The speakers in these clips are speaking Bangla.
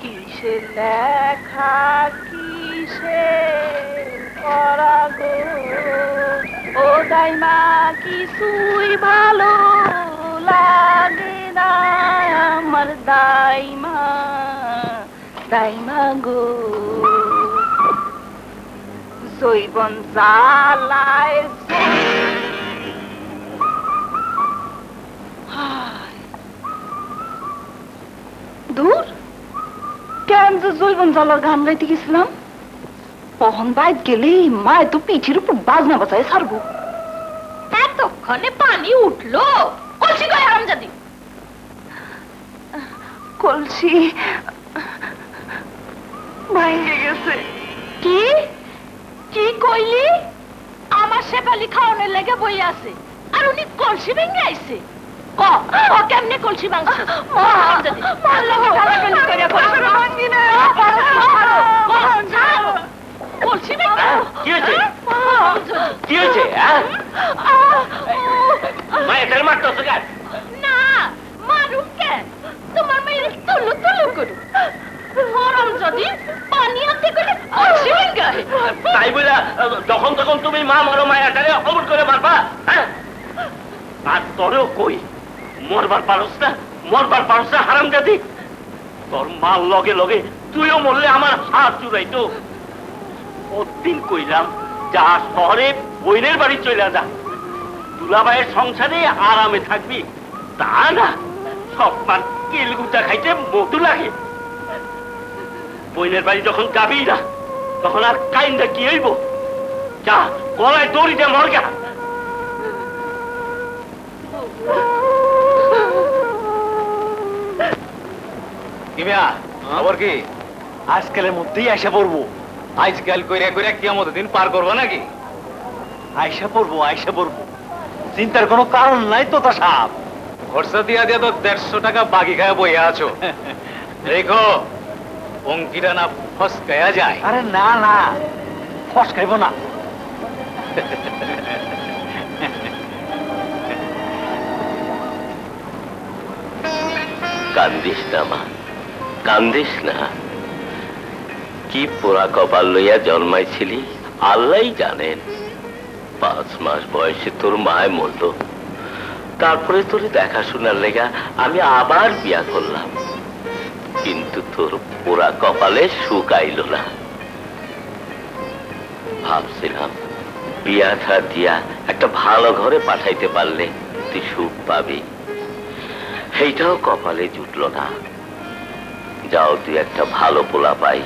কিসের লেখা কিসের করা গো ও দাইমা কিছুই ভালো লাগে না আমার দাইমা দাইমা গো জৈবন জ্বালায় দূর কেন যে জৈবন জ্বালার গান গাইতে গেছিলাম কখন বাইর গেলে মায় তো পিঠির উপর বাজনা বাজায় ছাড়বো এতক্ষণে পানি উঠলো কলসি কয় হারামজাদি কলসি ভাঙে গেছে কি কি কইলি আমার শেফালি খাওয়ানোর লেগে বই আছে আর উনি কলসি ভেঙে আইছে ও কেমনে কলসি ভাঙছে কলসি কি হয়েছে মায়ের মারতেছে কেন না মারুক কেন তোমার মেয়ের তুলু তুলু করু যদি পানি আনতে গেলে কলসি ভেঙে তাই বলে যখন তখন তুমি মা মারো মায়াটারে অমর করে মারবা আর তোরেও কই মরবার পারস না হারামজাদি তোর মার লগে লগে তুইও মরলে আমার হাত চুরাইতো প্রতিদিন কইলাম যা শহরে বইনের বাড়ি চলে যা দুলাভাইয়ের সংসারে আরামে থাকবি তা না সব মান কিলগুটা খাইতে মধু লাগে বইনের বাড়ি যখন যাবি না তখন আর কাইন্দা কি হইব যা গলায় দড়ি দে মরগা খবর কি আজকালের মধ্যেই আইসা পড়বো আজকাল কইরা কইরা কিয়ামত দিন পার করবো নাকি আইসা পড়বো চিন্তার কোনো কারণ নাই তো তা সাপ খরচা দিয়া দিয়া তো 150 টাকা বাকি খায় বইয়া আছো দেখো অঙ্কিটা না ফসকায়া যায় আরে না না ফসকাইব না কান্দিস না মা কান্দিস না কি পোড়া কপাল লইয়া জন্মাইছিলি আল্লাহই জানেন 5 মাস বয়সে তোর মায় মরল তারপরে তোর দেখাশোনার লেগা আমি আবার বিয়া করলাম কিন্তু তোর পোড়া কপালে সুখ আইল না ভাবছিলাম বিয়াটা দিয়া একটা ভালো ঘরে পাঠাইতে পারলে তুই সুখ পাবি সেইটাও কপালে জুটল না যাও তুই একটা ভালো পোলা পাই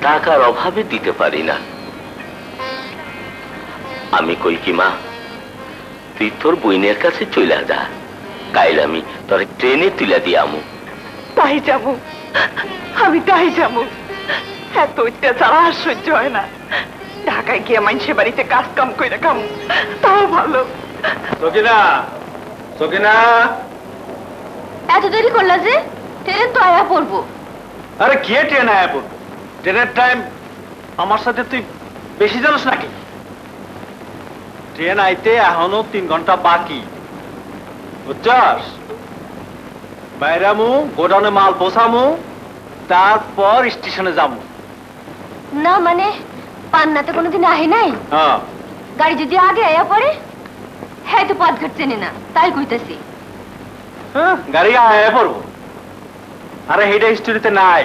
টাকার অভাবে দিতে পারি না আমি কই কি মা তুই তোর বইনের কাছে চলে যা কাইল আমি তোর ট্রেনে তুলে দিয়ে আমু তাই যাবো আমি তাই যাবো এত অত্যাচার আর সহ্য হয় না ঢাকায় গিয়ে মানুষের বাড়িতে কাজ কাম করে খাম তাও ভালো সকিনা এত দেরি করলা যে ট্রেন তো আয়া পড়বো আরে কে ট্রেন আয়া পড়বো ট্রেনের টাইম আমার সাথে তুই বেশি জানিস নাকি ট্রেন আইতে এখনো 3 ঘন্টা বাকি বুঝছস বাইরামু গোডাউনে মাল পৌঁছামু তারপর স্টেশনে যাবো না মানে পান্নাতে কোনোদিন আহে নাই গাড়ি যদি আগে আয়া পড়ে হ্যাঁ তো পথঘাট চেনে না তাই কইতাছি গাড়ি আয়া পড়বো আরে হেটা হিস্টোরিতে নাই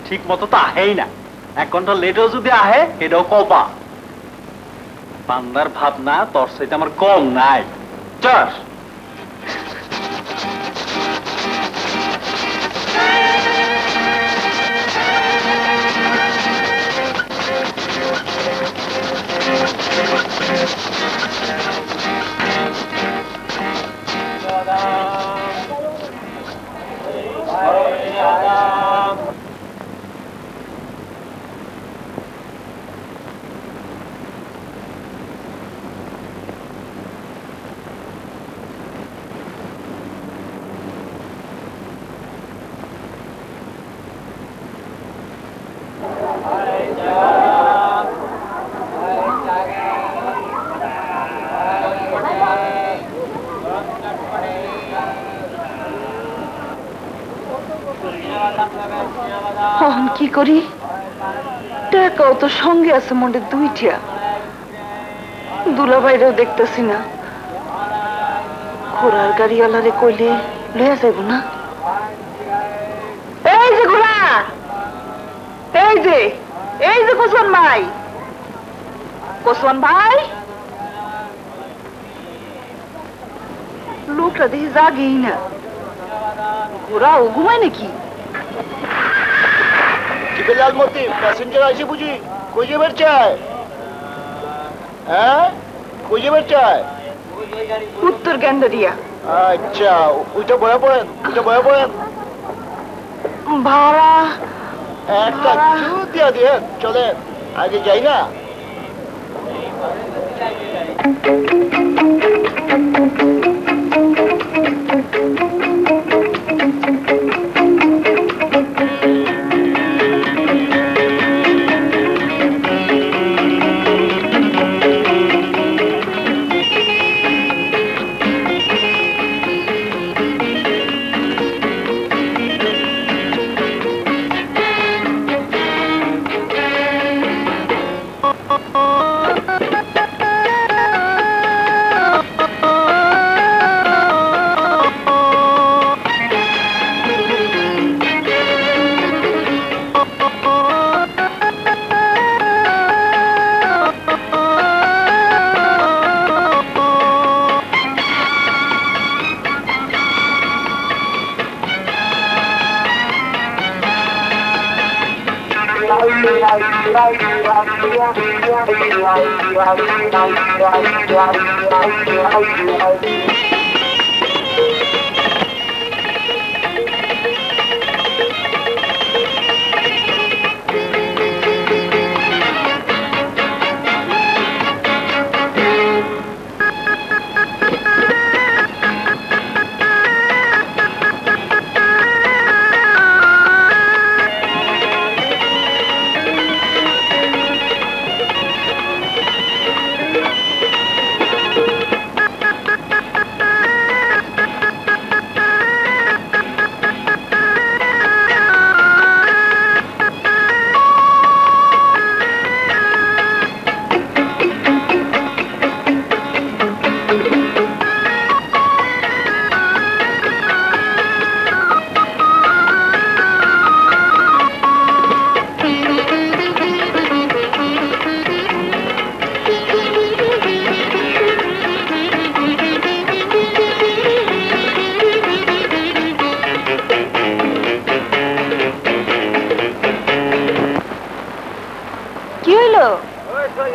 ঠিক মতো তো আহেই না 1 ঘন্টা লেটেও যদি আহে এটাও কপা পান্দার ভাবনা তোর সাথে আমার কম নাই চল এখন কি করি? টাকাও তো সঙ্গে আছে মোটে দুইটা, দুলাভাইরাও দেখতেছি না। ঘোড়ার গাড়িওয়ালারে কইলে লইয়া যাইব না? এই যে ঘোড়া, এই যে কোসমান ভাই, কোসমান ভাই। লোকটা দেখি জাগেই না, ঘোড়াও ঘুমায় নাকি? লালমতি প্যাসেঞ্জার আছে বুঝি? কই যাবার চায়? হ্যাঁ, কই যাবার চায়? উত্তর গেন্দারিয়া। আচ্ছা, ওইটা বয়া পড়েন, ভাড়া একটা চুপ দিয়া দিয়ে চলে আগে যাই না।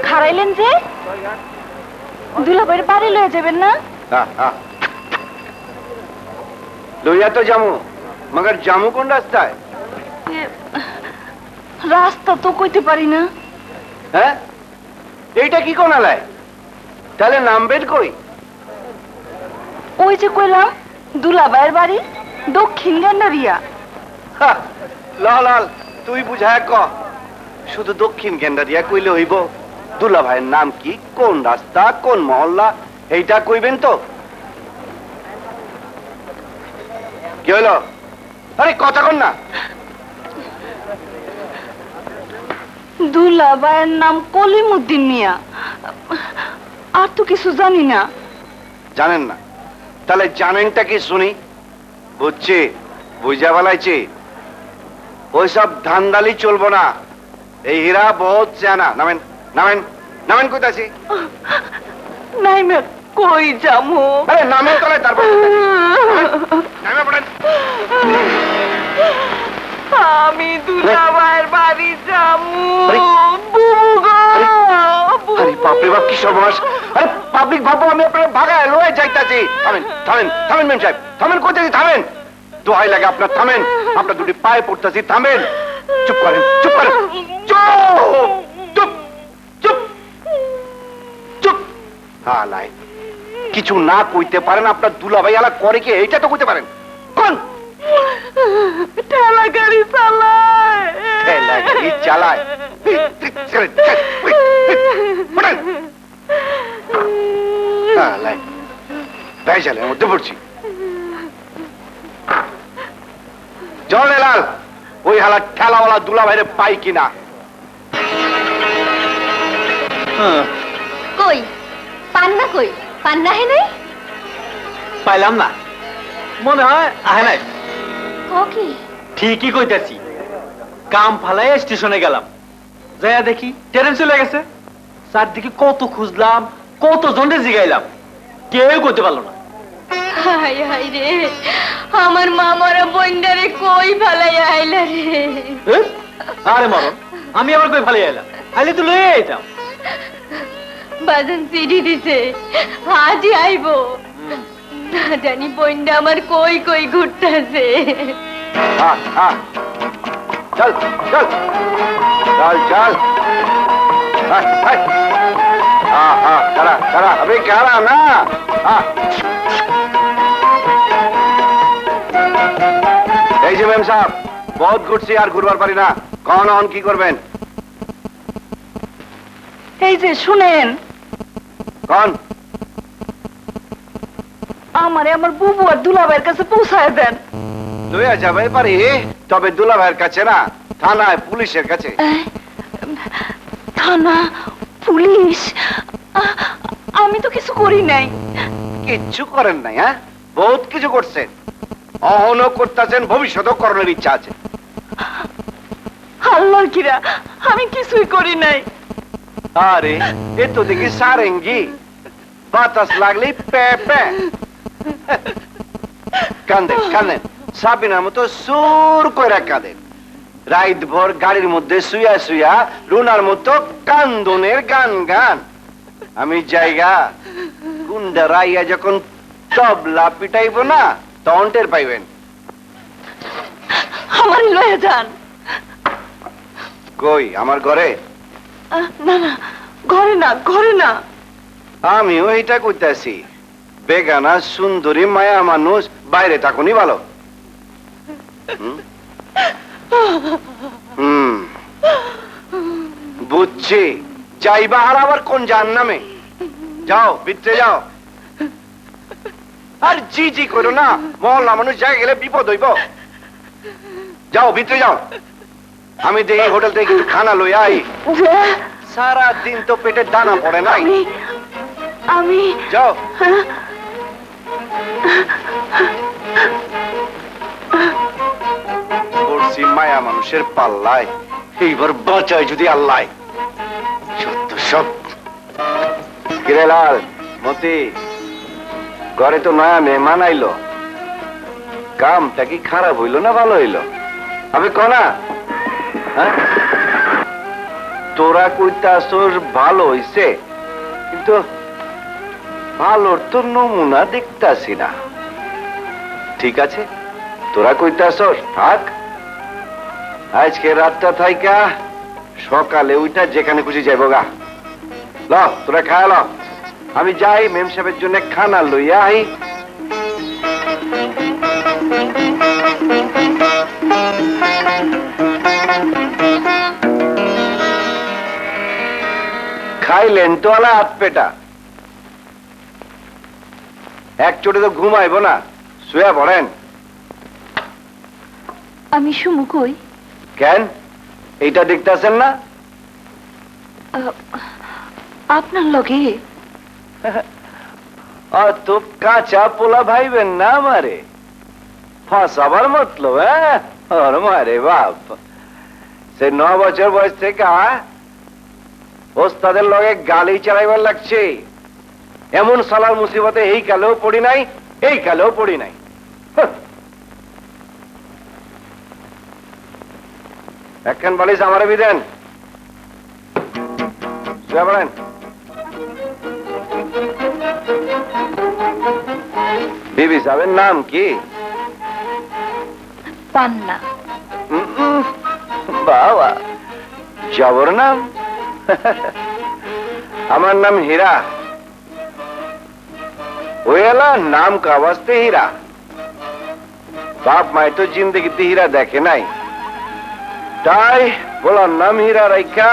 খারাইলেন যে? দুলাভাইয়ের বাড়ি লয়ে যাবেন না? লইয়া তো যামু, মগর যামু কোন রাস্তায়? রাস্তা তো কইতে পারি না। হ্যাঁ, এইটা কি কোনালায়? তাহলে নামবেন কই? ওই যে কইলাম দুলাভাইয়ের বাড়ি দক্ষিণ গেন্ডারিয়া। লাল তুই বুঝায় ক, শুধু দক্ষিণ গেন্ডারিয়া কইলে হইব? দুলা ভাইয়ের নাম কি, কোন রাস্তা, কোন মহল্লা, এইটা কইবেন তো? কি হইল? আরে কথা কন না। দুলাভাইয়ের নাম কলিমুদ্দিন মিয়া, আর তো কিছু জানি না। জানেন না? তাহলে জানেনটা কি শুনি? বুঝছি, বুঝা ফেলাইছি। ওইসব ধান্দালি চলবো না। এই হীরা বহুত জানা। নামেন নামেন নামেন, কইতাছি। নাই মে কই যামু? আরে নামে তলে, তারপর নামে পড়েন। আমি দুলাভাইয়ের বাড়ি যামু। আরে বাপরে বাপ, কি সর্বনাশ! আরে পাবলিক ভাবো আমি আপনার ভাগায় লয়ে যাইতাছি। থামেন থামেন থামেন মেম সাহেব, থামেন, কইতাছি থামেন। দোহাই লাগে আপনার, থামেন। আপনার দুটি পায়ে পড়তাছি, থামেন। চুপ করেন, চুপ করেন, চুপ চুপ চুপ চুপ। হালাই কিছু না কইতে পারেন? আপনার দুলাভাই আলা করে কি এইটা তো কইতে পারেন? কোন ঠেলা গাড়ি চালায়? ঠেলা গাড়ি চালায়? হালাই ভেজালের মধ্যে পড়ছি। জলে লাল ওই হালা ঠেলাওয়ালা দুলা ভাইরে পাই কিনা। কই পান্না, কই পান্না হে নাই? পাইলাম না, মনে হয় আহে নাই। কি ঠিকই কইতাছি, কাম ফালাই স্টেশনে গেলাম, যাইয়া দেখি ট্রেন চলে গেছে। চারদিকে কত খুঁজলাম, কত জনে জিগাইলাম, কেউ করতে পারলো না। হাই হাই রে, আমার মামারা বন্ডারে কই ফালাইয়া আইলা রে। আরে মরণ, আমি আবার কই ফালাই আইলাম? আইলে তো লয়ে আইতাম। বাজান চিঠি দিছে, আজই আইবো। না জানি বন্ডা আমার কই কই ঘুরতেছে। চল চল চল চল, খারা খারা अभी খারা না। এই যে ম্যাম সাহেব, বহুত ঘুরছি আর ঘুরবার পারি না, কখন কি করবেন? এই যে শুনেন, কন আমারে আমার বুবু আর দুলাভাইয়ের কাছে পৌঁছায় দেন। লইয়া যাবে পারি, তবে দুলা ভাইয়ের কাছে না, থানায় পুলিশের কাছে। থানা পুলিশ? আমি তো কিছু করি নাই। কিচ্ছু করেন নাই? হ্যাঁ, বহুত কিছু করছেন, অহনও করতেছেন, ভবিষ্যতেও করণের ইচ্ছা আছে। আল্লাহর কিরা, আমি কিছুই করি নাই। আরে এ তো দেখি সারেঙ্গি, বাতাস লাগলেই পে পে কান্দেন কান্দেন, সাবিনার মতো সুর করে কাঁদেন। রাত ভর গাড়ির মধ্যে শুয়া শুয়া রুনার মতো কান্দনের গান গান। আমি জায়গা গুন্ডা রাইয়া যখন তবলা পিটাইব না, তখন টের পাইবেন। আমার লয়ে যান। কই, আমার ঘরে? না না, ঘরে না, ঘরে না। আমিও এটা কইতাছি, বেগানা সুন্দরী মায়া মানুষ বাইরে থাকুনি ভালো। বুঝছি, যাইবা আর আবার কোন জাহান্নামে? যাও ভিতরে যাও। আর জি জি করো না, মহল্লা মানুষ জায়গা গেলে বিপদ হইব। যাও ভিতরে যাও, আমি দেখি হোটেল থেকে কিছু খানা লই আই। সারা দিন তো পেটে দানা পড়ে নাই। আমি যাও। পড়ছি মায়া মানুষের পাল্লায়, এইবার বাঁচায় যদি আল্লাহ। সত্য সব। কিরে লাল, মতি, ঘরে তো নয়া মেহমান আইলো, কামটা কি খারাপ হইলো না ভালো হইলো? আমি কনা, হ্যাঁ তোরা কইতাছস ভালো হইছে, কিন্তু ভালোর তো নমুনা দেখতাছি না। ঠিক আছে, তোরা কইতাছস থাক, আজকে রাতটা থাইকা সকালে ওইটা যেখানে খুশি যাইব গা। ল তোরা খায় ল, আমি যাই মেম সাহেবের জন্য খানা লইয়া আই। খাইলেন তো আলা হাত পেটা, এক চোটে তো ঘুমাইব না, শুয়ে পড়েন। আমি সুমু কই? কেন, এইটা দেখতেছেন না? আপনার লগে। অত কাঁচা পোলা ভাইবেন না আমারে, ফাঁসাবার মতলব। হ্যাঁ মারে বাপ, সে 9 বছর বয়স থেকে ওস্তাদের লগে গালি চালাইবার লাগছে। এমন সালার মুসিবতে এই কালেও পড়ি নাই, এই কালেও পড়ি নাই। একখান বালিশ আমারে বিদেন, শুয়ে পড়েন। বিবি সাহেবের নাম কি? পান্না। বাবা, জবর নাম। আমার নাম হীরা। ওই এলা নাম কা वास्ते হীরা। বাপ মায় তো জিন্দগিতে হীরা দেখে নাই, তাই বলার নাম হীরা রাইখা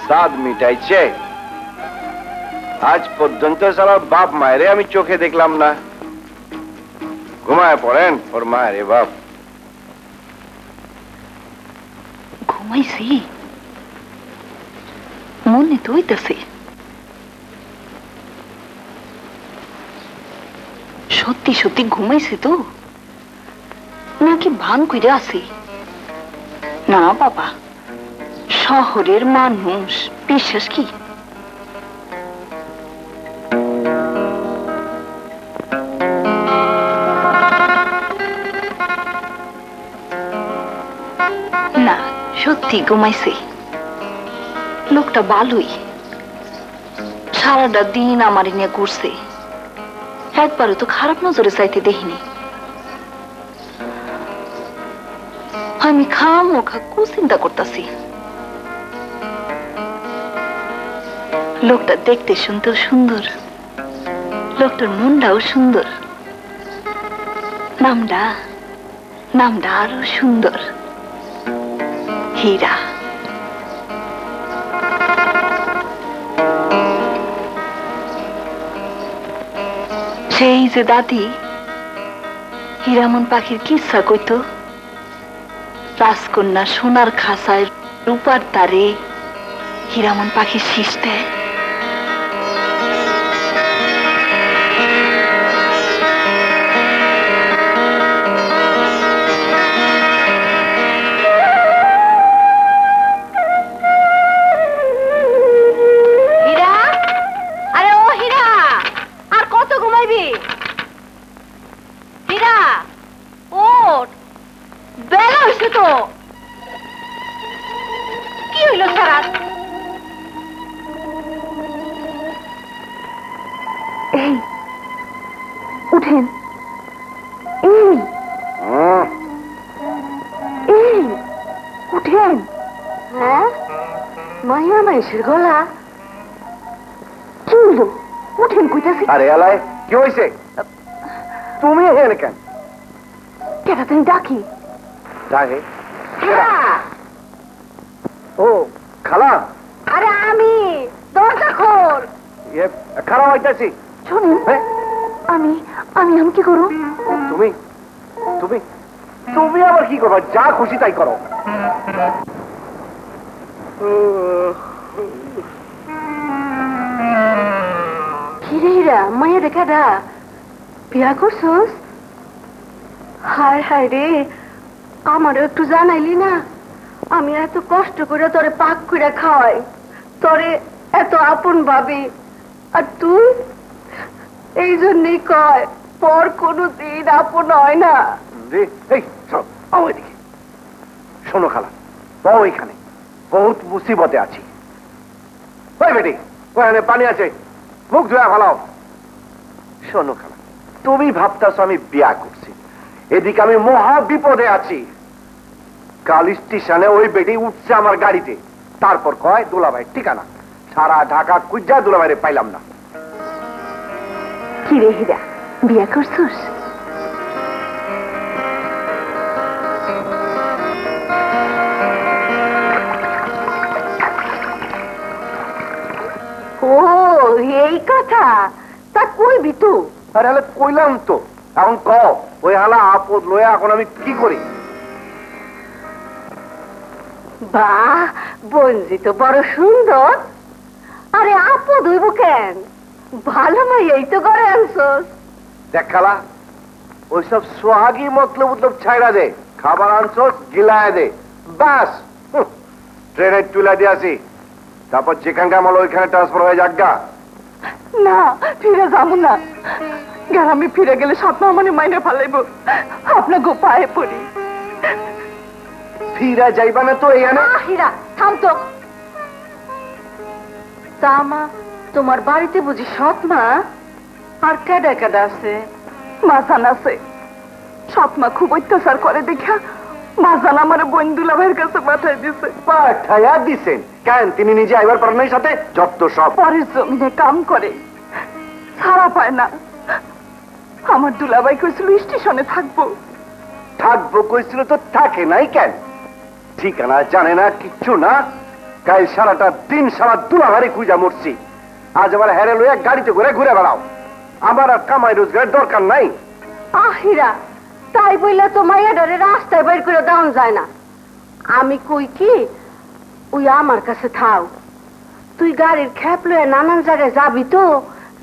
স্বাদ মিটাইছে। আজ পর্যন্ত সারা বাপ মায়েরে আমি চোখে দেখলাম না। ঘুমায় পড়েন ওর মায়েরে বাপ। ঘুমাইছি মনে তো হইতেছে সত্যি সত্যি ঘুমাইছি তো নাকি ভান কইরা আছি না বাবা শহরের মানুষ বিশ্বাস কি না সত্যি ঘুমাইছে লোকটা ভালোই সারাটা দিন আমার নিয়ে ঘুরছে একবারও তো খারাপ নজরে চাইতে দেখিনি আমি খামোখা কুচিন্তা করতেছি লোকটা দেখতে শুনতেও সুন্দর লোকটার মনটাও সুন্দর নামটা আরো সুন্দর হীরা সেই যে দাদি হীরামন পাখির কিচ্ছা কইতো রাজকন্যা সোনার খাসায় রূপার তারে হীরামন পাখির শীষ দেয় উঠেন উঠেন হ্যাঁ মাইয়া মাইশের গলা কি হইল উঠেন কইতাছি আরে আলাই কি হইছে তুমি এখানে কেন কেটা তুমি ডাকি ডাকে ও খালা আরে আমি দরজা খোল খারাপ হইতাছি শুনুন আমি আমি আমি কি করব তুমি তুমি তুমি আবার কি করবা যা খুশি তাই করো হিরেরা মায়ের কেডা বিয়া করছস হায় হায় রে আমারও একটু জানাইলি না আমি এত কষ্ট করে তোরে পাক করে খাওয়াই তোরে এত আপন ভাবি আর তুই এই জন্যই কয় পর কোনদিন আপন হয় না শোনো খালা বাবু এখানে বহুত মুসিবতে আছি ওই বেটি ওখানে পানি আছে মুখ ধোয়া ভালাও শোনো খালা তুমি ভাবতেছো আমি বিয়া করছি এদিকে আমি মহা বিপদে আছি কাল স্টেশনে ওই বেটি উঠছে আমার গাড়িতে তারপর কয় দুলাভাই ঠিকানা সারা ঢাকা কুজ্জা দুলাভাইরে পাইলাম না কি রে হীরা বিয়া করছস ও এই কথা তা কইবি তো আরে হলে কইলাম তো এখন ক ওই হালা আপদ লয়ে এখন আমি কি করি বাহ বঞ্জি তো বড় সুন্দর আরে আপদ হইব কেন ভালো মাইয়াই তো করে আনছস দেখ খালা ওইসব সোহাগী মতলব ছাইড়া দে খাবার আনছস গিলায় দে বাস ট্রেনে তুলে দিয়েছি তারপর যেখানকার মাল ওইখানে ট্রান্সফার হয়ে যাক গা না ফিরে যাবো না গ্রামে ফিরে গেলে স্বপ্ন মানে মাইনে ফালাইব আপনার গো পায়ে পড়ি ফিরা যাইবা না তো এইখানে হীরা থাম তো তা মা তোমার বাড়িতে বুঝি সৎ মা আর কেডা কেডা আছে মাসান আছে সৎ মা খুব অত্যাচার করে দেখা মাসান আমার বোন দুলাভাইয়ের কাছে পাঠাই দিছে পাঠাইয়া দিছেন কেন তিনি নিজে আইবার পারেন নাই সাথে যত সব পরের জমিনে কাম করে ছাড়া পায় না আমার দুলাভাই কইছিল স্টেশনে থাকবো থাকবো কইছিল তো থাকে নাই কেন ঠিকানা জানে না কিচ্ছু না কাল সারাটা দিন সারা দুলাভারে খুঁজা মরছি আজ আবার হেরে লইয়া গাড়িতে করে ঘুরে বেড়াও আমার আর কামাই রোজগারের দরকার নাই আহিরা তাই বইলে তো মাইয়াডারে রাস্তায় বের করে দেওয়া যায় না আমি কই কি ওই আমার কাছে থাও, তুই গাড়ির খ্যাপ লয়ে নানান জায়গায় যাবি তো,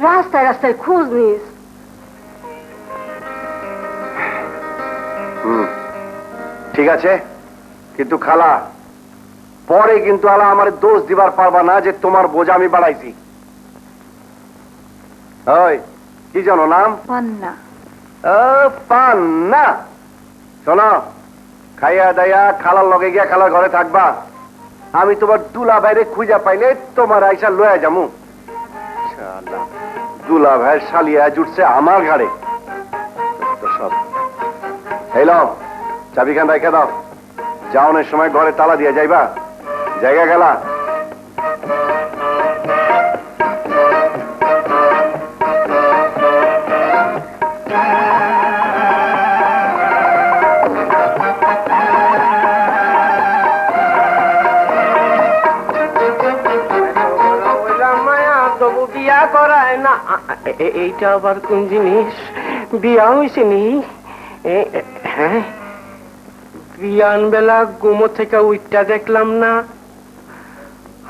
রাস্তায় রাস্তায় খোঁজ নিস। ঠিক আছে, কিন্তু খালা পরে কিন্তু আলা আমার দোষ দিবার পারবা না যে তোমার বোঝা আমি বাড়াইছি। ওই কি জানো নাম? পান্না। পান্না। শোনো, খাইয়া দাইয়া খালার লগে গিয়া খালার ঘরে থাকবা। আমি তোমার দুলা ভাইরে খুঁজা পাইলে তোমার আইসা লয়া যামু। দুলা ভাইয়ের শালিয়া জুটছে আমার ঘাড়ে। সব হ্যালো, চাবিখান রেখে দাও। যাওনের সময় ঘরে তালা দিয়ে যাইবা। জায়গা গেলা? বিয়া করায় না, এইটা আবার কোন জিনিস? বিয়া হয়েছে নি? হ্যাঁ, বিয়ান বেলা গুমো থেকে উইটা দেখলাম না,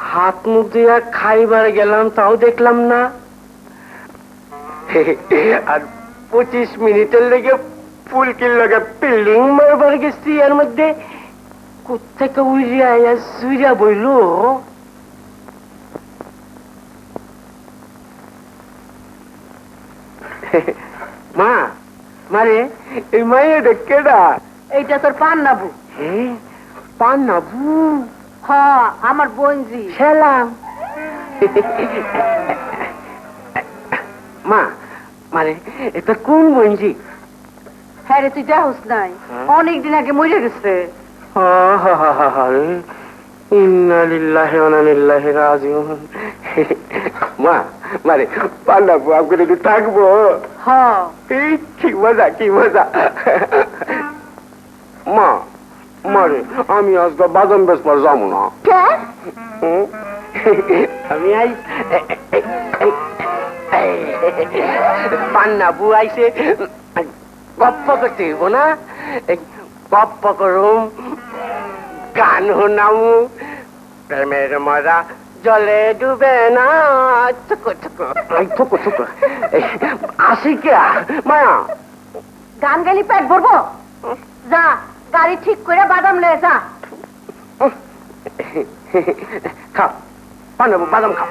হাত মুখ দিয়া খাইবার গেলাম তাও দেখলাম না, আর 25 মিনিটের লেগে ফুলকির লগে বিল্ডিং মারবার গেছি, এর মধ্যে কোথেকে উইরিয়া সুইরা বইল। মা, মারে এই মায়ের কেডা? এইটা তোর পান্নাবু। হ্যাঁ, পান্নাবু? হ, আমার বোনজি। সালাম। মা, মারে এটা কোন বোনজি? হ্যাঁ রে, তুই দেহস নাই, অনেকদিন আগে মরে গেছে। ইন্না লিল্লাহি ওয়া ইন্না ইলাইহি রাজিউন। মা, মারে পান্নাবু আপনার একটু থাকবো? হ্যাঁ। এই কি মজা, কি মজা। মা, মারে আমি আজকে বাদাম বেচবার যাবো না। আমি আই পান্নাবু আইসে গপ্প করতে হইব না, গপ্প করুম, গান শোনামু, প্রেমের মজা জলে ডুবে না, থুকো থুকো থুকো থুকো। আসি কে মায়া? গান গালি পেট ভরবো? যা, গাড়ি ঠিক করে বাদাম লয়ে যা। খাও পান্নাবু, বাদাম খাও।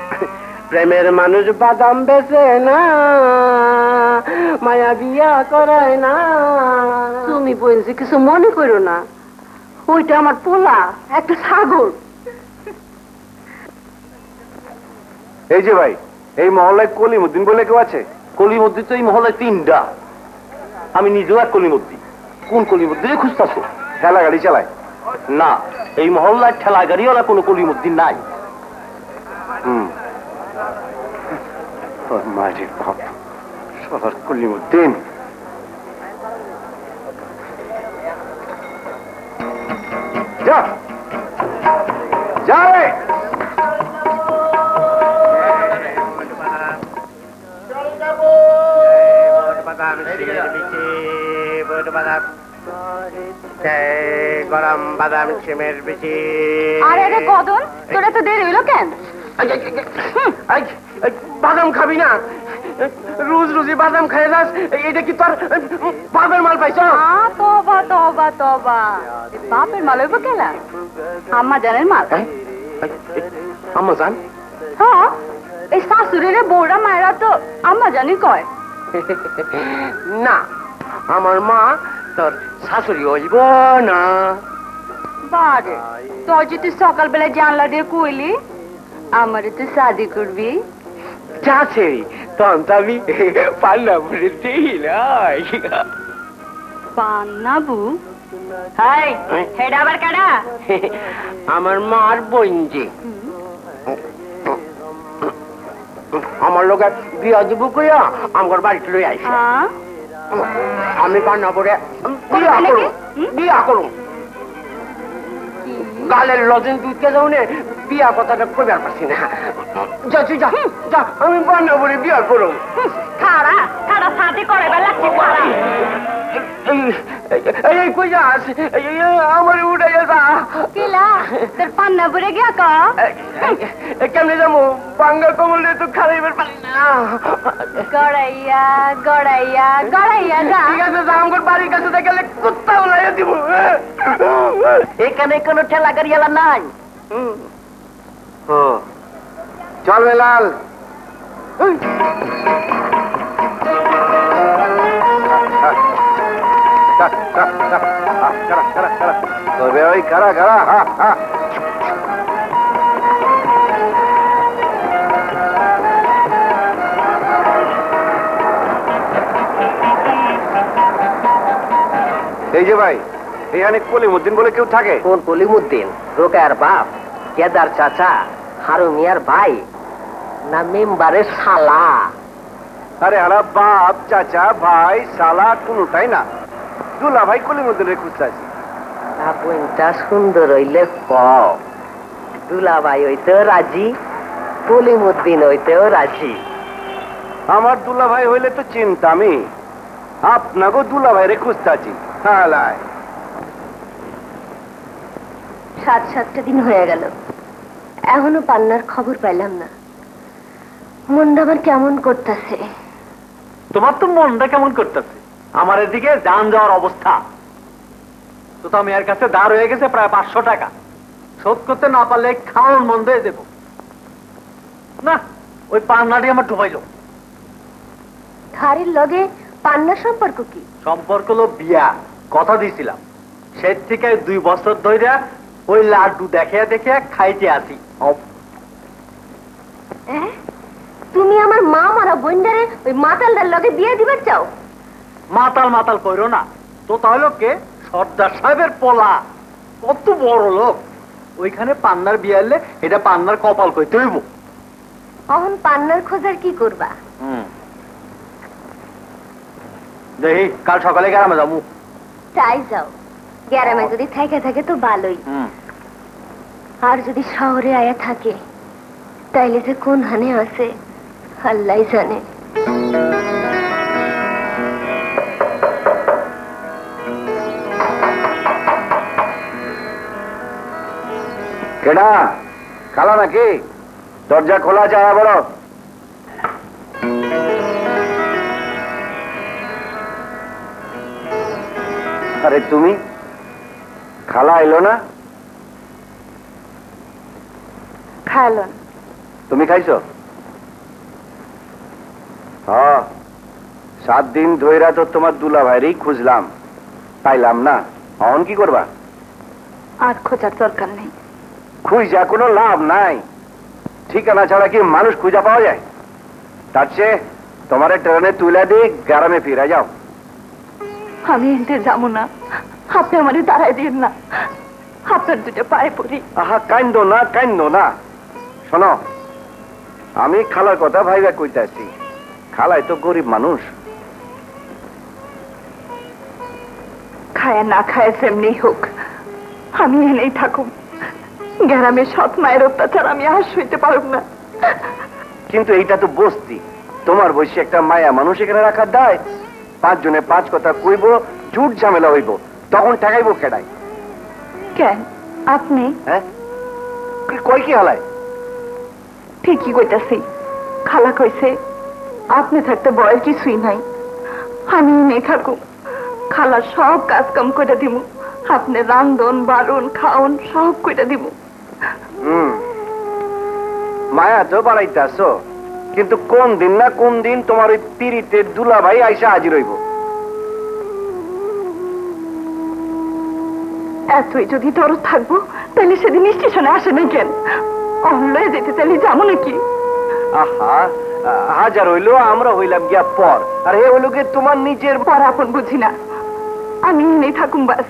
প্রেমের মানুষ বাদাম বেচে না, মায়া বিয়া করায় না। তুমি বোনজি কিছু মনে করো না, ওইটা আমার পোলা, একটা ছাগল। এই যে ভাই, এই মহল্লায় কলিমুদ্দিন বলে কেউ আছে? কলিমুদ্দিন তো এই মহল্লায় 3টা। আমি নিজেও এক কলিমুদ্দিন। কোন কলিমুদ্দিনে খুঁজতেছো? ঠেলা গাড়ি চালায়? না, এই মহল্লায় ঠেলা গাড়িওয়ালা কোনো কলিমুদ্দিন নাই। মাঝে বাপ, সবার কলিমুদ্দিন। যা যা রে। গরম বাদাম সিমের বেশি। আরে রে কদন, তোরা তো দেরি হইলো কেন? বাদাম খাবি না? রোজ রোজই বাদাম খাই যাস, এটা কি তোর বাপের মাল পাইছ? তবা তবা তবা, বাপের মাল হইব কেলা? আম্মা জানের মাল। আম্মা জান? হ্যাঁ, এই শাশুড়িরে বউরা মায়েরা তো আম্মা জানি কয়। না, আমার মা তোর শাশুড়ি হইব না। বারে, তোর যে তুই সকালবেলা জানলা দিয়ে কইলি আমারে তুই শাদি করবি, যা ছেড়ি তখন তো আমি পান্নাবুরে দেখি নাই। পান্নাবু? হাই, হেডা আবার কাটা? আমার মার বোনজি আমার লোকের বিয়া দিব কইয়া আমার বাড়িতে লই আইছে। আমি পান্নাবুরে বিয়া করুম। গালের লজেন দুধকে যাও নে, বিয়া কথাটা কইবার পারছি না। যা তুই যা, যা, আমি পান্নাবুরে বিয়া করুম। খাড়া খাড়া শাদি করাইবার লাগছে। এই কই যাস? আমার উঠাইয়া যা। কি তোর পান্না পরে গিয়া ক কেমনে যাবো বাঙ্গা কমল তো খারাইবার পারি না গড়াইয়া গড়াইয়া গড়াইয়া যা ঠিক আছে আমার বাড়ির কাছে গেলে কুত্তা উলাইয়া দিব এখানে কোনো ঠেলা গাড়িওয়ালা নাই। চল বেলাল। ওই খারা খারা হা হা এই যে ভাই এখানে কলিমুদ্দিন বলে কেউ থাকে? কোন কলিমুদ্দিন? রোকার বাপ, কেদার চাচা, হারু মিয়ার ভাই, না মেম্বারের শালা? আরে হারা বাপ চাচা ভাই শালা কোনটাই না, দুলা ভাই কলিমুদ্দিনের খুঁজতেছি। বইটা সুন্দর হইলে দুলাভাই হইতেও রাজি, কলিমুদ্দিন হইতেও রাজি। আমার দুলা ভাই হইলে তো চিন্তা, আমি আপনাকে দুলা ভাইরে খুঁজতেছি। হালায় 7-7টা দিন হয়ে গেল, এখনো পান্নার খবর পাইলাম না। মনটা আমার কেমন করতেছে। তোমার তো মনটা কেমন করতেছে? আমার এদিকে যান যাওয়ার অবস্থা। তো আমি এর কাছে দাঁড় হয়ে গেছে প্রায় 500 টাকা, শোধ করতে না পারলে খাওয়ান বন্ধ হয়ে দেব না। ওই পান্নাটি আমার ঢুকাইল। ধারের লগে পান্নার সম্পর্ক কি? সম্পর্ক হলো বিয়া, কথা দিয়েছিলাম। সে থেকে 2 বছর ধরে ওই লাড্ডু দেখে দেখে খাইতে আসি। তুমি আমার মা মারা বন্ডারে ওই মাতালদার লগে বিয়ে দিবার চাও? মাতাল মাতাল কইরো না তো, তাহলে কে সর্দার সাহেবের পোলা, কত বড় লোক। ওইখানে পান্নার বিয়ে হলে এটা পান্নার কপাল কইতে হইব। অহন পান্নার খোঁজার কি করবা? দেখি কাল সকালে গ্রামে যাবো। তাই যাও, গ্রামে যদি থাকে থাকে তো ভালোই, আর যদি শহরে আয়া থাকে তাইলে যে কোন হানে আছে আল্লাহ জানে। কেডা খালা নাকি? দরজা খোলা যায় বড়। আরে তুমি, খালা এলো না? খাইলেন? তুমি খাইছো? হ্যাঁ, 7 দিন ধইরা তো তোমার দুলা ভাইরেই খুঁজলাম, পাইলাম না। এখন কি করবা? আর খোঁজার দরকার নেই। খুঁজা কোনো লাভ নাই, ঠিকানা ছাড়া কি মানুষ খুঁজা পাওয়া যায়? তার চেয়ে তোমার ট্রেনে তুলে দিয়ে গ্রামে ফিরে যাও। আমি এনতে যাবো না, আপনি আমারে দাঁড়াই দিন না, আপনার দুটো পায়ে পড়ি। আহা কান্দো না, কান্দো না। শোনো, আমি খালার কথা ভাইবা কইতাছি। খালাই তো গরিব মানুষ। খায় না খায় সেমনি হোক, আমি এনেই থাকুম। গ্রামে সৎ মায়ের অত্যাচার আমি আর সইতে পারব না। কিন্তু এইটা তো বস্তি, তোমার বয়সী একটা মায়া মানুষ এখানে রাখার দায়। 5 জনে 5 কথা কইব, জুট ঝামেলা হইব, তখন ঠেকাইব কেডাই? কেন আপনি? হ্যাঁ, কই কি হালায়? ঠিকই কইতাছি, খালা কইছে আপনি থাকতে বয়ের কিছুই নাই, আমি নেই থাকুম। খালা সব কাজ কাম করে দিব, আপনি রান্ধন বারণ খাওন সব করে দিব। মায়া তো বাড়াইতেছ, কিন্তু কোন দিন না কোন দিন তোমার ওই পিরিতের দুলা ভাই আইসা হাজির হইব। এতই যদি দরদ থাকবো তাহলে সেদিন স্টেশনে আসে না কেন? অনলয়ে যেতে তাহলে যাবো নাকি? আহা, হাজার হইলো আমরা হইলাম গিয়া পর, আর এ হইলো কি তোমার নিজের পর আপন বুঝি না, আমি নেই থাকুম বাস।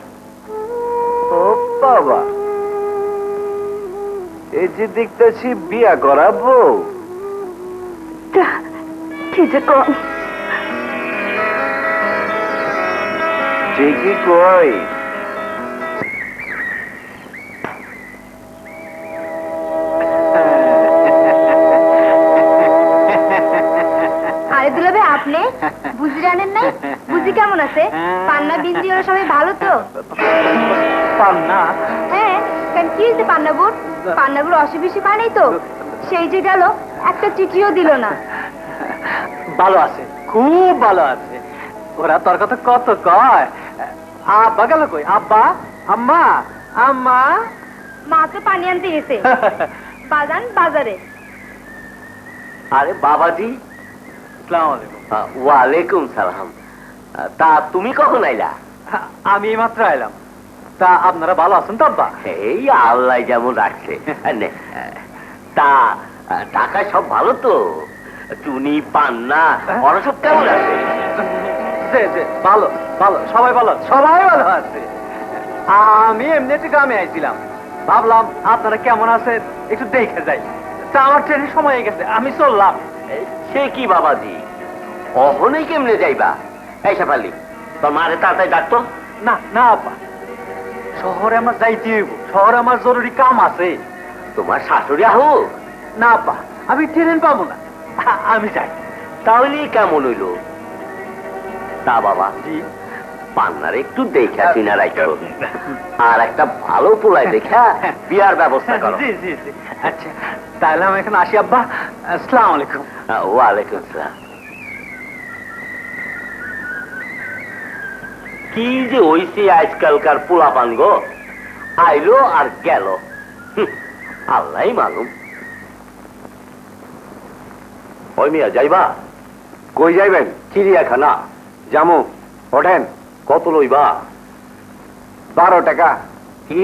ও বাবা, এই যে দেখতেছি বিয়া করাবো। কি যে কম, ঠিকই কই। আরে দুলাভাই, আপনি বুঝি জানেন নাই? বুঝি কেমন আছে? পান্না বিন্দি ওরা সবাই ভালো তো? পান্না? হ্যাঁ, কারণ কি হয়েছে পান্নাবুর? পান্নাবুর অসুবিধে পায় নাই তো? সেই যে গেল একটা চিঠিও দিল না। ভালো আছে, খুব ভালো আছে। ওরা তোর কথা কত কয়। আব্বা গেল কই? আব্বা, আম্মা, আম্মা। মা তো পানি আনতে গেছে বাজান বাজারে। আরে বাবাজি, আসসালামু আলাইকুম। ওয়ালাইকুম সালাম। তা তুমি কখন আইলা? আমি এইমাত্র এলাম। তা আপনারা ভালো আছেন তো আব্বা? এই আল্লাহ যেমন রাখছে। নে, তা টাকা সব ভালো তো? চুনি, পান্না, ওরা সব কেমন আছে? ভালো ভালো, সবাই ভালো আছে, সবাই ভালো আছে। আমি এমনি একটু গ্রামে আইছিলাম, ভাবলাম আপনারা কেমন আছেন একটু দেখে যাই। তা আমার ট্রেনের সময় হয়ে গেছে, আমি চললাম। সে কি বাবাজি, অহনে কেমনে যাইবা? এই শেফালি, তোর মারে তাড়াতাড়ি ডাকতো। না না আব্বা, শহরে আমার যাইতে হইব, শহরে আমার জরুরি কাম আছে। তোমার শাশুড়ি আহো। না আব্বা, আমি ট্রেন পাবো না, আমি যাই। তাহলে কেমন হইল? তা বাবা, জি, পান্নারে একটু দেখা চিনা রাখো, আর একটা ভালো পোলায় দেখা বিয়ার ব্যবস্থা করো। জি জি জি, আচ্ছা তাহলে আমি এখন আসি আব্বা। আসসালামু আলাইকুম। ওয়ালাইকুম সালাম। কি যে হইছে আজকালকার পোলাপান গো, আইলো আর গেল, আল্লাহ মালুম। ওই মিয়া যাইবা? কই যাইবেন? চিড়িয়াখানা। জামু, ওঠেন। কত লইবা? 12 টাকা। কি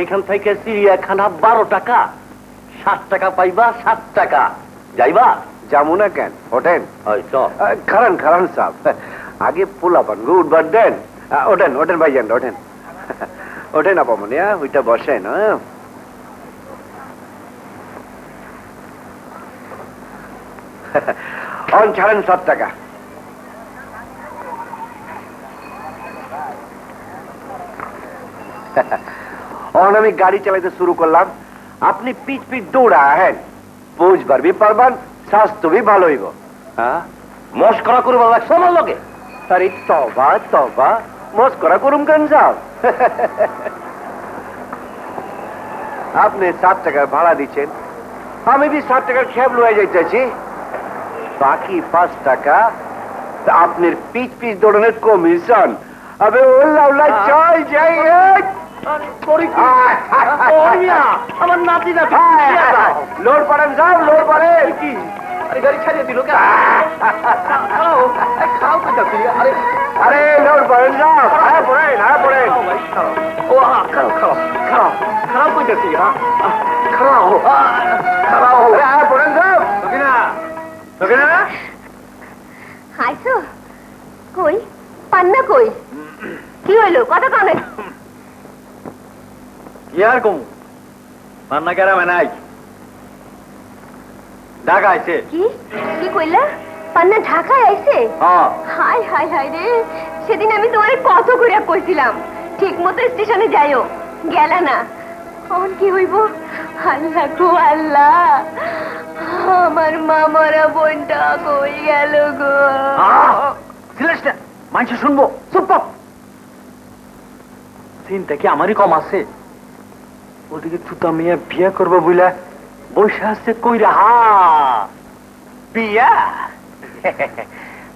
এখান থেকে চিড়িয়াখানা 12 টাকা? 7 টাকা পাইবা, 7 টাকা। যাইবা? জামু না কেন, ওঠেন। খারান খারান সাহেব, আগে পোলাপান গো উঠবার দেন। ওঠেন ওঠেন ভাইজান, ওঠেন ওঠেন। আপামনিয়া ওইটা বসেন। অন ছাড়েন 7 টাকা। অন আমি গাড়ি চালাইতে শুরু করলাম, আপনি পিচ পিচ দৌড়া হেন, বুঝবার বি পারবান, স্বাস্থ্য বি ভালো হইব। হ্যাঁ, মস্করা করবা লাগছে আমার লগে? আরে তবা তবা, মস্করা করুম কেন সাহেব? আপনি 7 টাকার ভাড়া দিচ্ছেন, আমি বি 7 টাকার খেপ লয়ে যাইতেছি, বাকি 5 টাকা আপনার পিচ পিচ দৌড়ানোর কমিশন। আবে ওল্লা জয় জয়। আমার নাতি না লোড করেন সাহেব, লোড করেন। কি গাড়ি ছাড়িয়ে দিল? আরে লোড করেন সাহেব, হ্যাঁ পড়েন, হ্যাঁ পড়েন। ও খারাপ খারাপ খারাপ খারাপ কইতেছি। খারাপ খারাপ, হ্যাঁ পড়েন সাহেব। আইসো কই? পান্না কই? কি হইলো? কথা কানে কি আর কম, পান্না গ্রামে নাই, ঢাকা আইছে। কি কি কইলা? পান্না ঢাকায় আইছে? হ্যাঁ। হাই হাই হাই রে, সেদিন আমি তোমারে কত কইরা কইছিলাম ঠিক মতো স্টেশনে যাইও, গেলা না। এখন কি হইব? আল্লাহ গো আল্লাহ, আমার মামারা বোনটা কই গেল গো? মানুষ শুনবো, চুপ। চিন্তা কি আমারই কম আছে? ওদিকে তুতা মিয়া বিয়া করবো বইলা বসে আসছে কইরা। বিয়া?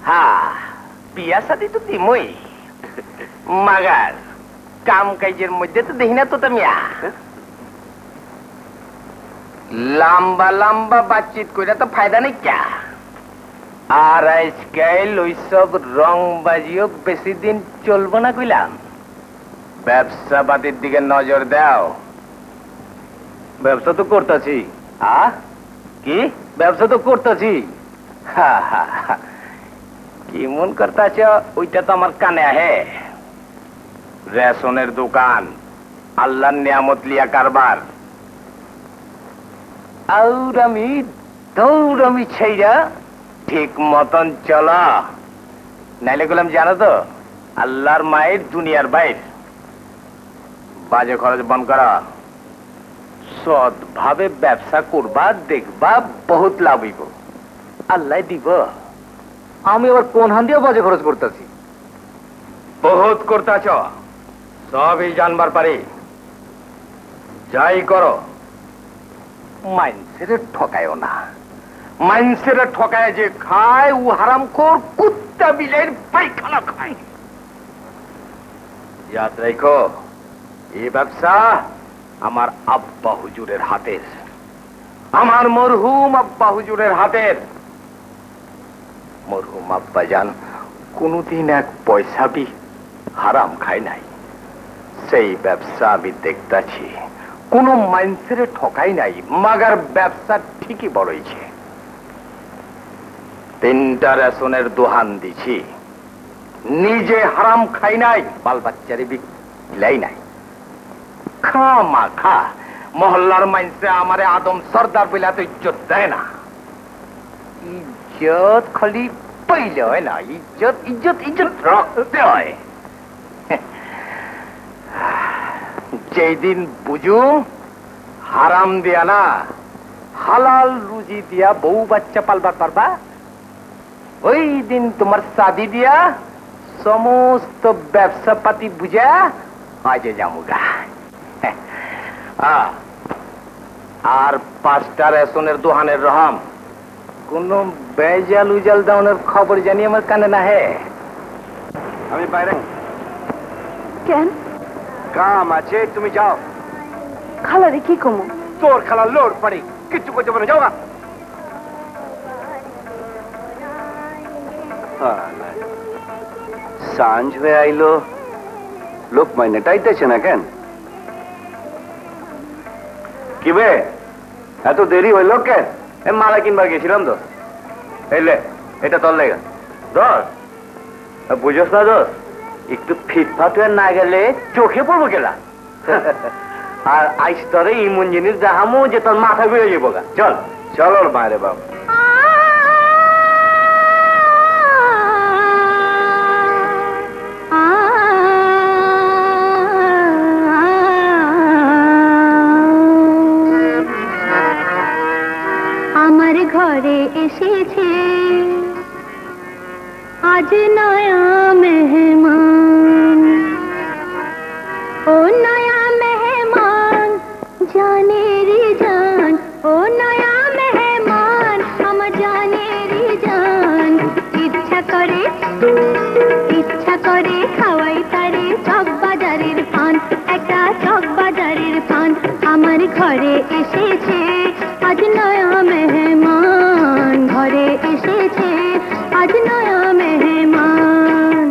হ্যাঁ, বিয়া সাথে তো দিমই, মাগার কাম কাজের মধ্যে তো দেখি না তো মিয়া। লম্বা লম্বা বাতচিত কইরা তো ফায়দা নেই ক্যা। আর আজকাল ওইসব রং বাজিও বেশি দিন চলবো না কইলাম। ব্যবসা পাতির দিকে নজর দাও। ব্যবসা তো করতেছি। কি ব্যবসা তো করতেছি। কি মন করতেছ? ওইটা তো আমার কানে আহে। রেশনের দোকান, আল্লাহর নিয়ামত লিয়া কারবার। আউরামি দৌড়ামি ছেইরা ঠিক মতন চলা, নাইলে গেলাম জানো তো আল্লাহর মায়ের দুনিয়ার বাইর। বাজে খরচ বন্ধ করা, সৎ ভাবে ব্যবসা করবা, দেখবা বহুত লাভ হইব, আল্লাহ দিব। আমি আবার কোন হান দিয়ে বাজে খরচ করতেছি? বহুত করতেছ, সবই জানবার পারে। যাই করো মাইন্সেরে ঠকায়ও না। মাইন্সেরে ঠকায় যে খায় ও হারামখোর কুত্তা বিলের পায়খানা খায়। ইয়াদ রাখো এই ব্যবসা আমার আব্বা হুজুরের হাতের, আমার মরহুম আব্বা হুজুরের হাতের। মরহুম আব্বা জান কোনদিন এক পয়সা বি হারাম খায় নাই। সেই ব্যবসা আমি দেখতাছি, কোন মাইন্সেরে ঠকাই নাই, মাগার ব্যবসা ঠিকই বড়ইছে। 3টা রেশনের দোহান দিছি, নিজে হারাম খাই নাই, বাল বাচ্চারে বিলাই নাই। খা মা খা, মহল্লার মাইন্সে আমারে আদম সর্দার বলে তো ইজ্জত দেয় না। ইজ্জত খালি পাইলে হয় না, ইজ্জত ইজ্জত ইজ্জত রাখতে হয়। যেদিন বুঝুম হারাম দিয়া না হালাল রুজি দিয়া বউ বাচ্চা পালবার পারবা, ওই দিন তোমার শাদি দিয়া সমস্ত ব্যবসা পাতি বুঝা আজে যামুগা। আর 5টা রেশনের দোহানের রহম কোন বেজাল উজাল দাওনের খবর জানি আমার কানে না হে। আমি বাইরে কেন? কাম আছে, তুমি যাও। খালারে কি কমু? তোর খালা লোড পারি, কিচ্ছু করতে পারে, যাও গা। সাঁঝ হয়ে আইলো, লোক মাইনে টাইতেছে না কেন? কি বে এত দেরি হইল কেন? মালা কিনবার গেছিলাম তো, এলে এটা তোর লেগে। দোষ বুঝোস না দোষ, একটু ফিটফাট হয়ে না গেলে চোখে পড়বো গেলা। আর আইস তরে ইমন জিনিস দেখামো যে তোর মাথা বেড়ে যাবো গা। চল চল ওর মায়ের বাবু। আমার ঘরে এসেছে আজ নয়া মেহমান, ও নয়া মেহমান জানেরি জান, ও নয়া মেহমান আমার জানেরি জান। ইচ্ছা করে খাওয়াই তারে চক বাজারের পান, একটা চক বাজারের পান। আমার ঘরে এসেছে আজ নয়া মেহমান, ঘরে এসেছে আজ নয়া মেহমান।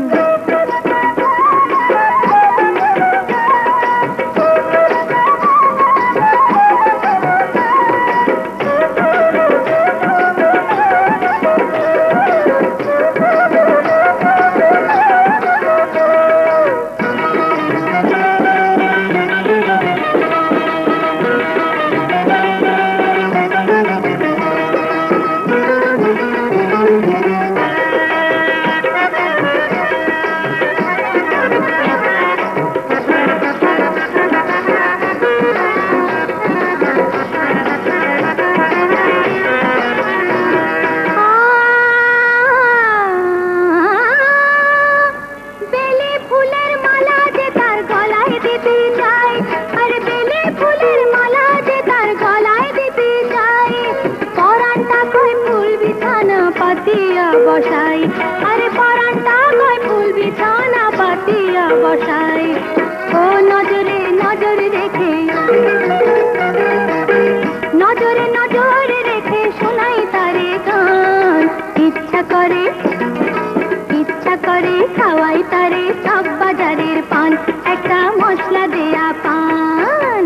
বসাই আরে পরানটা কয় ফুল বিছানা পাতিয়া বসাই। ও নজরে নজর রেখে, নজরে নজর রেখে শোনাই তারে গান। ইচ্ছা করে খাওয়াই তারে চক বাজারের পান, একটা মশলা দেয়া পান।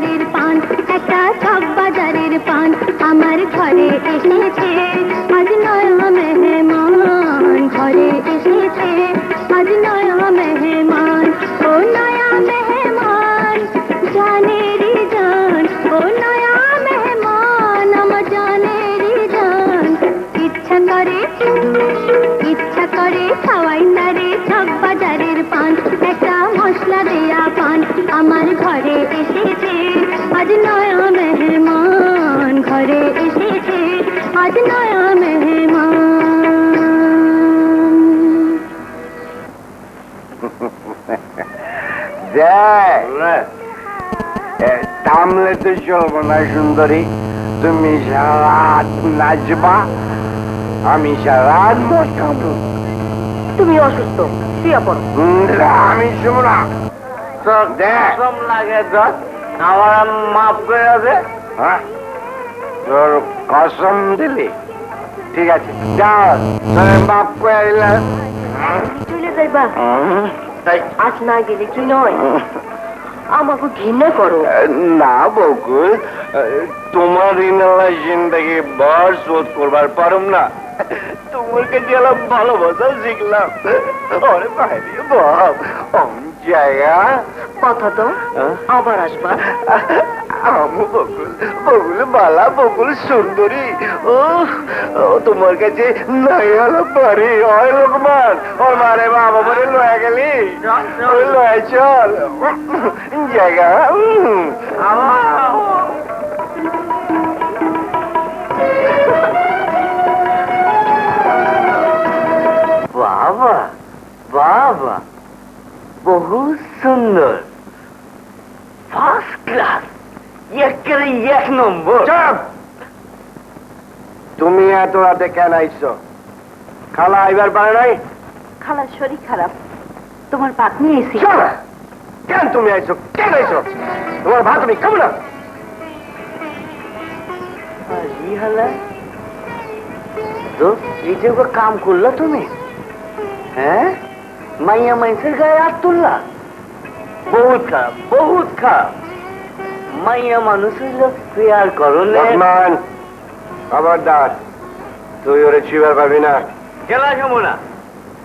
বাজারের পান, একটা চক বাজারের পান আমার ঘরে এসেছে, আজ নয়া মেহমান ঘরে এসেছে, আজ নয়া মেহমান, ও নয়া মেহমান জানেরি জান, ও নয়া মেহমান আমার জানেরি জান, ইচ্ছা করে খাওয়াই না রে চক বাজারের পান, একটা মশলা দেয়া পান আমার ঘরে এসেছে, আজ নয়া মেহমান ঘরে এসেছে, আজ নয়া মেহমান। থামলে তো চলবো না সুন্দরী, তুমি সারাত নাচবা, আমি সারাত মশাবো। তুমি অসুস্থ, শুয়ে পড়ো। আমি শুনো না, তোর কসম লাগে দোস্ত, আমার মাফ করে দে। হ্যাঁ তোর কসম দিলি, ঠিক আছে যাও, তোর বাপ করে দিলাম। চলে যাইবা, আজ না গেলে কি নয়, আমাকে ঘৃণা করো। না বকুল, তোমার ঋণালা জিন্দগি বর শোধ করবার পারম না, তোমার কাছে এলাম ভালোবাসা শিখলাম। ওরে বাইরে বাপ জায়গা কথা তো আবার আসবা। আমু বকুল, বকুল বালা, বকুল সুন্দরী, ও তোমার কাছে নাই হলো পারি, হয় লোকমান ওর মারে বাবা বলে লয়ে গেলি, ওই লয়ে চল জায়গা। বাবা বাবা, বহুত সুন্দর, ফার্স্ট ক্লাস, একেবারে এক নম্বর। চুপ! তুমি এত রাতে কেন আইছো? খালা আইবার পারে নাই? খালার শরীর খারাপ, তোমার ভাত নিয়ে এসি। চল! কেন তুমি আইছো? কেন আইছো? তোমার ভাত তুমি খাবো না। এই যে কাম করলা তুমি, হ্যাঁ মাইয়া মানুষের গায়ে হাত তুললা, বহুত খারাপ, বহুত খারাপ। মাইয়া মানুষ হইল প্রেয়ার করো রহমান, খবরদার, তুই ওরে ছুঁবার পারবি না। গেলা না,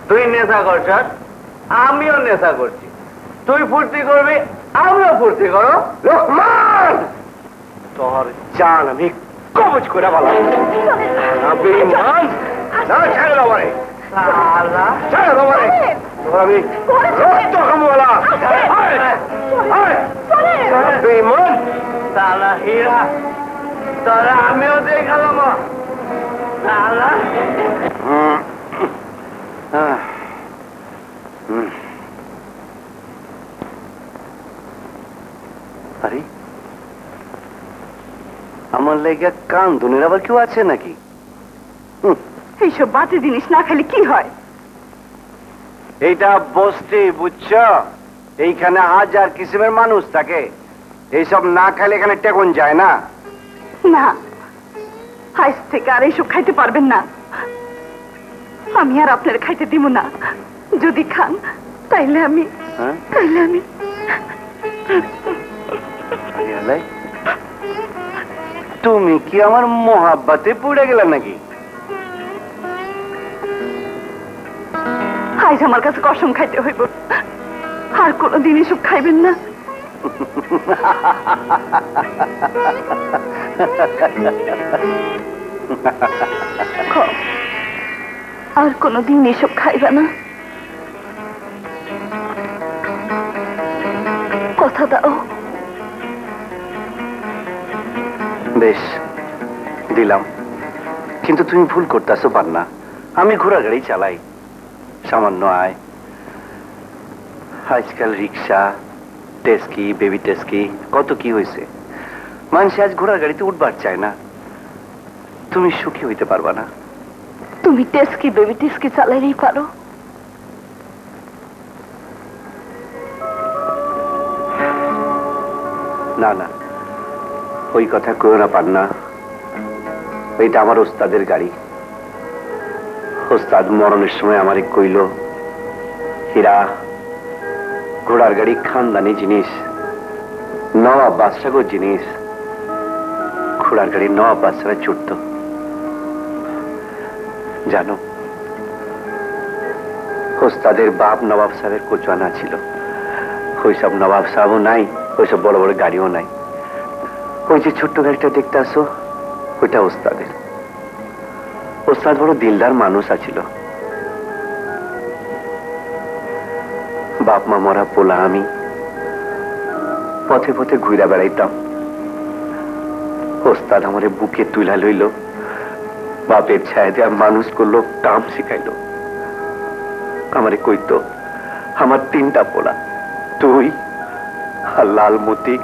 তুই নেশা করছ, আমিও নেশা করছি, তুই ফুর্তি করবি, আমিও ফুর্তি করো। রহমান, তোর জান আমি কবজ করে বলা। বেঈমান, না ছেড়ে দাও আমারে, ছেড়ে দাও আমারে, তোর আমি রক্ত খামওয়ালা। বেঈমান, সালা হীরা, তোরা আমিও দেখালাম। সালা আরে আমার লেগে কান ধনের আবার কেউ আছে নাকি? এইসব বাজে জিনিস না খেলে কি হয়? এইটা বস্তি, বুঝছ? এইখানে হাজার কিসিমের মানুষ থাকে, এইসব না খাইলে এখানে টেকন যায় না। না, আজ থেকে আর এইসব খাইতে পারবেন না, আমি আর আপনার খাইতে দিব না। যদি খান তাইলে আমি তুমি কি আমার মোহাব্বতে পড়ে গেলে নাকি? আজ আমার কাছে কসম খাইতে হইব, আর কোনদিন এসব খাইবেন না। আর কোনদিন এসব খাইবে না, কথা দাও। বেশ দিলাম, কিন্তু তুমি ভুল করতেছো পান্না। আমি ঘোড়া গাড়ি চালাই, সামান্য আয়। আজকাল রিক্সা, টেস্কি, বেবি টেস্কি, কত কি হয়েছে। মানুষ আজ ঘোড়া গাড়িতে উঠবার চায় না। তুমি সুখী হইতে পারবা না। তুমি টেস্কি বেবি টেস্কি চালাইলেই পারো। না না, ওই কথা কইও না পান্না। ওইটা আমার ওস্তাদের গাড়ি। ওস্তাদ মরণের সময় আমারে কইল, হীরা, ঘোড়ার গাড়ি খানদানি জিনিস, নওয়াব বাদশাহ জিনিস ঘোড়ার গাড়ি নওয়াব বাদশারা ছুটত জানো ওস্তাদের বাপ নবাব সাহেবের কোচওয়ানা ছিল ওইসব নবাব সাহেবও নাই ওইসব বড় বড় গাড়িও নাই ওই যে ছোট্ট গাড়িটা দেখতে আসো ওইটা ওস্তাদের ওস্তাদ বড় দিলদার মানুষ আছিল বাপ মা মরা পোলা আমি পথে পথে ঘুরা বেড়াইতাম ওস্তাদ আমারে বুকে তুলা লইল বাপের ছায়া দেয়া মানুষ করলো কাম শিখাইল আমারে কইতো আমার 3টা পোলা তুই আর লালমতি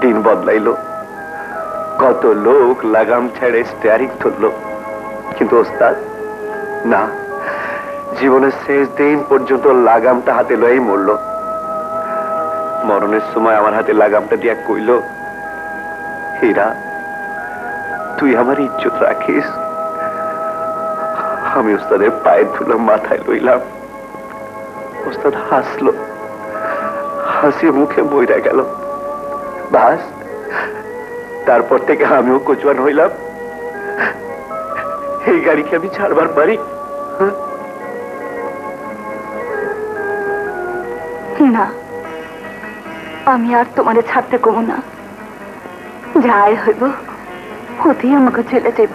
দিন বদলাইলো কত লোক লাগাম ছেড়ে স্টিয়ারিং ধরলো কিন্তু ওস্তাদ না জীবনের শেষ দিন পর্যন্ত লাগামটা হাতে লয়েই মরল মরণের সময় আমার হাতে লাগামটা দিয়া কইল হীরা তুই আমার ইজ্জত রাখিস আমি ওস্তাদের পায়ের ধুলো মাথায় লইলাম ওস্তাদ হাসলো হাসি মুখে বইরা গেল বাস তারপর থেকে আমিও কোচওয়ান হইলাম এই গাড়িকে আমি ছাড়বার পারি না আমি আর তোমারে ছাড়তে কমু না যাই হইব হতেই আমাকে চলে যাইব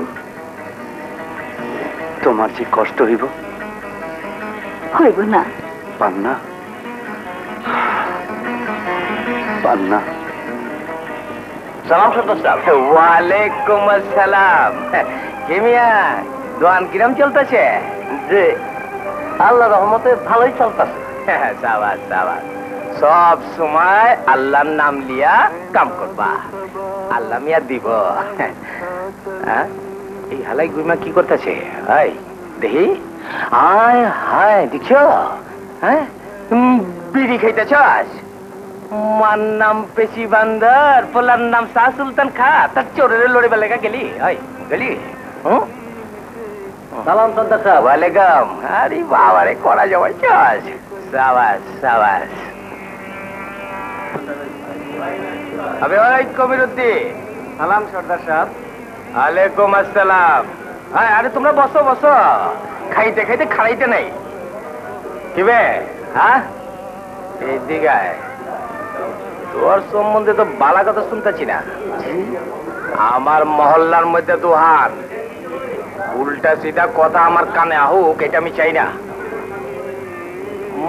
তোমার যে কষ্ট হইব হইব না পান্না পান্না সালাম সর্দার সাহেব। ওয়ালাইকুম আসসালাম কেমিয়া দোয়ান কিরম চলতেছে যে আল্লাহ রহমতে ভালোই চলতেছে সাবাস সাবাস সব সময় আল্লাহর নাম লিয়া কাম করবা আল্লাহ মিয়া দিব এই হালাই গুইমা কি করতেছে হাই দেখি আয় হায় দেখছ হ্যাঁ বিড়ি খাইতেছস মার নাম পেশি বান্দার পোলার নাম শাহ সুলতান খা তার চোরের লড়ে বেলাকা গেলি হাই গেলি সালাম সর্দার সাহেব। ওয়ালাইকুম আরে বাবা রে কড়া জবাই চাস সাবাস সাবাস আবে ওই কবিরউদ্দিন সালাম সর্দার সাহেব ওয়ালাইকুম আসসালাম হ্যাঁ আরে তোমরা বসো বসো খাইতে খাইতে খাড়াইতে নাই কি বে হ্যাঁ এইদিকে আয়। তোর সম্বন্ধে তো বালা কথা শুনতেছি না আমার মহল্লার মধ্যে দুহান উল্টা সিধা কথা আমার কানে আহুক এটা আমি চাই না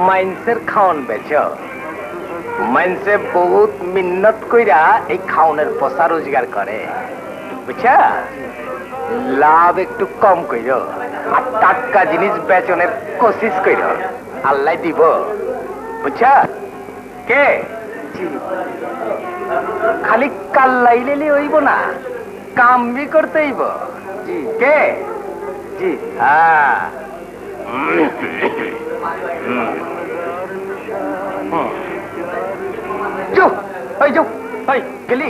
মাইন্সের খাওন বেচ মাইন্সে বহুত মিন্নত কইরা এই খাওনের পয়সা রোজগার করে বুঝছা লাভ একটু কম কইর আর টাটকা জিনিস বেচনের কোশিশ কইর আল্লাহ দিব বুঝছা কে খালি কাল্লাইলেলি হইব না কাম বি করতে হইব কে জি হ্যাঁ গেলি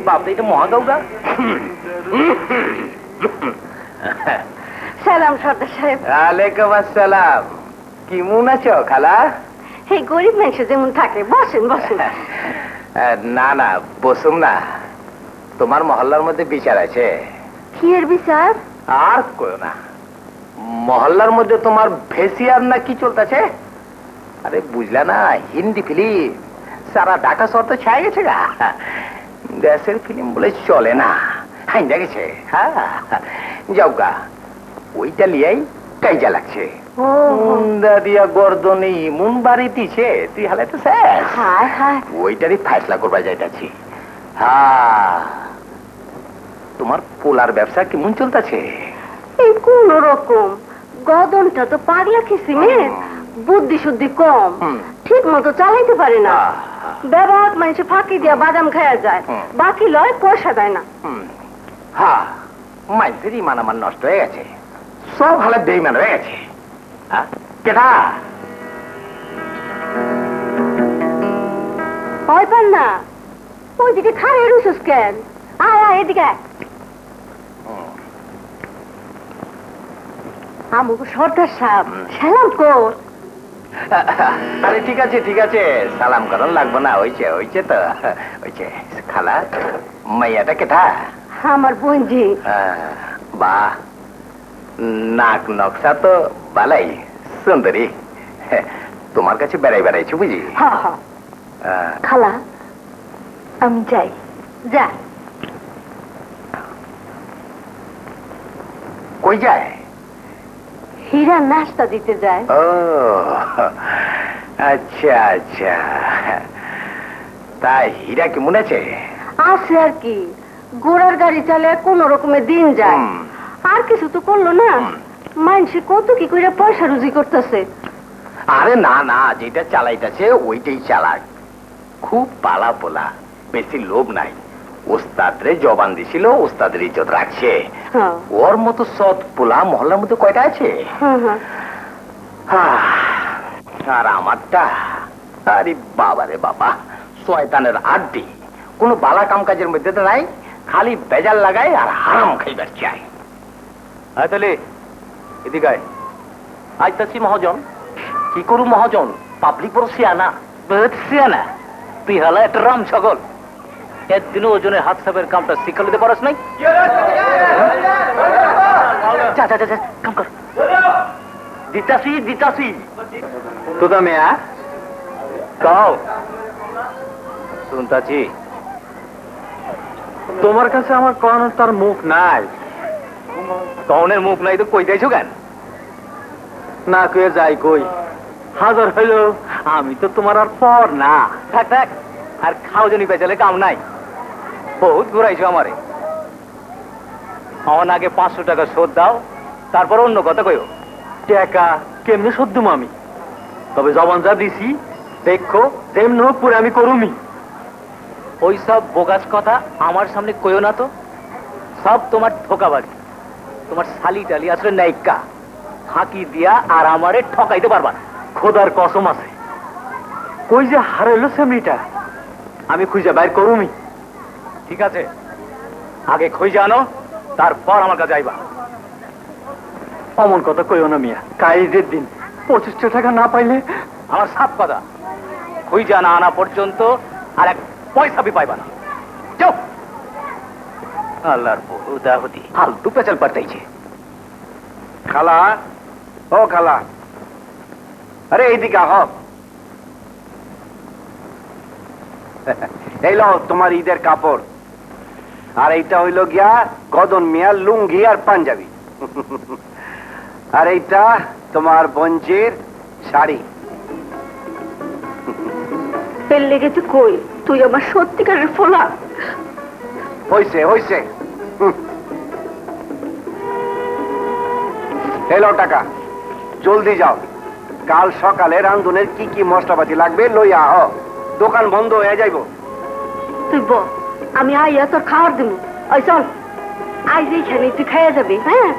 বাপ এটা মহাগাউগা সালাম সর্দার সাহেব ওয়ালাইকুম আসসালাম কেমন আছো খালা এই গরিব মানুষ যেমন থাকে বসেন বসেন না না বসুম না তোমার মহল্লার মধ্যে বিচার আছে কি এর বিচার আর কই না মহল্লার মধ্যে তোমার ভেসিয়ার না কি চলতেছে আরে বুঝলা না হিন্দি ফিল্ম সারা ঢাকা শহর তো ছাই গেছে গা দেশের ফিল্ম বলে চলে না হাইন্দা গেছে হ্যাঁ যাও গা ওইটা লিয়াই কাইজা লাগছে মুন্ডা দিয়া গর্দনে ইমুন বাড়ি দিছে তুই হালে তো শেষ হায় হায় ওইটারই ফাইসলা করবা যাইতাছি হ্যাঁ তোমার পোলার ব্যবসা কেমন চলতেছে এই কোন রকম গদনটা তো পাগলা কিসিমের বুদ্ধি শুদ্ধি কম ঠিক মতো চালাইতে পারে না ব্যবহার মানুষ ফাঁকি দিয়া বাদাম খায়া যায় বাকি লয় পয়সা দেয় না হ্যাঁ মাইন্সের ইমান আমার নষ্ট হয়ে গেছে সব হালে বেইমান হয়ে গেছে কেটা হয় পার না ওইদিকে খারে রুসুস কেন আয় আয় এদিকে আমাকে সর্দার সাহেব সালাম কর আরে ঠিক আছে সালাম করন লাগবো না, হইছে তো হইছে। খালা মাইয়াটা কেটা? আমার বোনজি। বা নাক নকশা তো বালাই সুন্দরী, তোমার কাছে বেড়াইছি বুঝি। হ্যাঁ হ্যাঁ খালা আমি যাই। যা। কই যায়? হীরা নাস্তা দিতে যায়। ও আচ্ছা তাই হীরা কেমন আছে? আছে আর কি, ঘোড়ার গাড়ি চালে কোন রকমে দিন যায়। আর কিছু তো করলো না, মানুষে কত কি করে পয়সা রুজি করতেছে। আরে না, যেটা চালাইতেছে ওইটাই চালাক, খুব পালা পোলা, বেশি লোভ নাই। ওস্তাদ রে জবান দিছিল, ওস্তাদের ইজ্জত রাখছে। ওর মতো সৎ পোলা মহল্লার মধ্যে কয়টা আছে? আর আমারটা, আরে বাবা রে বাবা, শয়তানের আড্ডি, কোন বালা কাম কাজের মধ্যে তো নাই, খালি বেজাল লাগায় আর হারাম খাইবার চাই। তাহলে এদিকে আইতাছি মহাজন। কি করু মহাজন, পাবলিক বড় সিয়ানা, বহুত সিয়ানা। তুই হলো একটা রাম ছাগল, একদিনও ওজনের হাত সাপের কামটা শিক্ষা নিতে পারস নাই। কাম কর। দিতাছি তোদা মেয়া কাও শুনতাছি। তোমার কাছে আমার কখনো তার মুখ নাই। কনের মুখ নাই তো কই যাইছো কেন? না কয়ে যাই কই, হাজার হইল আমি তো তোমার আর পর না। থাক আর খাও জনি বেচালে কাম নাই, বহুত ঘুরাইছো আমারে। আমার আগে 500 টাকা শোধ দাও, তারপর অন্য কথা কইও। টাকা কেমনে শোধ দেবো আমি? তবে জবান যা দিছি দেখো, তেমনি হোক পুরো আমি করুমি। ওই সব বোগাস কথা আমার সামনে কইও না তো, সব তোমার ধোকাবাজি। তোমার শালি টালি আসলে নাইকা, ফাঁকি দিয়া আর আমারে ঠকাইতে পারবা না। খোদার কসম আছে, কই যে হারাইলো সেমনিটা আমি খুঁজে বাইর করুমি। ঠিক আছে, আগে খুঁজে আনো, তারপর আমার কাছে আইবা। অমন কথা কইও না মিয়া, কাইজের দিন 25 টাকা না পাইলে আমার সাপ কথা। খুঁজে না আনা পর্যন্ত আর এক পয়সা বি পাইবা না। যাও। আল্লাহর উদাহতি ফালতু পেঁচাল পাঠাইছে। খালা, ও খালা, আরে এইদিকে আহ। এই লো তোমার ঈদের কাপড়, আর এইটা হইল গিয়া গদন মিয়ার লুঙ্গি আর পাঞ্জাবি, আর এইটা তোমার বঞ্জির শাড়ি। পেল লেগেছে কই, তুই আমার সত্যিকারের ফোলা। হইছে এলো টাকা, জলদি যাও। কাল সকালে রান্ধনের কি কি মশলাপাতি লাগবে লইয়া আহ, দোকান বন্ধ হয়ে যাইব। তুই ব, আমি আইয়া তোর খাওয়ার দিব। ওই চল, আজ এইখানে তুই খাইয়া যাবি। হ্যাঁ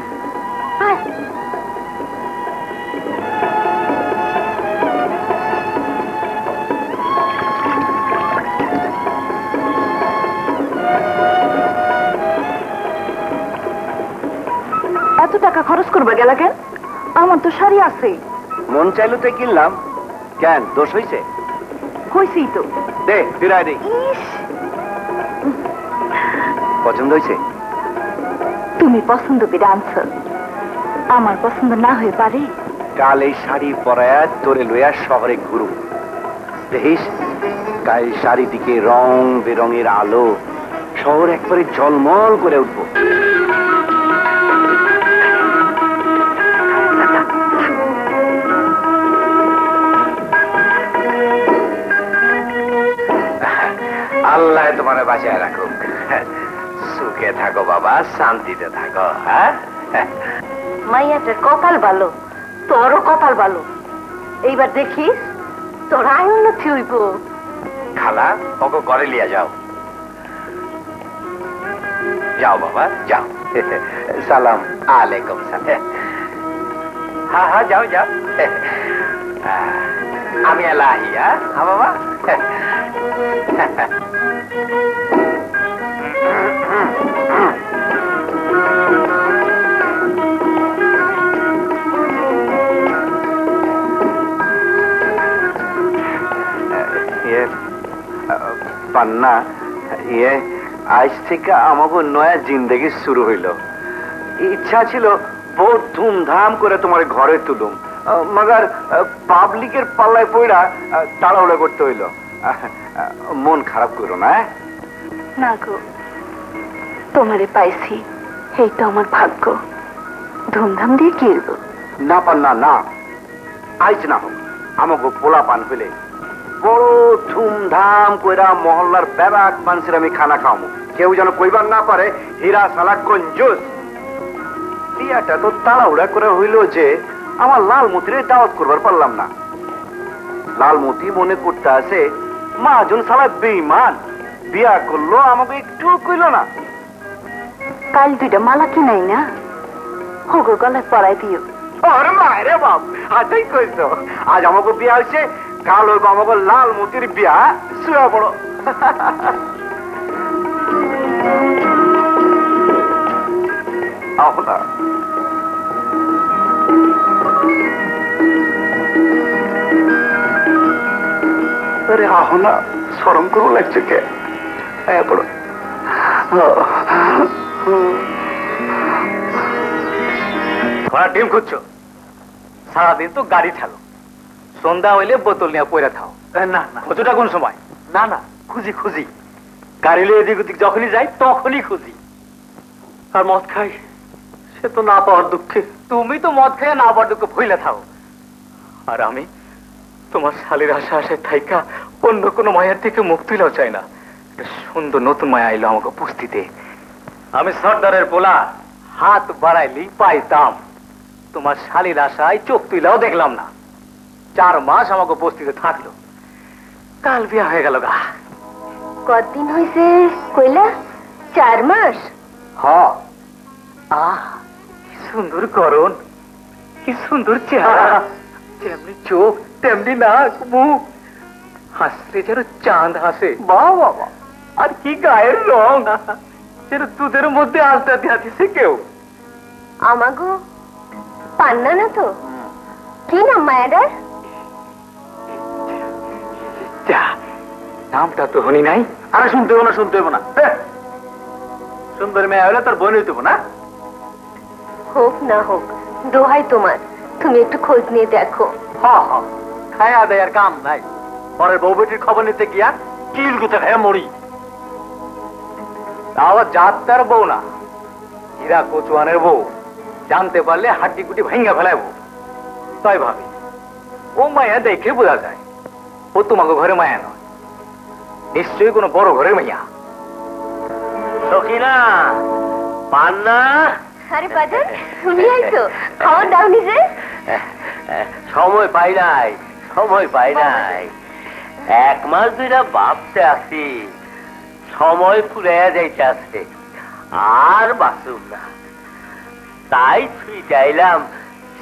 এত টাকা খরচ করবে গেলা কেন? আমার তো শাড়ি আছে। মন চাইলো তো কিনলাম, কেন দোষ হইছে? হইছেই তো। দে ফিরাই দে। পছন্দ হইছে? তুমি পছন্দ করে আনছো, আমার পছন্দ না হয়ে পারে? কাল এই শাড়ি পরায়া তোরে লইয়া শহরে ঘুরু, দেখিস কাল শাড়িটিকে রং বেরঙের আলো, শহর একবারে ঝলমল করে উঠবো। আল্লাহ তোমার বাঁচায় রাখুক, সুখে থাকো বাবা, শান্তিতে থাকো। হ্যাঁ মাইয়াটার কপাল ভালো, তোরও কপাল ভালো। এইবার দেখিস তোর আয় উন্নতি হইব। খালা ওকে ঘরে লিয়া যাও। যাও বাবা যাও। সালাম আলাইকুম। হ্যাঁ যাও আমি এলাহি। হ্যাঁ বাবা। পান্না ইয়ে আজ থেকে আমাকে নয়া জিন্দগি শুরু হইল। ইচ্ছা ছিল বহুত ধুমধাম করে তোমার ঘরে তুলুম, মগর পাবলিকের পাল্লায় পড়া তাড়াহুড়া করতে হইল। মন খারাপ করো না। না গো, তোমারে পাইছি, এই তো আমার ভাগ্য। ধুমধাম দিয়ে কি হইব? না পান্না না, আইজ না হোক আমাকে পোলা পান হইলে বড় ধুমধাম কইরা মহল্লার ব্যারাক মানুষের আমি খানা খাওয়াবো। কেউ যেন কইবার না পারে হীরা সালা কঞ্জুস। বিয়াটা তো তাড়াহুড়া করে হইল যে আমার লালমতিরে দাওয়াত করবার পারলাম না। লালমতি মনে করতে আছে মাজন সালা বেঈমান, বিয়া করলো আমাকে একটু কইল না। কাল দুইটা মালা কিনাই না, হোগো গলায় পরাই দিও। আরে মায়েরে বাপ, আজই কইছো আজ আমাকে বিয়া হয়েছে, কাল হইব আমাকে লালমতির বিয়া। শুয়ে পড়ো। আহলা আরে আহো না, শরম করো লাগছে কে? পড়ো। ঘোড়া ডিম খুঁজছো, সারাদিন তো গাড়ি ঠেলো, সন্ধ্যা হইলে বোতল নিয়ে পয়রা থাও। না না, খোঁজোটা কোন সময়? না না, খুঁজি খুঁজি, গাড়ি লিয়ে এদিক ওদিক যখনই যাই তখনই খুঁজি। আর মদ খাই, সে তো না পাওয়ার দুঃখে। তুমি তো মদ খাই না পাওয়ার দুঃখে ভইলে থাও, আর আমি তোমার শালীর আশা আশায় থাইকা অন্য কোনো মায়ের থেকে মুখ তুলেও চাই না। সুন্দর নতুন মায়া আইলো আমাকে পুস্তিতে। আমি সর্দারের পোলা, হাত বাড়াইলি পাইতাম, তোমার শালীর আশায় চোখ তুইলাও দেখলাম না। 4 মাস আমাকে বস্তিতে থাকলো, কাল বিয়া হয়ে গেল গা। কতদিন হয়েছে কইলা? 4 মাস? আহ, কি সুন্দর করন, কি সুন্দর চেহারা, যেমনি চোখ তেমনি নাক মুখ, হাসলে যেন চাঁদ হাসে। বাহ বাবা, আর কি গায়ের রং, যেন দুধের মধ্যে আলতা দিয়া দিছে কেউ। আমাগো পান্না না তো? কি নাম মায়াটার? নামটা তো শুনি নাই। আরে শুনতে হবো না, শুনতে হবো না। সুন্দর মেয়ে হলে তোর বোন হইতে না? হোক না হোক, দোহাই তোমার, তুমি একটু খোঁজ নিয়ে দেখো। খায়া দেয় আর কাম নাই, পরের বউ বেটির খবর নিতে গিয়া কিল গুতে খায়া মরি। আবার যাত্রার বউ না, হীরা কচুয়ানের বউ, জানতে পারলে হাড্ডি কুটি ভাঙ্গা ফেলাইবো। তাই ভাবি ও মায়া দেখে বোঝা যায় ও তোমাকে ঘরে মায়া নয়, নিশ্চয়ই কোনো বড় ঘরের মাইয়া। সখিনা, পান্না। আরে বাজার, তুমি আইছো, খাওয়ার দাও নিজে। সময় পাই নাই, সময় পাই নাই। 1 মাস ধরে ভাবতে আছি, সময় ফুরাইয়া যাইতে আছে, আর বাঁচুম না। তাই ছুই চাইলাম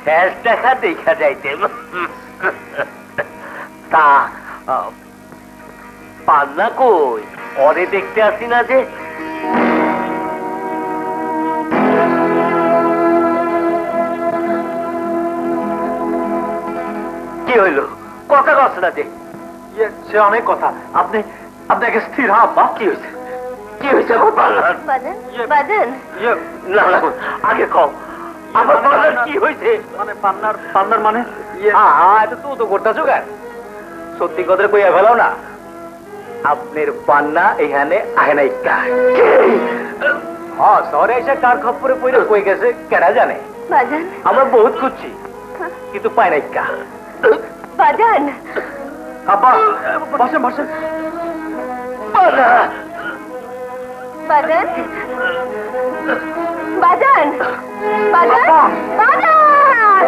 শেষ দেখা দেখা যাইতে। তা পান্না কই? অরে দেখতে আসি না যে। কি হইল? কথা কস না যে? সে অনেক কথা, আপনি আপনাকে স্থির হন। আব্বা, কি হয়েছে? কি হয়েছে আমার পান্নার? বাজান, বাজান, না না, আগে কম, আমার পান্নার কি হয়েছে? মানে পান্নার মানে? এটা তো করতেছো কেন? সত্যি কথা কইয়া ফেলাও না, আপনার পান্না এখানে আহে নাই। হ্যাঁ, শহরে এসে কার খপ্পরে পড়ে কই গেছে কেনা জানে। বাজান, আমরা বহুত খুঁজছি কিন্তু পাই নাই। বাজান, আব্বা বসে বসে। বাজান, বাজান, বাজান, বাজান।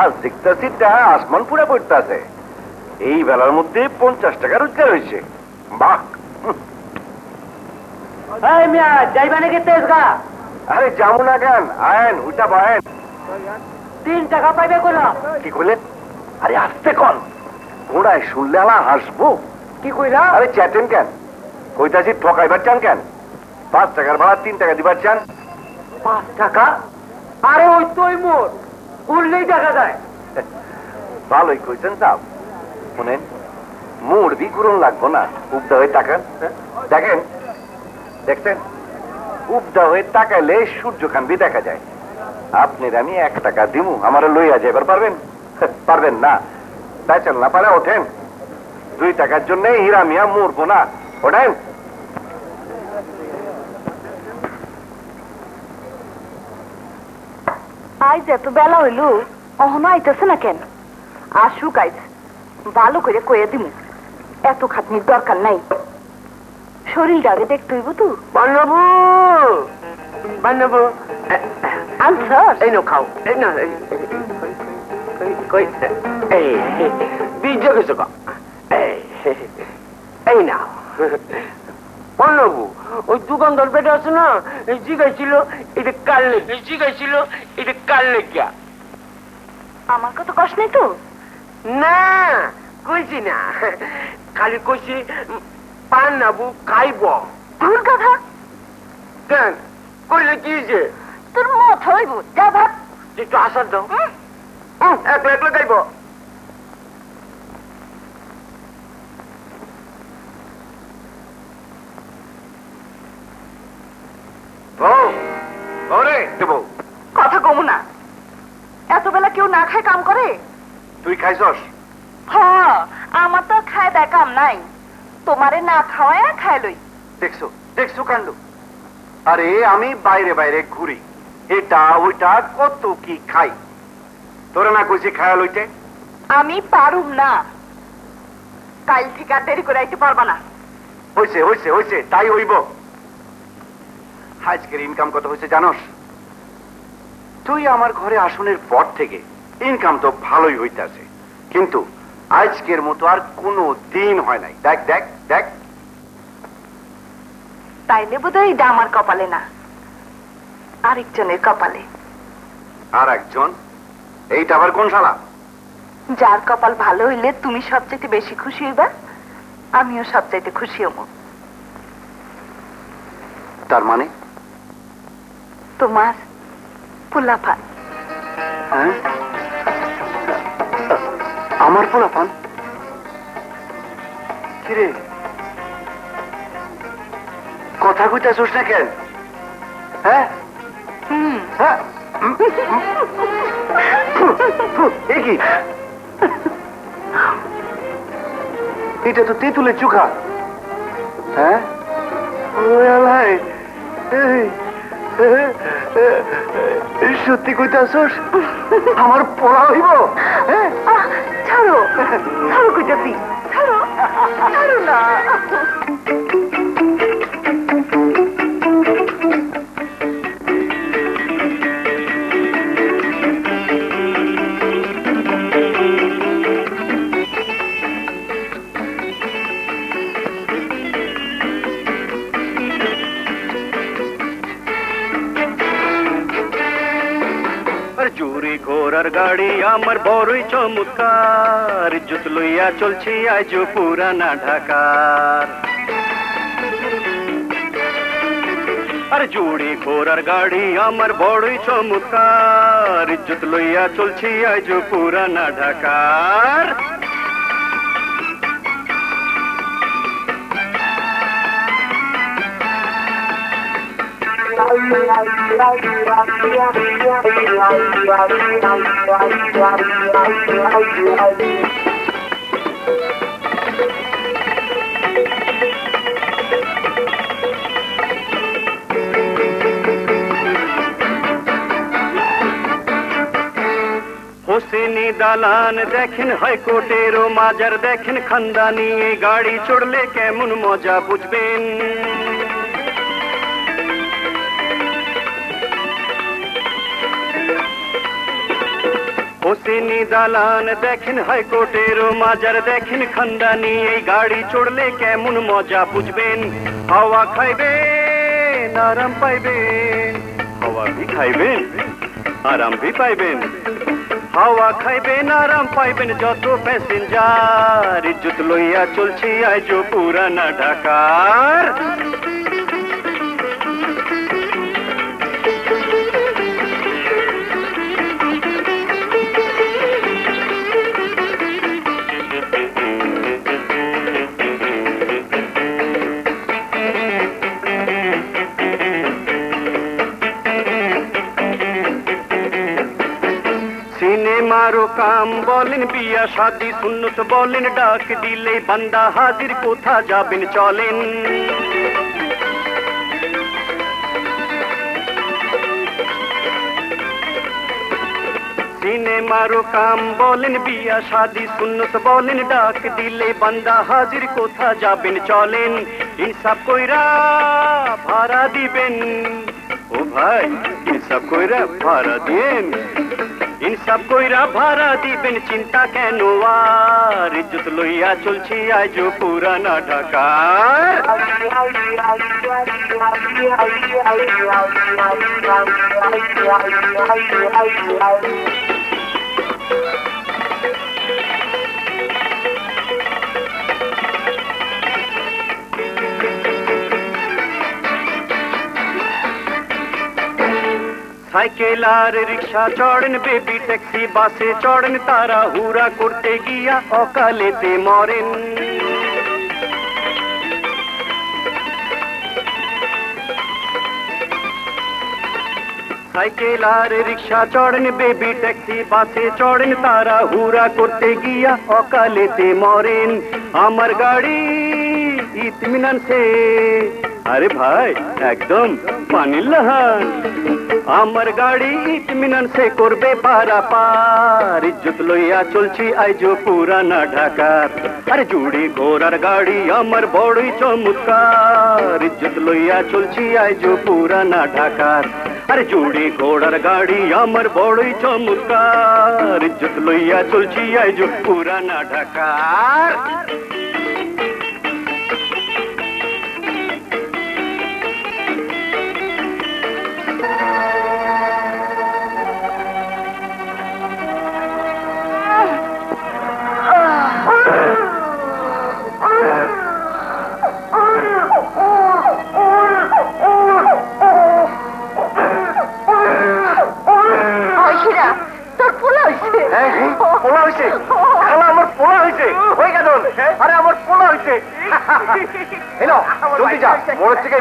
আজ দেখতেছি আসমান পুরা পড়তেছে, এই বেলার মধ্যে 50 টাকা রোজগার হয়েছে। বাহ! যাইবা নাকি তেজগা? আরে যাবো না কেন, আয়েন উঠা বয়েন। 3 টাকা পাইবে কোলা? কি করলেন? আরে আসতে কন, ঘোড়ায় শুনলে আলা হাসবো। কি কইলা? আরে চেতেন কেন? কইতাছি ঠকাইবার চান কেন? 5 টাকার ভাড়া 3 টাকা দিবার চান? 5 টাকা? আরে ওই তোই মোর উড়লেই দেখা যায়। ভালোই কইছেন সাহেব। শুনেন, মুরবি করুন লাগবো না, উবদা হয়ে তাকান। দেখেন, দেখছেন, উবদা হয়ে তাকাইলে সূর্যকান্তি দেখা যায়। আপনার আমি 1 টাকা দিমু, আমার লইয়া যাইবার পারবেন? পারবেন না। তাই চল না পারে ওঠেন। 2 টাকার জন্য হীরা মিয়া মরবো না, ওঠেন। আইজ এত বেলা হইল, অহনো আইতেছে না কেন? আসুক আইজ, ভালো করে কয়ে দিমু। এত খাটনির দরকার নাই, শরীরটা আগে দেখতে হইব তো। বানাবো বানাবো আনসার এই নো খাও, এই না কই এই বীজ কিছু খাও, এই না বানাবো। ওই দোকানদার বেটা আছে না, এই জিগাইছিল এটা কাল লেগে, জিগাইছিল এটা কাল লেগিয়া। আমার কত কষ্ট নেই তো? না কইছি না, খালি কইছি পান নাবু খাইব। ভুল কথা। কেন কইলে কি যে তোর মত হইব, যা ভাত। একটু আসার দাও, একলা একলা খাইব। কথা কমু না, এত বেলা কেউ না খায় কাম করে? তুই খাইছস? হ্যাঁ, আমার তো খায় দেয় কাম নাই, তোমারে না খাওয়ায় খায় লই। দেখছো দেখছো কাণ্ড। আরে আমি বাইরে বাইরে ঘুরি, এটা ওইটা কত কি খাই। তোরা না কইছি খায়া লইতে? আমি পারুম না, কাল থেকে আর দেরি করে আইতে পারবা না। হইছে হইছে হইছে, তাই হইব। আজকের ইনকাম কত হয়েছে জানোস? তুই আমার ঘরে আসনের পর থেকে ইনকাম তো ভালোই হইতাছে, কিন্তু আজকের মতো আর কোনো দিন হয় নাই। দেখ দেখ দেখ। তাইলে বোধহয় এটা আমার কপালে না, আরেকজনের কপালে। আর একজন? এইটা আবার কোন শালা? যার কপাল ভালো হইলে তুমি সবচাইতে বেশি খুশি হইবা, আমিও সবচাইতে খুশি হব। তার মানে? তোমার পোলাপান। হ্যাঁ, আমার পোলাপান? কিরে, কথা কইতাছিস না কেন? হ্যাঁ হ্যাঁ, এ কি? এটা তো তেঁতুলের চোখা। হ্যাঁ, সত্যি কইতাছস? আমার পোলা হইব? ছাড়ো ছাড়ো কইতাছি, ছাড়ো ছাড়ো না। চুরি ঘোড়ার গাড়ি আমার বড়ই চমৎকার, ইজ্জত লইয়া চলছি আজ পুরানা ঢাকার। আরে চুরি ঘোড়ার গাড়ি আমার বড়ই চমৎকার, ইজ্জত লইয়া চলছি আজ পুরানা ঢাকার। হোসেনি দালান দেখেন, হাইকোর্টেরও মাজার দেখেন, খানদানি এই গাড়ি চড়লে কেমন মজা বুঝবেন। হোসেনি দালান দেখেন, হাইকোর্টেরও মাজার দেখেন, খানদানি এই গাড়ি চড়লে কেমন মজা বুঝবেন। হাওয়া খাইবেন আরাম পাইবেন, হাওয়া ভি খাইবেন আরাম ভি পাইবেন। হাওয়া খাইবেন আরাম পাইবেন যত প্যাসেঞ্জার ইজ্জত লইয়া চলছি আজ পুরানা ঢাকার সিনেমারও কাম বলেন বিয়া শাদি সুন্নত বলেন ডাক দিলে বান্দা হাজির কোথা যাবেন চলেন সিনেমারও কাম বলেন বিয়া শাদি সুন্নত বলেন ডাক দিলে বান্দা হাজির কোথা যাবেন চলেন ইনসাফ কইরা ভাড়া দিবেন ও ভাই ইনসাফ কইরা ভাড়া দিন ইনসাফ কইরা ভাড়া দিবেন চিন্তা কেন আর ইজ্জত লইয়া চলছি আজ পুরানা ঢাকার সাইকেল আর রিক্সা চড়েন বেবি ট্যাক্সি বাসে চড়েন তারা হুরা করতে গিয়া অকালেতে মরেন সাইকেল আর রিক্সা চড়েন বেবি ট্যাক্সি বাসে চড়েন তারা হুরা করতে গিয়া অকালেতে মরেন আমার গাড়ি ইতমিনান সে আরে ভাই একদম পানির লাহান আমার গাড়ি ইতমিনান সে করবে পারাপার ইজ্জত লইয়া চলছি আইজ পুরানা ঢাকার আরে জুড়ি ঘোড়ার গাড়ি আমার বড়ই চমৎকার ইজ্জত লইয়া চলছি আইজ পুরানা ঢাকার আরে জুড়ি ঘোড়ার গাড়ি আমার বড়ই চমৎকার ইজ্জত লইয়া চলছি আইজ পুরানা ঢাকার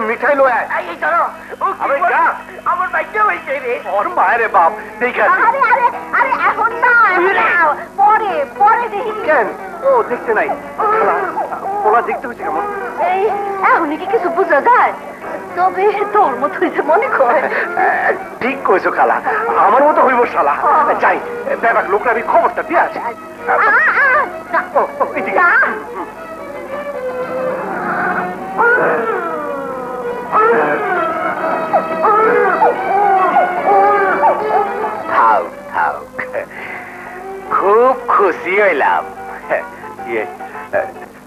মিঠাই লো আমার বাইকে হয়েছে রে ওর মায়ের বাপ দেখে এখন না পরে পরে দেখি কেন ও দেখতে নাই পোলা দেখতে হয়েছে কেমন এখনই কি কিছু বোঝা যায় তবে তোর মতো হয়েছে মনে করে ঠিক কইছো খালা আমার মতো হইব শালা যাই ব্যাপার লোকরা আমি খবরটা দিয়ে আছে খুব খুশি হইলাম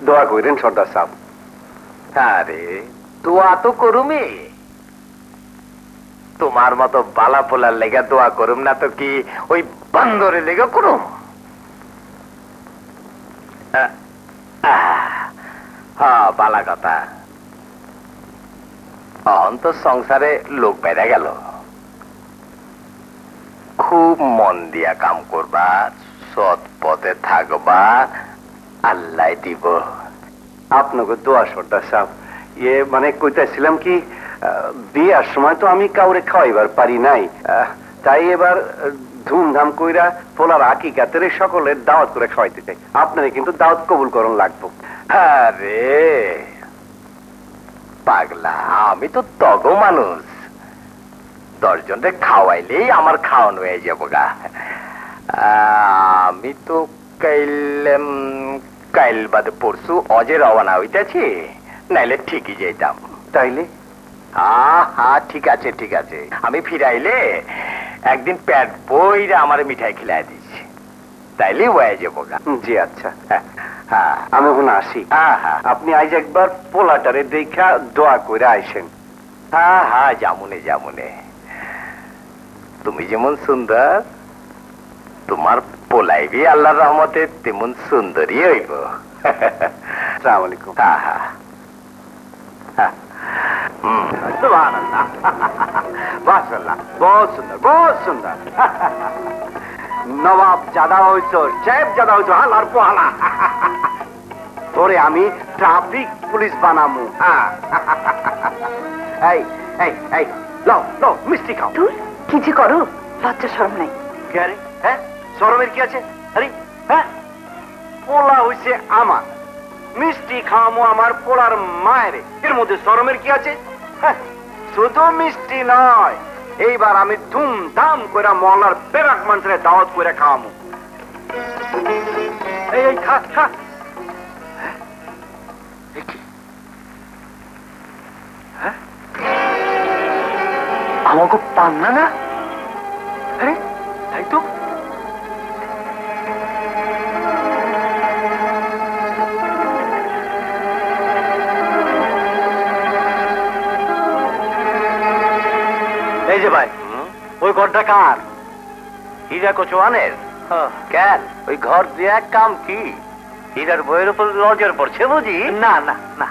দোয়া করেন সর্দার সাহেব আরে দোয়া তো করুমি তোমার মতো বালা পোলার লেগে দোয়া করুম না তো কি ওই বান্দরের লেগে করুম হ্যাঁ বালা কথা অন্ত সংসারে লোক বেড়ে গেল খুব মন দিয়া কাম করবা সৎ পথে থাকবা আল্লাহ দিব আপনাকে দোয়া সর্দার সাহেব মানে কইতেছিলাম কি বিয়ার সময় তো আমি কাউরে খাওয়াইবার পারি নাই তাই এবার ধুমধাম কইরা পোলার আকিকাতের সকলের দাওয়াত করে খাওয়াইতে চাই আপনারা কিন্তু দাওয়াত কবুল করুন লাগবো আরে পাগলা আমি তো তগ মানুষ 10 জনকে খাওয়াইলেই আমার খাওয়ানো হয়ে যাবো গা আমি তো কাইল বাদে পরশু অজে রওনা হইতেছি নাইলে ঠিকই যেতাম তাইলে হ্যাঁ ঠিক আছে ঠিক আছে আমি ফিরাইলে একদিন পেট বইরা আমার মিঠাই খিলাই দিচ্ছি তাইলে হয়ে যাবো গা জি আচ্ছা হ্যাঁ আমি ওখানে আসি আপনি আজ একবার পোলাটারে দেখা দোয়া করে আইসেন হ্যাঁ জামুনে জামুনে তুমি যেমন সুন্দর তোমার পোলাইবি আল্লাহর রহমতে তেমন সুন্দরী হইব। আসসালামু আলাইকুম। সুবহানাল্লাহ, মাশাআল্লাহ, বহুত সুন্দর, বহুত সুন্দর। নবাব জাদা হইছ, সাহেব জাদা হইছ, হালার পোহালা। তোরে আমি ট্রাফিক পুলিশ বানামু। এই এই এই লও লও মিষ্টি খাও। দূর কি যে করো, লজ্জা শরম নাই? কে আরে? হ্যাঁ, শরমের কি আছে? আরে হ্যাঁ, পোলা হইছে আমার, মিষ্টি খাওয়ামো আমার পোলার মায়েরে, এর মধ্যে শরমের কি আছে? হ্যাঁ, শুধু মিষ্টি নয়, এইবার আমি ধুমধাম করে মহল্লার বেরাক মানুষের দাওয়াত করে খাওয়ামো। এই এই খা খা। আমাকে পান্না না? আরে তাই তো। এই যে ভাই, ওই ঘরটা কার? হীরা কচুয়ানের? কেন ওই ঘর দিয়ে কাম কি? হীরার বইয়ের উপর নজর পড়ছে বুঝি? না না না,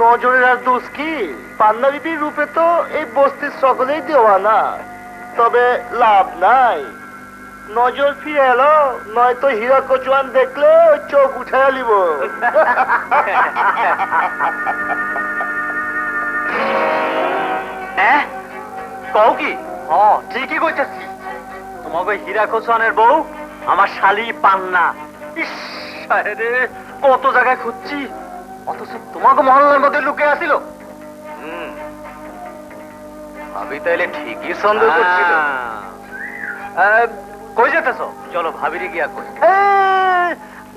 নজরের আর দোষ কি? পান্না বিবির রূপে তো এই বস্তির সকলেই দেওয়ানা, তবে লাভ নাই, নজর ফিরে এলো, নয়তো হীরা কচুয়ান দেখলে চোখ উঠাইয়া লিব। হ্যাঁ কও কি? ঠিকই কইতেছি, তোমাকে হীরা কচুয়ানের বউ আমার শালি পান্না। ইস রে, কত জায়গায় খুঁজছি, অথচ তোমাকে মহল্লার মধ্যে লুকে আসিল। ভাবি তাইলে ঠিকই সন্দেহ করছিল। কই যেতেছ? চলো ভাবিরে গিয়া কই।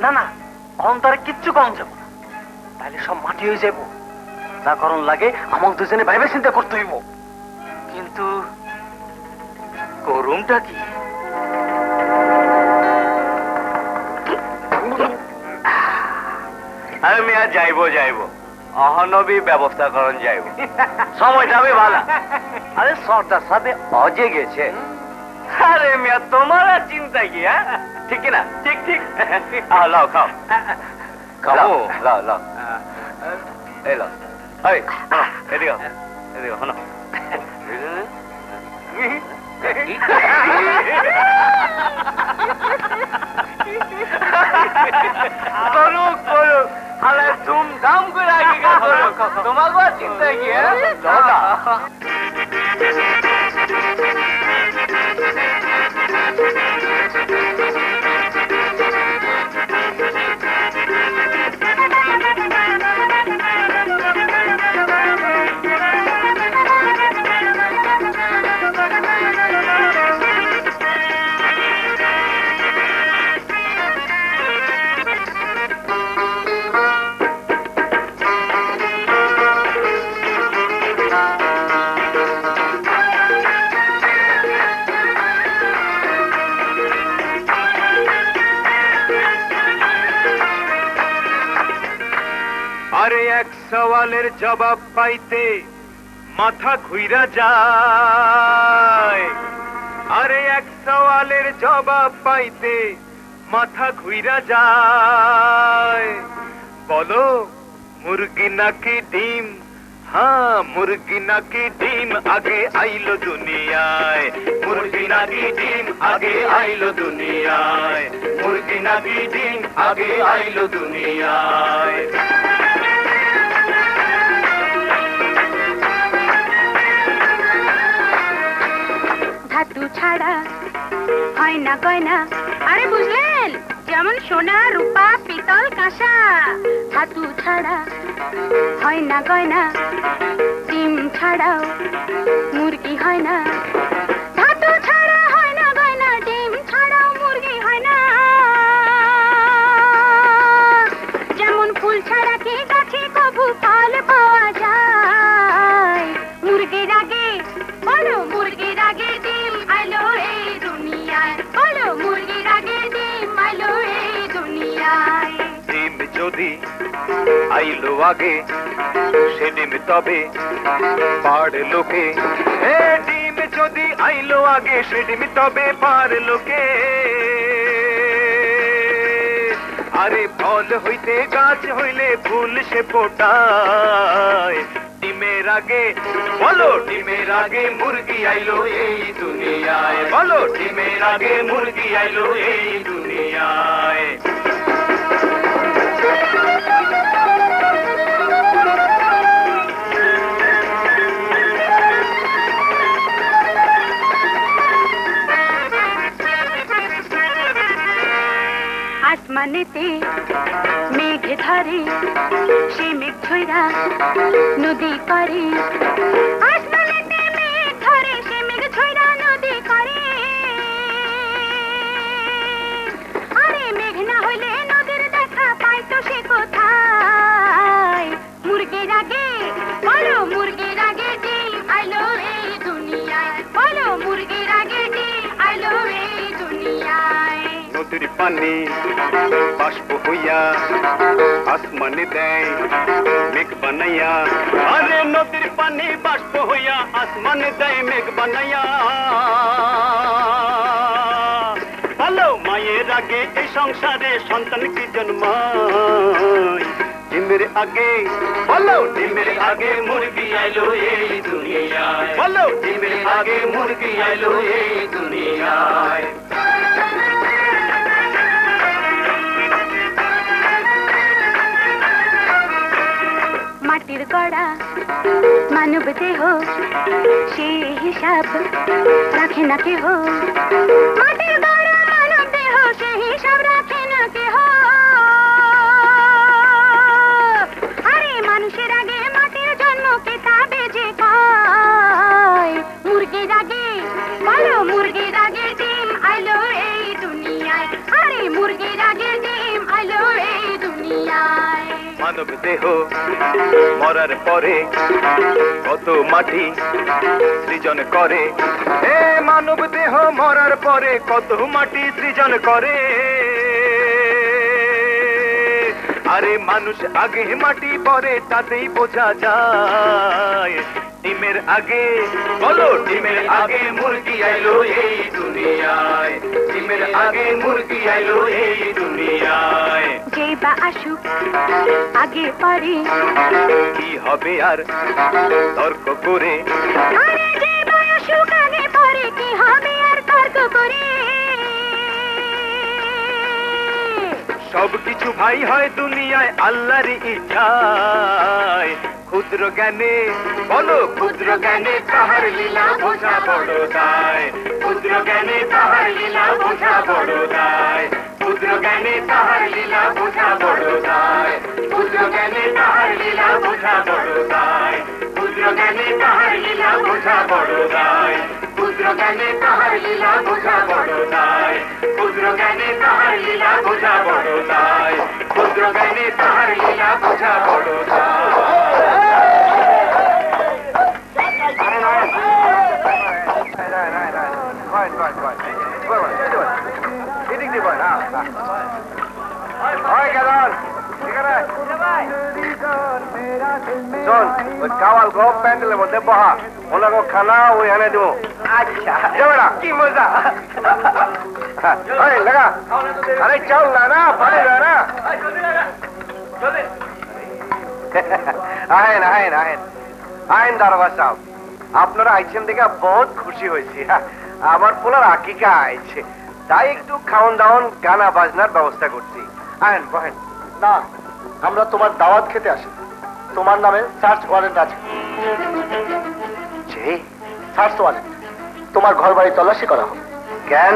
না না, অন্তরে কিচ্ছু কম যাব না, তাইলে সব মাটি হয়ে যাব। যা করণ লাগে আমাকে দুজনে ভাইবে চিন্তা করতে হইব। কিন্তু করুমটা কি? আমি আর যাইব অহনবী ব্যবস্থা করণ যাইব, সময় যাবে ভালো। আরে সর্দার সাথে অজে গেছে। আরে মিয়া তোমার আর চিন্তা কি? হ্যাঁ ঠিক না? ঠিক ঠিক। লাও খাও খাও, লাও লাও, এই লাও, এই এদিকে এদিকে শোনো। করুক করুক, হালে ধুমধাম করে আগে তোমাকে চিন্তা কি? আরে এক সওয়ালের জবাব পাইতে মাথা ঘুইরা যায়, আরে এক সওয়ালের জবাব পাইতে মাথা ঘুইরা যায়। বলো মুরগি নাকি ডিম? হ্যাঁ মুরগি নাকি ডিম আগে আইলো দুনিয়ায়, মুরগি নাকি ডিম আগে আইলো দুনিয়ায়, মুরগি নাকি ডিম আগে আইলো দুনিয়ায়। ধাতু ছাড়া হয় না গয়না, আরে বুঝলেন, যেমন সোনা রূপা পিতল কাঁসা। ধাতু ছাড়া হয় না গয়না, ডিম ছাড়াও মুরগি হয় না। ধাতু ছাড়া হয় না গয়না, ডিম ছাড়াও মুরগি হয় না। যেমন ফুল ছাড়া কি গাছে কবু ফল পাওয়া যায়। মুরগির আগে বলো, মুরগির আগে ডিম আলো এই দুনিয়ায়, বলো মুরগির আগে ডিম আলো এই দুনিয়ায়। ডিম যদি আইলো আগে, সে ডিম তবে পাড় লোকে। ডিম ডিম যদি আইলো আগে সে ডিম তবে পার লোকে আরে ফল হইতে গাছ হইলে ফুল সে ফোটায় ডিমের আগে বলো ডিমের আগে মুরগি আইলো এই দুনিয়ায় বলো ডিমের আগে মুরগি আইলো এই দুনিয়ায় আসমানেতে মেঘ ধরে সে মেঘ ছইরা নদী করে আসমানেতে মেঘ ধরে সে মেঘ ছইরা নদী করে আরে মেঘ না হইলে নদীর দেখা পাই তো সে কোথায় মুরগির আগে বলো মুরগির আগে ডিম আইলো এই দুনিয়ায় বলো মুরগির আগে ডিম আইলো এই দুনিয়ায় নদীর পানি বাষ্প হইয়া আসমানে দেয় মেঘ বানাইয়া আরে নদীর পানি বাষ্প হইয়া আসমানে দেয় মেঘ বানাইয়া বলো মায়ের আগে এই সংসারে সন্তান কি জন্মায় ডিমের আগে বলো ডিমের আগে মুরগি আইলো এই দুনিয়ায় বলো ডিমের আগে মুরগি আইলো এই দুনিয়ায় মাটির গড়া মানব দেহ সে হিসাব রাখে না কেহ মাটির গড়া মানব দেহ সে হিসাব রাখে না কেহ আরে মানুষের আগে মাটির জন্ম কিতাবে যে কয় মুরগির আগে বলো মুরগির আগে ডিম আইলো এই দুনিয়ায় আরে মুরগির আগে ডিম আইলো এই দুনিয়ায় মানব দেহ মরার পরে কত মাটি সৃজন করে হে মানব দেহ মরার পরে কত মাটি সৃজন করে আরে মানুষ আগে মাটি পরে তাতেই বোঝা যায় ডিমের আগে বলো ডিমের আগে মুরগি আইলো এই দুনিয়ায় ডিমের আগে মুরগি আইলো এই দুনিয়ায় যে বা আসুক আগে পরে কি হবে আর তর্ক করে আরে যে বা আসুক আগে পরে কি হবে আর তর্ক করে সবকিছু ভাই হয় দুনিয়ায় আল্লাহর ইচ্ছায় ক্ষুদ্র জ্ঞানে বলো ক্ষুদ্র জ্ঞানে তাহার লীলা বোঝা বড় দায় ক্ষুদ্র জ্ঞানে তাহার লীলা বোঝা বড় দায় ক্ষুদ্র জ্ঞানে তাহার লীলা বোঝা বড় দায় ক্ষুদ্র জ্ঞানে তাহার লীলা বোঝা বড় দায় ক্ষুদ্র জ্ঞানে তাহার লীলা বোঝা বড় দায় ক্ষুদ্র জ্ঞানে তাহার লীলা বোঝা বড় দায় ক্ষুদ্র জ্ঞানে তাহার লীলা বোঝা বড় দায় ক্ষুদ্র জ্ঞানে তাহার লীলা বোঝা বড় শোন ওই কাওয়াল গো প্যান্ডেলের মধ্যে বহা ওনাকে খানা ওইখানে দেবো আচ্ছা যাবে না কি মজা আরে লাগা আরে চাল না পানি না আহেন আহেন আহেন আহেন দারোগা সাহেব আপনারা আইছেন দেখে বহুত খুশি হয়েছি আমার পোলার আকিকা আইছে তাই একটু খাওন দাওন গানা বাজনার ব্যবস্থা করছি আহেন বহেন না আমরা তোমার দাওয়াত খেতে আসি তোমার নামে সার্চ ওয়ারেন্ট আছে সার্চ ওয়ারেন্ট তোমার ঘর বাড়ি তল্লাশি করা হবে কেন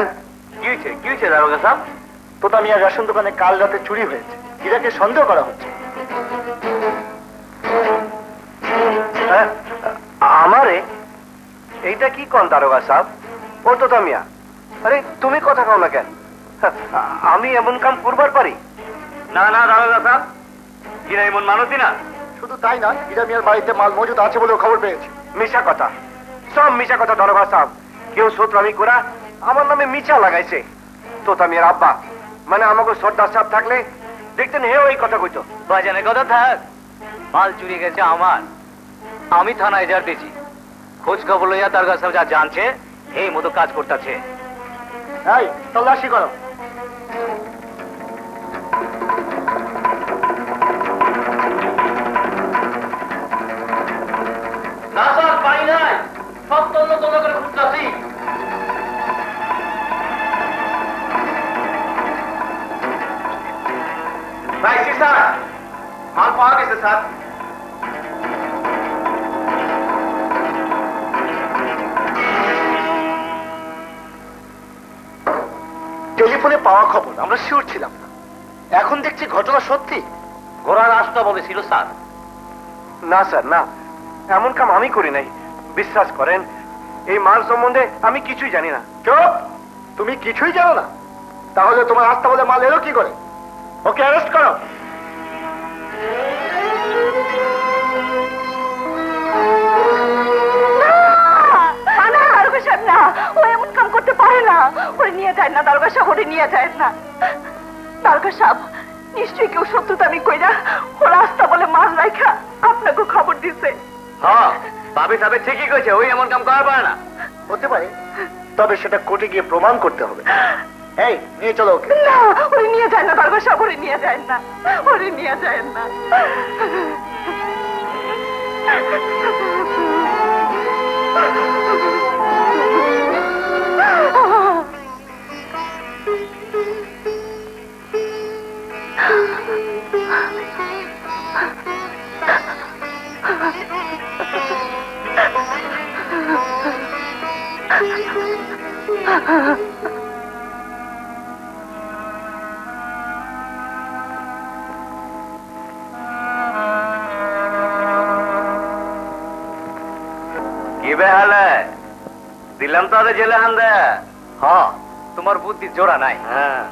কি হয়েছে দারোগা সাহেব তোতা মিয়ার রেশন দোকানে কাল রাতে চুরি হয়েছে ইরাকে সন্দেহ করা হচ্ছে আমারে এইটা কি কোন দারোগা সাহেব ও তোতা মিয়া আরে তুমি কথা কও না কেন আমি এমন কাম করবার পারি না না দারোগা সাহেব কিরা এমন মানুষই না শুধু তাই না ইরা মিয়ার বাড়িতে মাল মজুদ আছে বলেও খবর পেয়েছি মিশা কথা সব মিশা কথা দারোগা সাহেব কেউ সূত্রামি করা আমার নামে মিছা লাগাইছে তোতা মিয়ার আব্বা মানে আমাকে সর্দার সাহেব থাকলে দেখতেন হেও এই কথা কইতো বাজানের কথা থাক মাল চুরি গেছে আমার আমি থানায় যার দিয়েছি খোঁজ খবর লইয়া তার কাছে যা জানছে এই মতো কাজ করতেছে। এই তল্লাশি করো। না স্যার পাই নাই, সব তন্ন তন্ন করে খুঁজতেছি। পাইছি স্যার, মাল পাওয়া গেছে স্যার। টেলিফোনে পাওয়া খবর আমরা শিওর ছিলাম না, এখন দেখছি ঘটনা সত্যি। ঘোড়ার রাস্তা বলেছিল স্যার। না স্যার না, এমন কাম আমি করি নাই, বিশ্বাস করেন। এই মাল সম্বন্ধে আমি কিছুই জানি না। চুপ, তুমি কিছুই জানো না? তাহলে তোমার রাস্তা বলে মাল এলো কি করে? ওকে অ্যারেস্ট করো। না, ও এমন কাম করতে পারে না। ওরে নিয়ে যায় না দারোগা সাহেব, ওরে নিয়ে যায় না। দারোগা সাহেব, নিশ্চয়ই কেউ শত্রুতামি কইরা ও রাস্তা বলে মাল রাখা আপনাকে খবর দিছে। হ্যাঁ, ভাবি সাহেব ঠিকই কইছে, ওই এমন কাম করা পারে না। হতে পারে, তবে সেটা কোর্টে গিয়ে প্রমাণ করতে হবে। এই নিয়ে চলো ওকে। না, ওরে নিয়ে যায় না দারোগা সাহেব, ওরে নিয়ে যায় না, ওরে নিয়ে যায় না। কি বেহালে দিলাম তো আরে জেলে হান্দে। হ্যাঁ, তোমার বুদ্ধি জোড়া নাই। হ্যাঁ,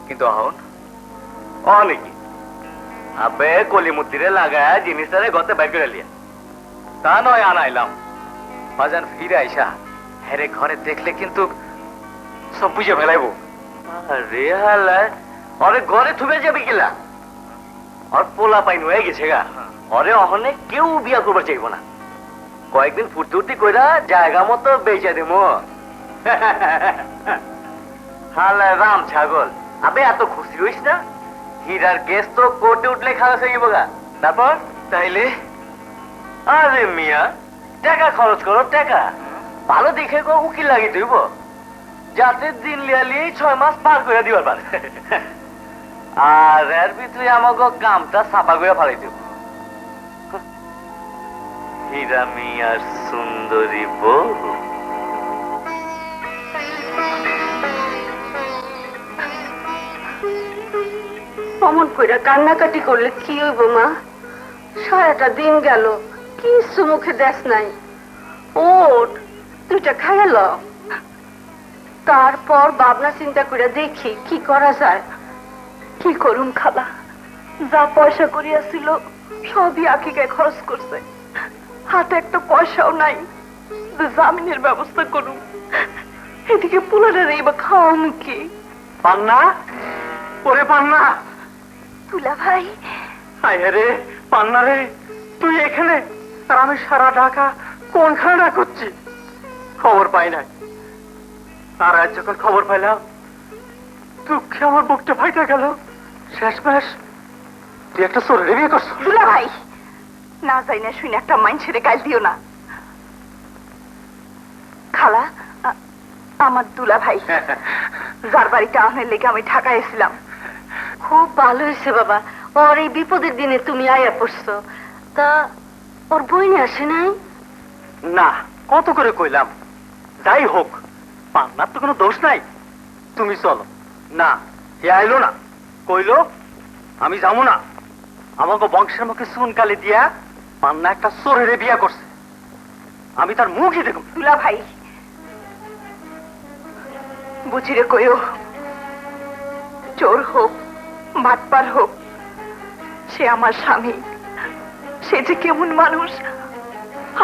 কিন্তু এখন অনেকি আবে কলিমুদ্দিরে লাগায় জিনিসটারে গতে বাইর করে লিয়া, তা নয় আনাইলাম। বাজান ফিরে আইসা হেরে ঘরে দেখলে কিন্তু সব বুঝে ফেলাইব। আরে হালে অরে ঘরে থুবে যাবে কিলা? আর পোলা পাইন হয়ে গেছে গা, অরে অহনে কেউ বিয়া করবার চাইব না। কয়েকদিন ফুর্তি উর্তি কইরা জায়গা মতো বেচে দেব। হালে রাম ছাগল, আবে এত খুশি হইস না। হীরার কেস তো কোর্টে উঠলে খালাস হয়ে যাবো গা। তারপর তাইলে আরে মিয়া টাকা খরচ করো, টাকা ভালো দেখে গো উকিল লাগিয়ে দিব, যাতে দিন লিয়ালি 6 মাস পার করে দিবার পারে। আর এর ভিতরে আমাকে কামটা সাফা করে ফালাই দেব। হীরা মিয়ার সুন্দরী বউ। অমন কইরা কান্নাকাটি করলে কি হইব মা? সারাটা দিন গেল, কিছু মুখে দেশ নাই। ওঠ, দুইটা খাইল, তারপর ভাবনা চিন্তা করে দেখি কি করা যায়। কি করুন খালা, যা পয়সা করিয়াছিল সবই আকিকে খরচ করছে। হাতে একটা পয়সাও নাই যে জামিনের ব্যবস্থা করুন। এদিকে পুলারের এইবার খাওয়া মুখে। পান্না, ওরে পান্না। তুলা ভাই, আয় রে পান্না রে, তুই এখানে? আর আমি সারা ঢাকা কোনখানে না করছি, খবর পাই নাই। আর আজ যখন খবর পাইলাম, দুঃখে আমার বুকটা ফাইটা গেল। শেষমেশ তুই একটা চোরের বিয়ে করছ। তুলা ভাই, না যাই না শুনে একটা মাইন ছেড়ে গাল দিও না। খালা, আমার দুলা ভাই, যার বাড়িতে আহনের লেগে আমি ঢাকায় এসেছিলাম। খুব ভালো হয়েছে বাবা, ওর এই বিপদের দিনে তুমি আয়া পড়ছো। তা ওর বইনে আসে নাই? না, কত করে কইলাম। যাই হোক, পান্নার তো কোনো দোষ নাই, তুমি চলো। না, এ আইলো না, কইলো আমি যাবো না। আমাকে বংশের মুখে সুনকালি দিয়া পান্না একটা চোরের বিয়া করছে, আমি তার মুখই দেখব। তুলা ভাই, বুঝিরে কইও, চোর হোক বাটপার হোক, সে আমার স্বামী। সে যে কেমন মানুষ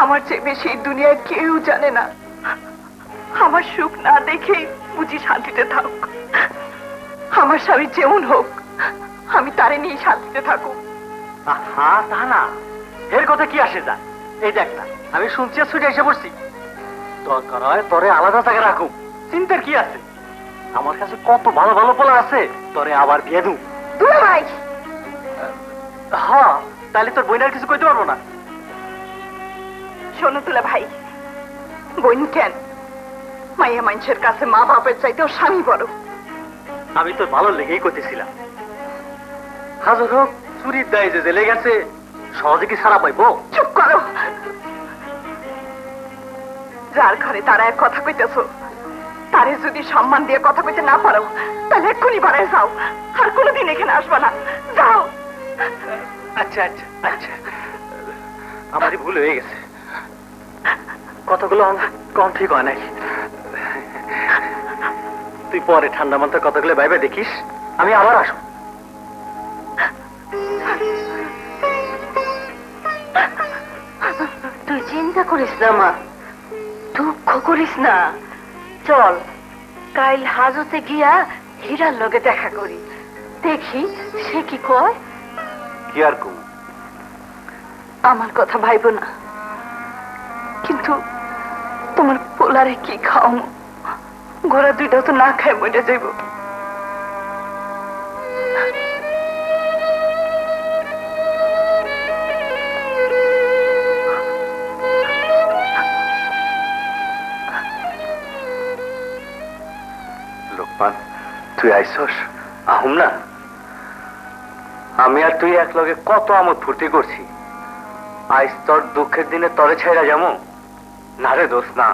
আমার চেয়ে বেশি দুনিয়ায় কেউ জানে না। আমার সুখ না দেখেই বুঝি শান্তিতে থাক। আমার স্বামী যেমন হোক, আমি তারে নিয়ে শান্তিতে থাকুক। হ্যাঁ, তা না, এর কথা কি আসে যায়? এই দেখ না, আমি শুনছি ছুটে এসে পড়ছি। দরকার হয় তোরে আলাদা জায়গায় রাখুম, চিন্তার কি আছে? আমার কাছে কত ভালো ভালো পোলা আছে, তোরে আবার বিয়ে দু। দুলা ভাই, হ্যাঁ, তাহলে তোর বইনার কিছু কইতে পারবো না। শোনো দুলা ভাই, বোন কেন, মাইয়া মানুষের কাছে মা বাপের চাইতেও স্বামী বড়। আমি তোর ভালো লেগেই করতেছিলাম। হাজার হোক চুরির দায় যে জেলে গেছে, সহজে কি ছাড়া পাইবো? চুপ করো, যার ঘরে তারা এক কথা কইতেছো, তারে যদি সম্মান দিয়ে কথা কইতে না পারো, তাহলে এক্ষুনি বাড়ায় যাও, আর কোনোদিন এখানে আসবা না, যাও। আচ্ছা আচ্ছা আচ্ছা, আমারই ভুল হয়ে গেছে, কথাগুলো কম ঠিক হয় নাই। তুই পরে ঠান্ডা মাথায় কথাগুলো ভাইবে দেখিস, আমি আবার আসবো। তুই চিন্তা করিস না মা, দুঃখ করিস না। চল কাল হাজতে গিয়া হীরার লগে দেখা করি, দেখি সে কি কয়। কি আর কম? আমার কথা ভাইব না, কিন্তু তোমার পোলারে কি খাও? ঘোড়া দুইটা তো না খায় মরে যাইব। লোকমান, তুই আইসস? আহুম না, আমি আর তুই এক লগে কত আমোদ ফুর্তি করছি। আইস তোর দুঃখের দিনে তরে ছাইরা যাবো না রে দোস্ত, না।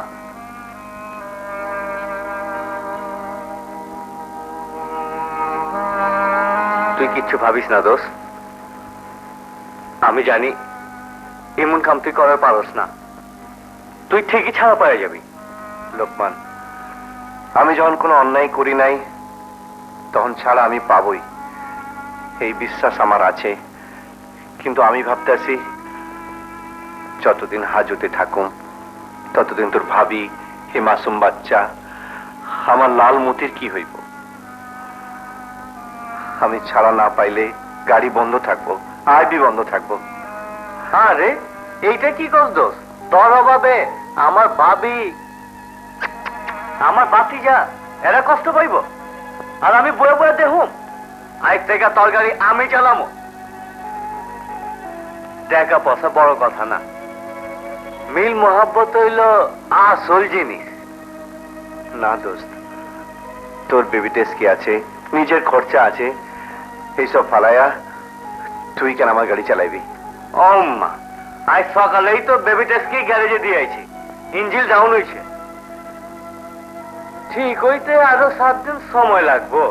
তুই কিচ্ছু ভাবিস না দোস্ত, আমি জানি এমন কাম তুই করার পারস না, তুই ঠিকই ছাড়া পাওয়া যাবি। লোকমান, আমি যখন কোনো অন্যায় করি নাই, তখন ছাড়া আমি পাবই, এই বিশ্বাস আমার আছে। কিন্তু আমি ভাবতেছি, যতদিন হাজতে থাকুম ততদিন তোর ভাবি, হে মাসুম বাচ্চা, আমার লাল মতির কি হইব? আমি ছাড়া না পাইলে গাড়ি বন্ধ থাকবো, আইবি বন্ধ থাকবো। হ্যাঁ রে, এইটা কি কর দোষ? তোর অভাবে আমার ভাবি, আমার বাতিজা এরা কষ্ট পাইব, আর আমি বয়ে বয়ে দেখুম? আজ থেকে তোর গাড়ি আমি চালামো। টাকা পয়সা বড় কথা না, মিল মোহাব্বত হইল আসল জিনিস। না দোস্ত, তোর বেবি টেস্ট কি আছে, নিজের খরচা আছে, এইসব ফালাইয়া তুই কেন আমার গাড়ি চালাইবি? মা, আজ সকালেই তো বেবি টেস্টকে গ্যারেজে দিয়ে আইছি, ইঞ্জিন ডাউন হয়েছে, ঠিক হইতে আরো 7 দিন সময় লাগবো।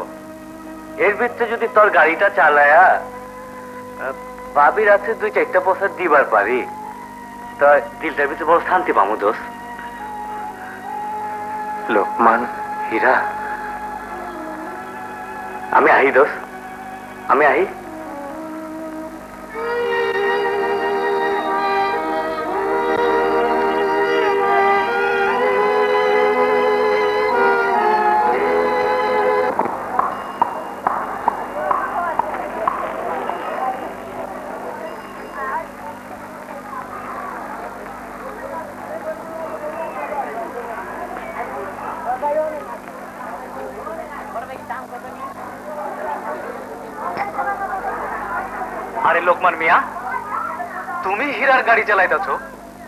এর ভিতরে যদি তোর গাড়িটা চালায়া ভাবির আছে 2-4টা পয়সা দিবার পারি, তা দিলটার ভিতরে বড় শান্তি পাবো দোষ। লোকমান, হীরা, আমি আহি দোষ, আমি আহি। আরে লোকমান মিয়া, তুমি হীরার গাড়ি চালাইতেছ?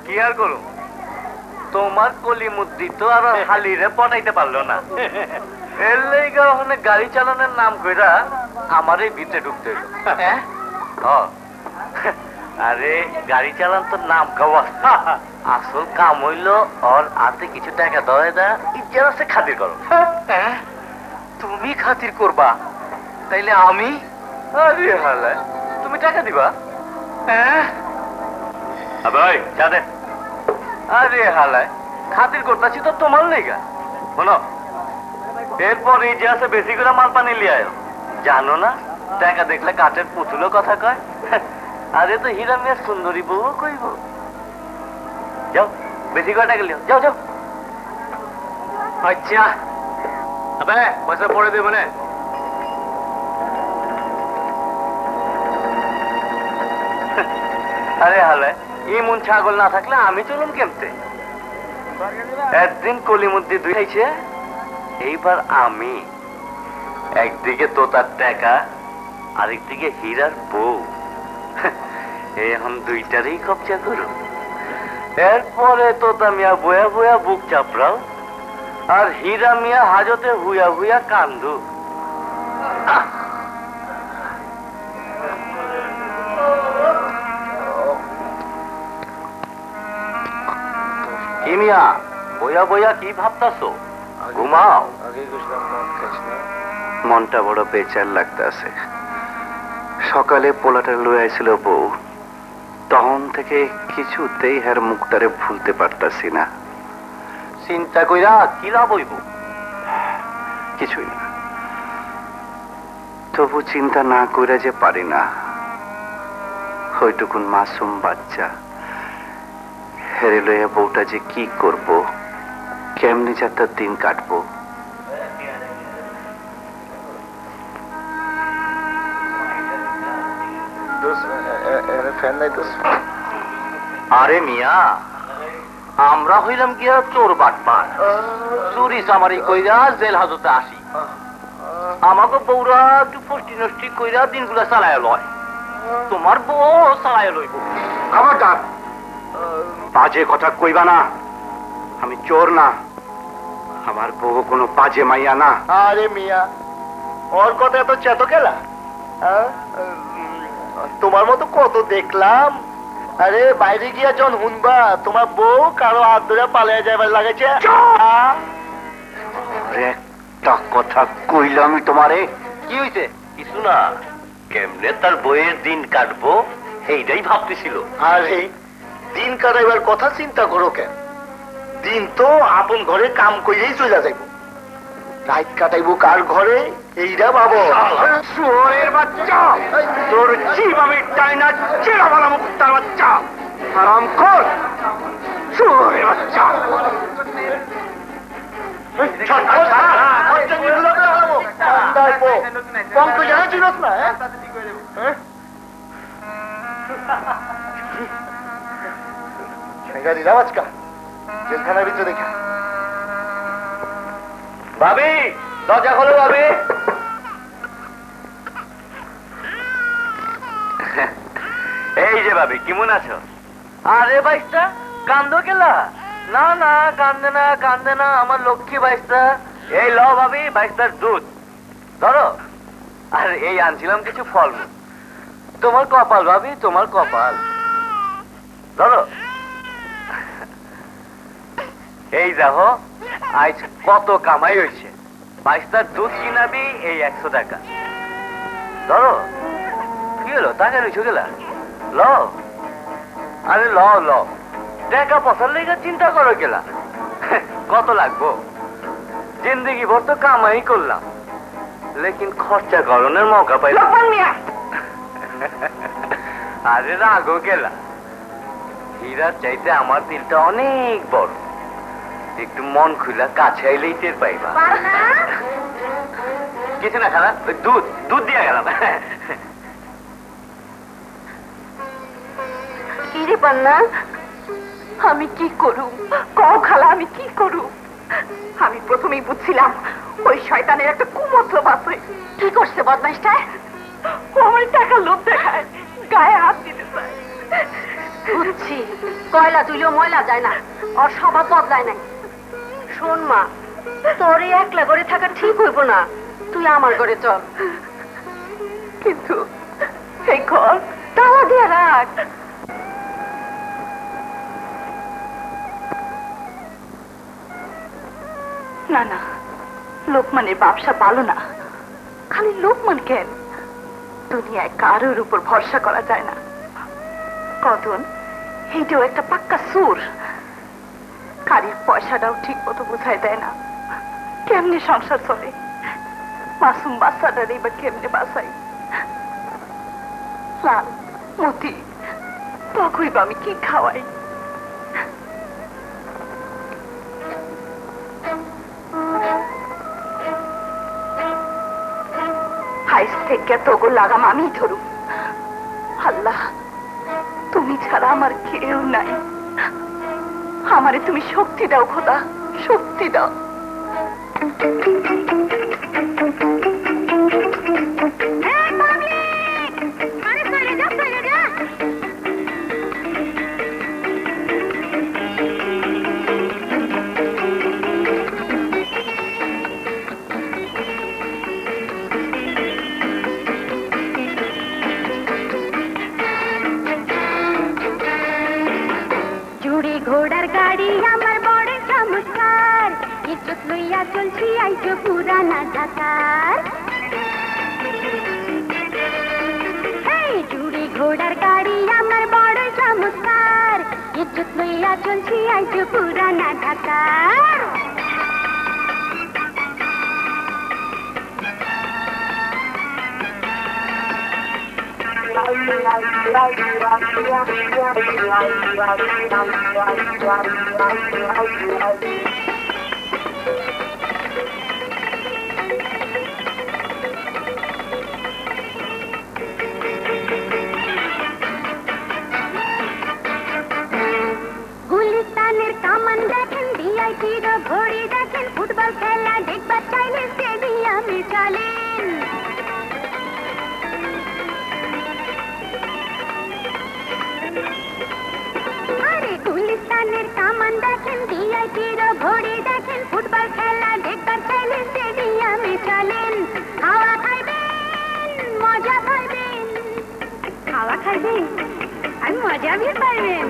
কি আর করো, তোমার কলিমুদ্দি তো আর হালিরে পটাইতে পারলো না, এর লেগে ওখানে গাড়ি চালানোর নাম কইরা আমার এই ভিতরে ঢুকতে হইল। আরে গাড়ি চালান তো নাম খাওয়া, আসল কাম হইল ওর হাতে কিছু টাকা দেওয়া দা, ইচ্ছা আছে খাতির করো। তুমি খাতির করবা, তাইলে আমি? আরে হালা, তুমি টাকা দিবা? ভাই যা দে। আরে হালায়, খাতির করতেছি তো তোমার লেগা। শোনো, এরপর এই যে আছে বেশি করে মাল পানি লিয়ে আয়, জানো না টাকা দেখলে কাঠের পুতুলও কথা কয়। আরে তো হীরা মেয়ে সুন্দরী বউ কইব। যাও বেশি করে টাকা লিও, যাও যাও। আচ্ছা আবে পয়সা পড়ে দেবো না। আরে হালে ইমন ছাগল না থাকলে আমি চলুম কেমতে? একদিন কলিমুদ্দি দুই খাইছে, এইবার আমি। একদিকে তোতার টাকা, আরেকদিকে হীরার বউ। এখন দুইটারই কবজা করো। এরপরে তোতা মিয়া বয়া বয়া বুক চাপড়াও, আর হীরা মিয়া হাজতে হুয়া হুয়া কান্দু। কি মিয়া বয়া বয়া কি ভাবতাছো? ঘুমাও। মনটা বড় বেচার লাগতেছে। সকালে পোলাটা লয়ে আইছিল বউ, তখন থেকে কিছুতেই হের মুখটারে ভুলতে পারতাছি না। চিন্তা কইরা কি লাভ হইব? কিছুই না, তবু চিন্তা না কইরা যে পারি না। ওইটুকুন মাসুম বাচ্চা হেরে লইয়া বউটা যে কি করব, কেমনি যাত্রার দিন কাটবো। আরে মিয়া, আমরা হইলাম গিয়া চোর বাটপার, চুরি চামারি কইরা জেল হাজতে আসি। আমাকে বউরা একটু ফষ্টি নষ্টি কইরা দিনগুলা চালায় লয়, তোমার বউ চালায় লইব। খবরদার, বাজে কথা কইবা না। আমি চোর না, আমার বউ কোনো বাজে মাইয়া না। আরে মিয়া, ওর কথা এত চেত গেলা? তোমার মতো কত দেখলাম। আরে বাইরে গিয়া জন হুনবা তোমার বউ কারো হাত ধরে পালিয়ে যাবার লাগেছে। একটা কথা কইলাম আমি তোমারে। কি হইছে? কিছু না, কেমনে তার বইয়ের দিন কাটবো এইটাই ভাবতেছিল। আরে দিন কাটাইবার কথা চিন্তা করো কেন? দিন তো আপন ঘরে কাম কইরেই চলে যাইব। রাত কাটাইবো কার ঘরে এইটা ভাবো। চোরের বাচ্চা, তোর জীব আমি টাইনা চেরা বালা মুক্তার বাচ্চা, হারাম খোর চোরের বাচ্চা। জেলখানার ভিতরে দেখা ভাবি, দরজা খোলো ভাবি। এই যে ভাবি, কেমন আছো? আরে বাইস্তা, কান্দো কেলা? না না, কান্দে না কান্দে না, আমার লক্ষ্মী বাইস্তা। এই ল ভাবি বাইস্তার দুধ ধরো, আর এই আনছিলাম কিছু ফলমূল। তোমার কপাল ভাবি, তোমার কপাল। ধরো। এই দেখো আজ কত কামাই হয়েছে। বাইস্তার দুধ কিনাবি এই 100 টাকা। ধরো। কি হলো, টাকা রয়েছে গেলা? ল, আরে ল ল, টাকা পয়সার লেগে চিন্তা করো গেলা। কত লাগবো? জিন্দগি ভর তো কামাই করলাম, লেকিন খরচা করণের মৌকা পাইলাম। আরে রাগো গেলা, হীরার চাইতে আমার দিলটা অনেক বড়। একটু মন খুলা কাছে আইলেই টের পাইবা। কিছু না খালা, ওই দুধ দুধ দিয়া গেলাম। কি রে পান্না, আমি কি করুম? কও খালা, আমি কি করুম? আমি প্রথমেই বুঝছিলাম ওই শয়তানের একটা কুমতলব আছে। কি করছে বদমাইশটায়? ও আমার টাকা লোভ দেখায়, গায়ে হাত দিতে চায়। বুঝছি, কয়লা তুইলেও ময়লা যায় না, ওর স্বভাব বদলায় নাই। শোন মা, তোর এই একলা ঘরে থাকা ঠিক হইব না, তুই আমার ঘরে চল। কিন্তু এই ঘর তালা দিয়ে রাখ। না না, লোকমানের ব্যবসা ভালো না। খালি লোকমান কেন, দুনিয়ায় কারোর উপর ভরসা করা যায় না। কদন এইটাও একটা পাক্কা সুর। কারির পয়সাটাও ঠিক মতো বুঝাই দেয় না। কেমনে সংসার চলে? মাসুম বাচ্চাটার এবার কেমনে বাঁচাই? লাল মতি তখনই আমি কি খাওয়াই? হাইস থেকে তোগো লাগাম আমি ধরু। আল্লাহ, তুমি ছাড়া আমার কেউ নাই। আমারে তুমি শক্তি দাও খোদা, শক্তি দাও। ঘোড়ার গাড়ি আমার বড় চমৎকার, ইজ্জত লইয়া চলছি আইছো পুরানা ঢাকার। জুড়ি ঘোড়ার গাড়ি আমার বড় চমৎকার, ইজ্জত লইয়া চলছি আইছো পুরানা ঢাকার। গুলিস্তানের কামান দেখেন, ভিআইপির ঘড়ি দেখেন, ফুটবল খেলা দেখবার চাইলে স্টেডিয়ামে চলেন। গুলিস্তানের কামান দেখেন, ভিআইপির ঘড়ি দেখেন, ফুটবল খেলা দেখবার চাইলে স্টেডিয়ামে চলেন। হাওয়া খাইবেন, মজা পাইবেন, হাওয়া খাইবেন আর মজা भी পাইবেন।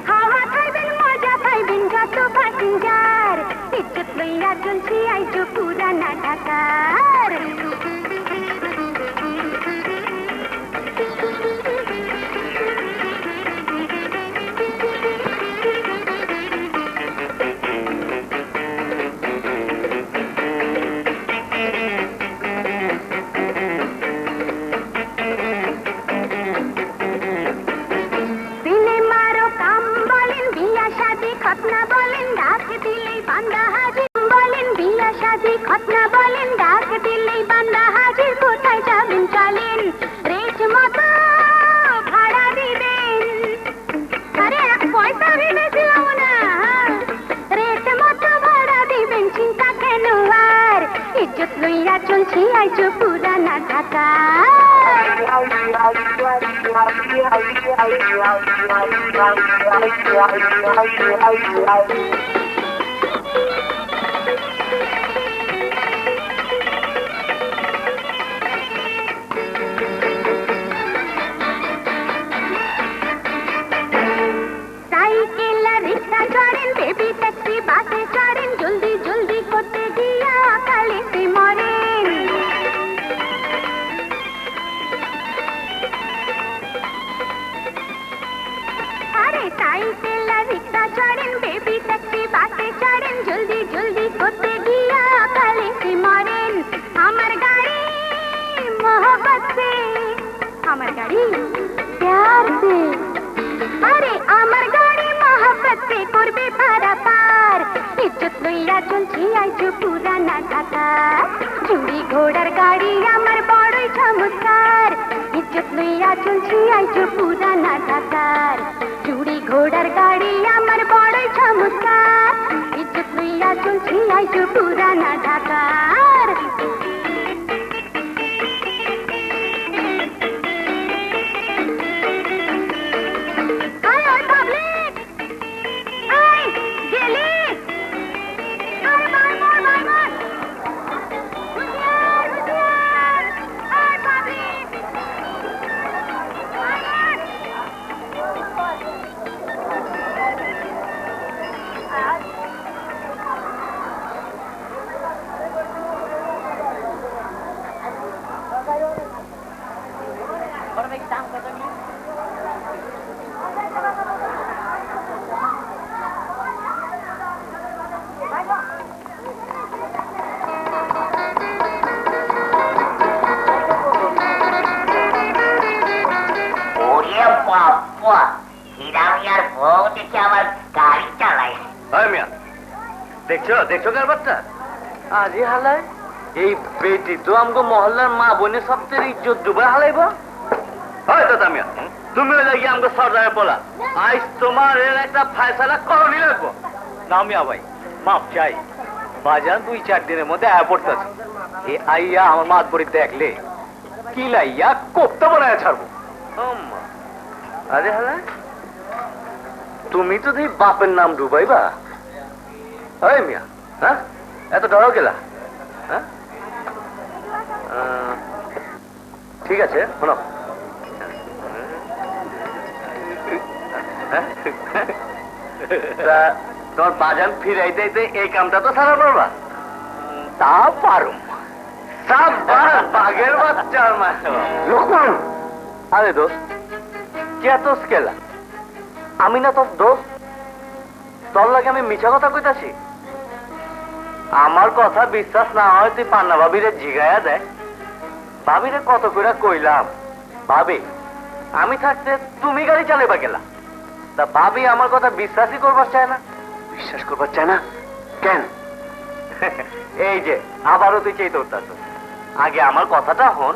হাওয়া খাইবেন, মজা পাইবেন যত প্যাসেঞ্জার, ইজ্জত লইয়া চলছি আইছো পুরানা ঢাকার। খতনা বলেন ডাক দিলেই বান্দা হাজির, বলেন বিয়া শাদী খতনা বলেন ডাক দিলেই বান্দা হাজির। কোথায় যাবেন চলেন, রেট মতো ভাড়া দিবেন। আরে এক পয়সা भी বেশি হবো না, রেট মতো ভাড়া দিবেন। চিন্তা কেন আর, ইজ্জত লইয়া চলছি আইছো পুরানা ঢাকার। সাইকেল রিক্সা চড়েন, বেবি ট্যাক্সি বাসে চড়েন, জলদি জলদি করতে গিয়া কালিতে মরেন। আরে সাইকেল রিক্সা চড়েন, বেবি ট্যাক্সি বাসে চড়েন, জলদি জলদি করতে গিয়া কালিতে মরেন। আমার গাড়ি মোহব্বত সে, আমার গাড়ি প্যার সে, আরে আমার গাড়ি মোহব্বত সে করবে পারাপার। ইজ্জত লইয়া চলছি আইছো পুরানা ঢাকার। চুড়ি ঘোড়ার গাড়ি আমার বড়ই চমৎকার, ইজ্জত লইয়া চলছি আইছো পুরানা ঢাকার। চুড়ি ঘোড়ার গাড়ি আমার বড়ই চমৎকার, ইজ্জত লইয়া চলছি আইছো পুরানা ঢাকার। দেখছো দেখছো কার বাচ্চা আরে হালায়, এই বেটি তো আমগো মহল্লার মা বোনের সবচেয়ে ইজ্জত ডুবে হালাইব। হয় দাদা মিয়া, তুমি ওই লাগি আমাকে সর্দারে বলা আজ তোমার এর একটা ফয়সালা করণই লাগবো না মিয়া ভাই মাপ চাই বাজার 2-4 দিনের মধ্যে আয়া পড়তেছে এ আইয়া আমার মাত পরি দেখলে কি লাইয়া কোপ্তা বানায় ছাড়বো আরে হ্যাঁ তুমি তো দেখি বাপের নাম ডুবাইবা ওই মিয়া হ্যাঁ এত ডরাও গেলা হ্যাঁ ঠিক আছে শোনো তোমার বাজান ফিরাইতে এই কামটা তো সারা পারবা তা পারুম বাঘের বাচ্চার লোকমান আরে দোস্ত কে তোস কেলা আমি না তোর দোস্ত তোর লাগে আমি মিছা কথা কইতাছি আমার কথা বিশ্বাস না হয় তুই পান্না ভাবিরে জিগায়া দেয় ভাবিরে কত করে কইলাম ভাবি আমি থাকতে তুমি গাড়ি চালাইবা গেলা তা ভাবি আমার কথা বিশ্বাসই করবার চায় না বিশ্বাস করবার চায় না কেন এই যে আবারও তুই চেয়ে তোরতাছ আগে আমার কথাটা হন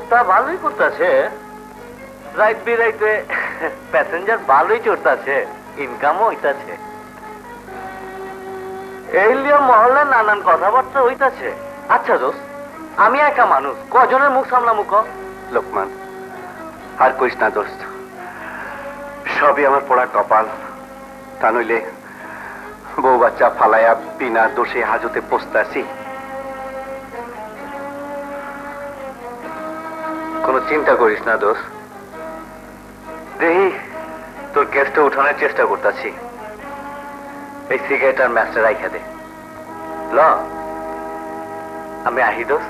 তা ভালোই করতেছে রাইট বিরাইতে প্যাসেঞ্জার ভালোই চড়তেছে ইনকামও হইতাছে এই লিয়া মহল্লায় নানান কথাবার্তা হইতাছে আচ্ছা দোস্ত আমি একা মানুষ কজনের মুখ সামলামু ক লোকমান আর কইস না দোস্ত সবই আমার পোড়া কপাল তা নইলে বউ বাচ্চা ফালাইয়া বিনা দোষে হাজতে পোস্তাছি কোনো চিন্তা করিস না দোস্ত দেখি তোর কেসটা উঠানোর চেষ্টা করতেছি এই সিগারেট আর ম্যাচটা রাইখা দে ল আমি আহি দোস্ত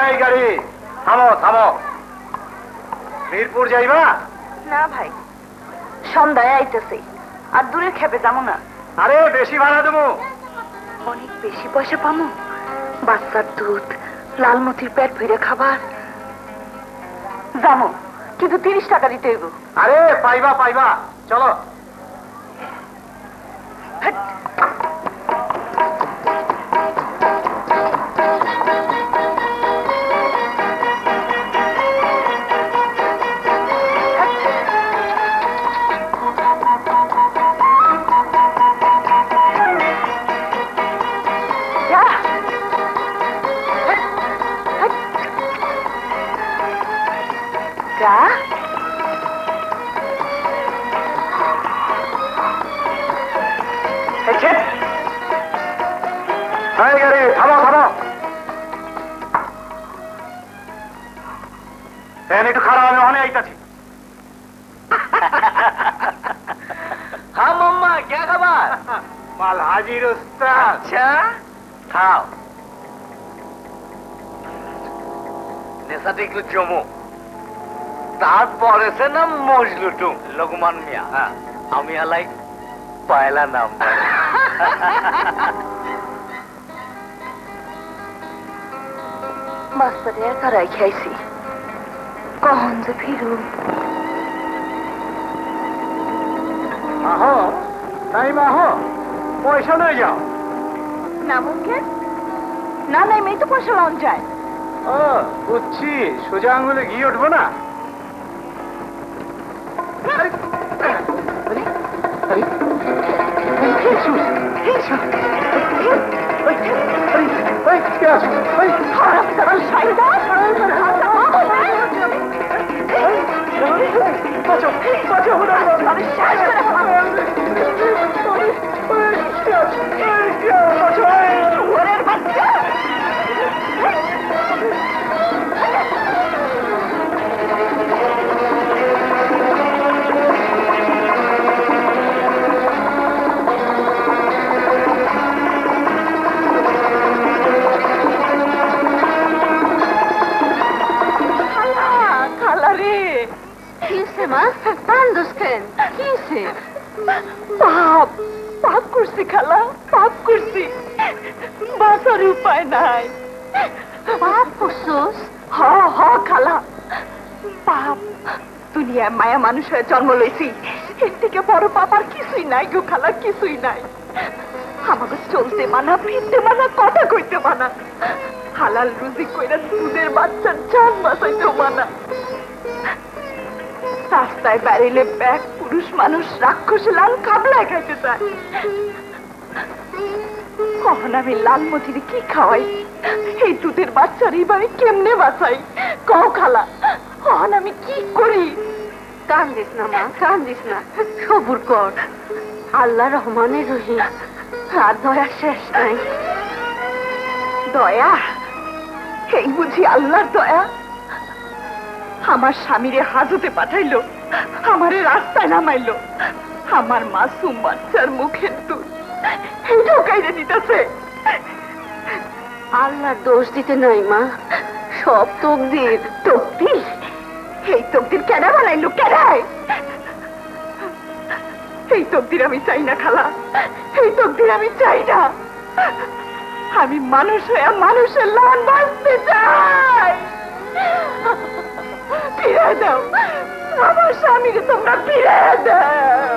এই গাড়ি থামো থামো মিরপুর যাইবা না ভাই সন্ধ্যায় আইতেছে আর দূরের খেপে যাবো না আরে বেশি ভাড়া দেবো অনেক বেশি পয়সা পামো বাচ্চার দুধ লালমতির পেট ভরে খাবার যাবো কিন্তু 30 টাকা দিতে হইব আরে পাইবা পাইবা চলো একটু খারাপ আমি ওখানে আইতাছি হ্যাঁ মাম্মা কে খাবার মাল হাজির ওস্তাদ আচ্ছা খাও নেশাটা একটু জমো তারপরে সে নাম মজলুটুম লোকমান মিয়া আমি আলাই পয়লা নাম মাস্টারে একা রাখাইছি কখন যে ফিরু আহো টাইম আহো পয়সা নিয়ে যাও না মুখে না নাই মেয়ে তো পয়সা লাউন যায় ও বুঝছি সোজা আঙুলে গিয়ে উঠবো না পাপ করছি খালা পাপ করছি বাঁচার উপায় নাই পাপ করছোস হ হ খালা পাপ দুনিয়ায় মায়া মানুষ হয়ে জন্ম লইছি এর থেকে বড় পাপ আর কিছুই নাই গো খালা, কিছুই নাই। আমাকে চলতে মানা, ফিরতে মানা, কথা কইতে মানা, হালাল রুজি কইরা দুধের বাচ্চার জান বাঁচাইতে মানা। রাস্তায় বেরিলে ব্যাগ পুরুষ মানুষ রাক্ষসে লাল খাবলায় খাইতে চায়। কখন আমি লাল মতিরে কি খাওয়াই, এই দুধের বাচ্চার এইভাবে কেমনে বাঁচাই কও খালা, কখন আমি কি করি? কান্দিস না মা, কান্দিস না, সবুর কর। আল্লাহ রহমানের রহিম, আর দয়া শেষ নাই। দয়া? এই বুঝি আল্লাহর দয়া? আমার স্বামীরে হাজতে পাঠাইলো, আমারে রাস্তায় নামাইলো, আমার মাসুম বাচ্চার মুখের দুধ এই ঢোকাইরে দিতেছে। আল্লাহর দোষ দিতে নাই মা, সব তকদির। তকদির? এই তকদির কেডা বানাইলো, কেডায়? এই তকদির আমি চাই না খালা, এই তকদির আমি চাই না। আমি মানুষ হয়ে মানুষের লান বাঁচতে চাই। ফিরে দাও আমার স্বামীকে, তোমরা ফিরে দাও।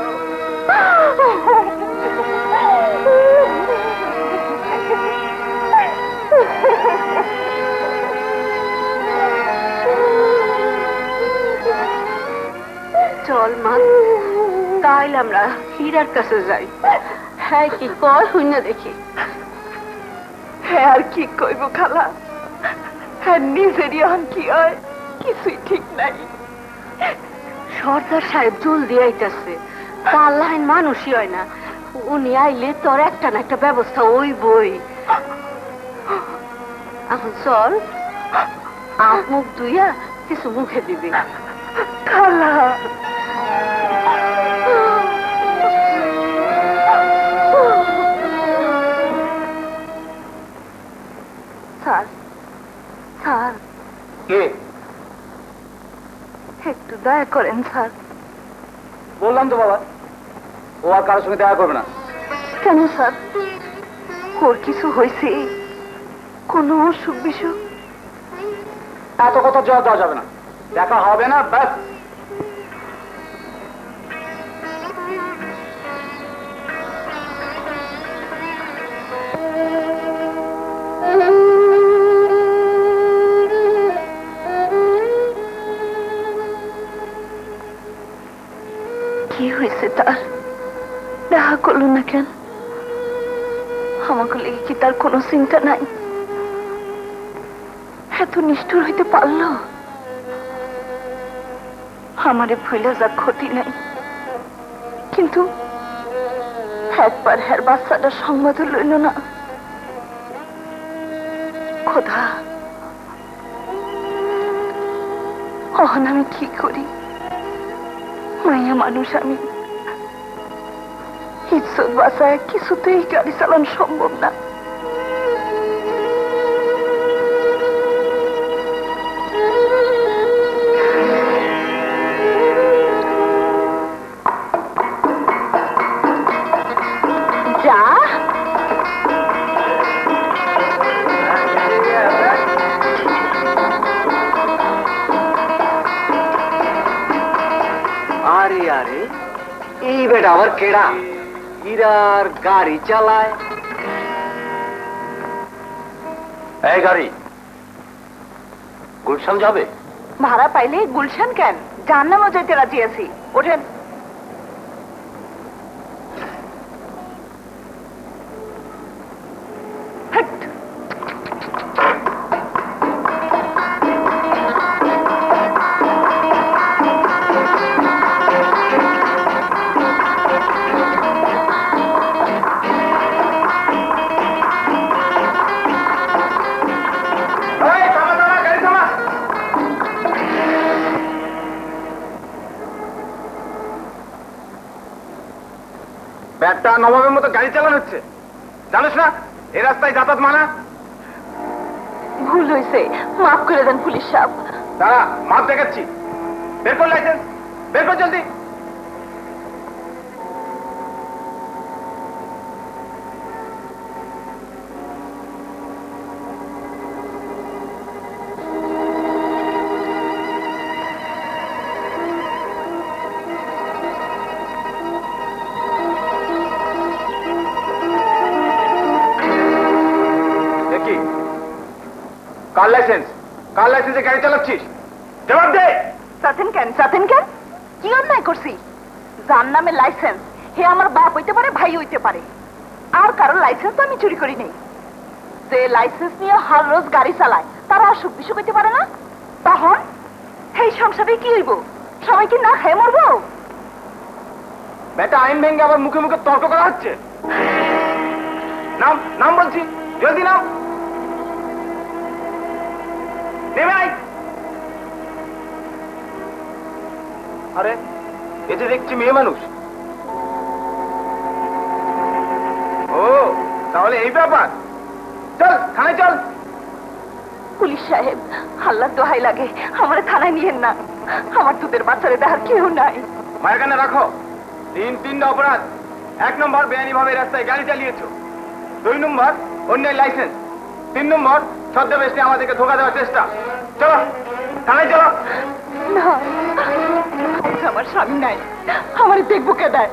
চল মা, তাইলে আমরা হীরার কাছে যাই। হ্যাঁ কি কর হইনা দেখি। হ্যাঁ আর কি কইব খালা, হ্যাঁ নিজেরই এখন কি হয় কিছুই ঠিক নাই। সর্দার সাহেব জলদি আইতাছে, তার লাইন মানুষই হয় না। উনি আইলে তোর একটা না একটা ব্যবস্থা ওই বই। এখন চল, আখ মুখ ধুইয়া কিছু মুখে দিবি। খালা স্যার, স্যার কে? একটু দয়া করেন স্যার। বললাম তো বাবা, ও আর কারোর সঙ্গে দেখা করবে না। কেন স্যার, ওর কিছু হয়েছে? কোনো অসুখ বিসুখ? এত কথা জবাব দেওয়া যাবে না, দেখা হবে না ব্যাস। কি হয়েছে তার? দেখা করলো না কেন? আমাকে লেগে কি তার কোনো চিন্তা নাই? এত নিষ্ঠুর হইতে পারলো? আমারে ভুলে যাক ক্ষতি নাই, কিন্তু একবার হ্যার বাচ্চাটা সংবাদ লইল না। খোদা, অহন আমি কি করি? মাইয়া মানুষ আমি, ইজ্জত বাঁচায় কিছুতেই গাড়ি চালানো সম্ভব না। যা আরে আরে, এই বেটা আবার কেডা? হীরার গাড়ি চালায়? এই গাড়ি গুলশান যাবে? ভাড়া পাইলে গুলশান কেন, জাহান্নামে যেতে রাজি আছি। ওঠেন। ব্যাগটা নবাবের মতো গাড়ি চালানো হচ্ছে, জানিস না এই রাস্তায় যাতায়াত মানা? ভুল হয়েছে, মাফ করে দেন পুলিশ সাহেব। দাঁড়া, মাপ দেখাচ্ছি। বের কর লাইসেন্স, বের কর জলদি। কার লাইসেন্স? কার লাইসেন্সে গাড়ি চালাচ্ছিস? জবাব দে। সাথেন কেন কি অন্যায় করছি? যার নামে লাইসেন্স হে আমার বাপ হইতে পারে, ভাই হইতে পারে, আর কারো লাইসেন্স তো আমি চুরি করি নেই। যে লাইসেন্স নিয়ে হার রোজ গাড়ি চালায় তারা অসুখ বিসুখ হইতে পারে না? তখন এই সংসারে কি হইব? সবাই কি না খেয়ে মরবো? বেটা আইন ভেঙে আবার মুখে মুখে তর্ক করা হচ্ছে। নাম নাম বলছি, জলদি নাম। নেমে আয়। আরে এতে দেখছি মেয়ে মানুষ। ও তাহলে এই ব্যাপার, চল থানায় চল। পুলিশ সাহেব, আল্লাহর দোহাই লাগে আমার থানায় নিয়েন না, আমার দুধের বাচ্চারে দেখার কেউ নাই। মায়াখানে রাখো। তিনটা অপরাধ। 1 নম্বর বেআইনি ভাবে রাস্তায় গাড়ি চালিয়েছো, 2 নম্বর অন্যের লাইসেন্স, 3 নম্বর ছদ্মবেশে আমাদেরকে ধোকা দেওয়ার চেষ্টা। চলো থানায় চলো। না, আজ আমার স্বামী নাই, আমার দেখবো কে দেয়?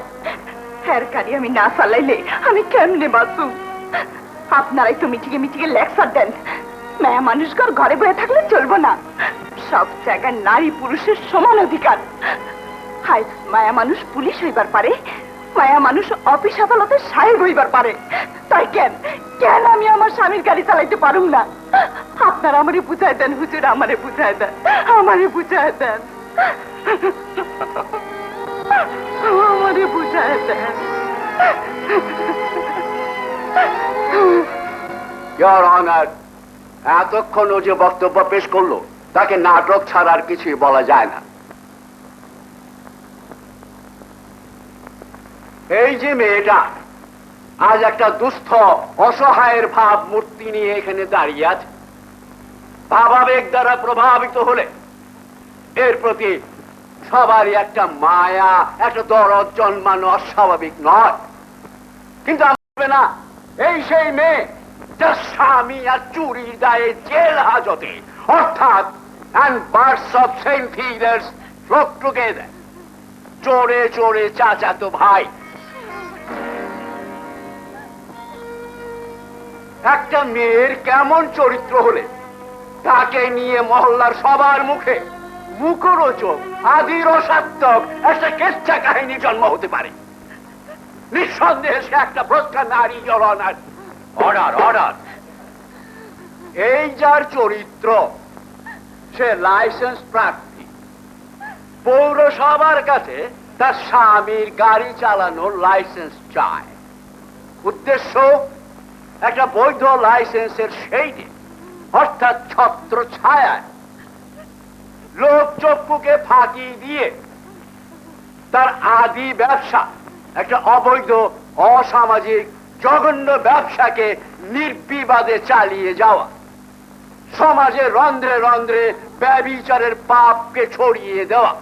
হ্যার গাড়ি আমি না চালাইলে আমি কেমনে বাঁচব? আপনারাই তো মিটিংয়ে মিটিংয়ে লেকচার দেন, মায়া মানুষগর ঘরে বয়ে থাকলে চলবো না, সব জায়গায় নারী পুরুষের সমান অধিকার। হাই, মায়া মানুষ পুলিশ হইবার পারে, মায়া মানুষ অফিস আদালতের সাহেব হইবার পারে, তাই কেন কেন আমি আমার স্বামীর গাড়ি চালাইতে পারুম না? আপনারা আমারে বুঝায় দেন হুজুর, আমারে বুঝায় দেন, আমারে বুঝায় দেন, আমারে বুঝায় দেন। ইওর অনার, এতক্ষণ ও যে বক্তব্য পেশ করলো তাকে নাটক ছাড়া আর কিছুই বলা যায় না। এই যে মেয়েটা আজ একটা দুস্থ অসহায়ের ভাব মূর্তি নিয়ে এখানে দাঁড়িয়ে আছে, ভাবাবেগ দ্বারা প্রভাবিত হলে এর প্রতি সবারই একটা মায়া, একটা দরদ জন্মানো অস্বাভাবিক নয়। কিন্তু আমি না, এই সেই মেয়ে যার স্বামী আর চুরির দায়ে জেল হাজতে, অর্থাৎ and birds of St. Peter's flock together, চোরে চোরে চাচাতো ভাই। একটা মেয়ের কেমন চরিত্র হলে তাকে নিয়ে মহল্লার সবার মুখে মুখরোচক, আদি রসাত্মক একটা কেচ্ছা কাহিনী জন্ম হতে পারে? নিঃসন্দেহে সে একটা ভ্রষ্টা নারী। Order order. এই যার চরিত্র, সে লাইসেন্স প্রার্থী, পৌরসভার কাছে তার স্বামীর গাড়ি চালানোর লাইসেন্স চায়। উদ্দেশ্য একটা বৈধ লাইসেন্সের সেইটে, অর্থাৎ ছত্র ছায়ায় লোক চক্ষুকে ফাঁকি দিয়ে তার আদি ব্যবসা, একটা অবৈধ অসামাজিক জঘন্য ব্যবসাকে নির্বিবাদে চালিয়ে যাওয়া, সমাজে রন্ধ্রে রন্ধ্রে ব্যভিচারের পাপকে ছড়িয়ে দেওয়া।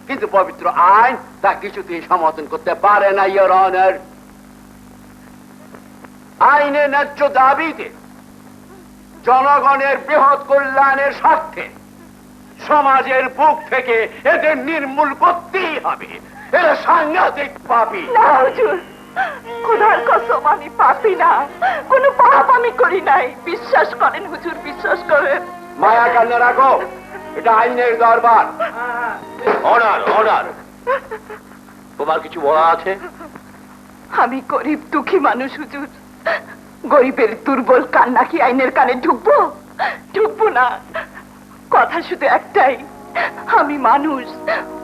কিন্তু পবিত্র আইন তা কিছুতেই সমর্থন করতে পারে না। ইওর অনার, আইনের ন্যায্য দাবিতে, জনগণের বৃহৎ কল্যাণের স্বার্থে সমাজের বুক থেকে এদের নির্মূল করতেই হবে। এরা সাংঘাতিক পাপী। না হুজুর, খোদার কসম আমি পাপী না, কোনো পাপ আমি করি নাই, বিশ্বাস করেন হুজুর, বিশ্বাস করেন। মায়া কান্না রাখো, এটা আইনের দরবার। Order order. তোমার কিছু বলা আছে? আমি গরিব দুঃখী মানুষ হুজুর, গরিবের দুর্বল কান্না কি আইনের কানে ঢুকবো? ঢুকবো না। কথা শুধু একটাই, আমি মানুষ,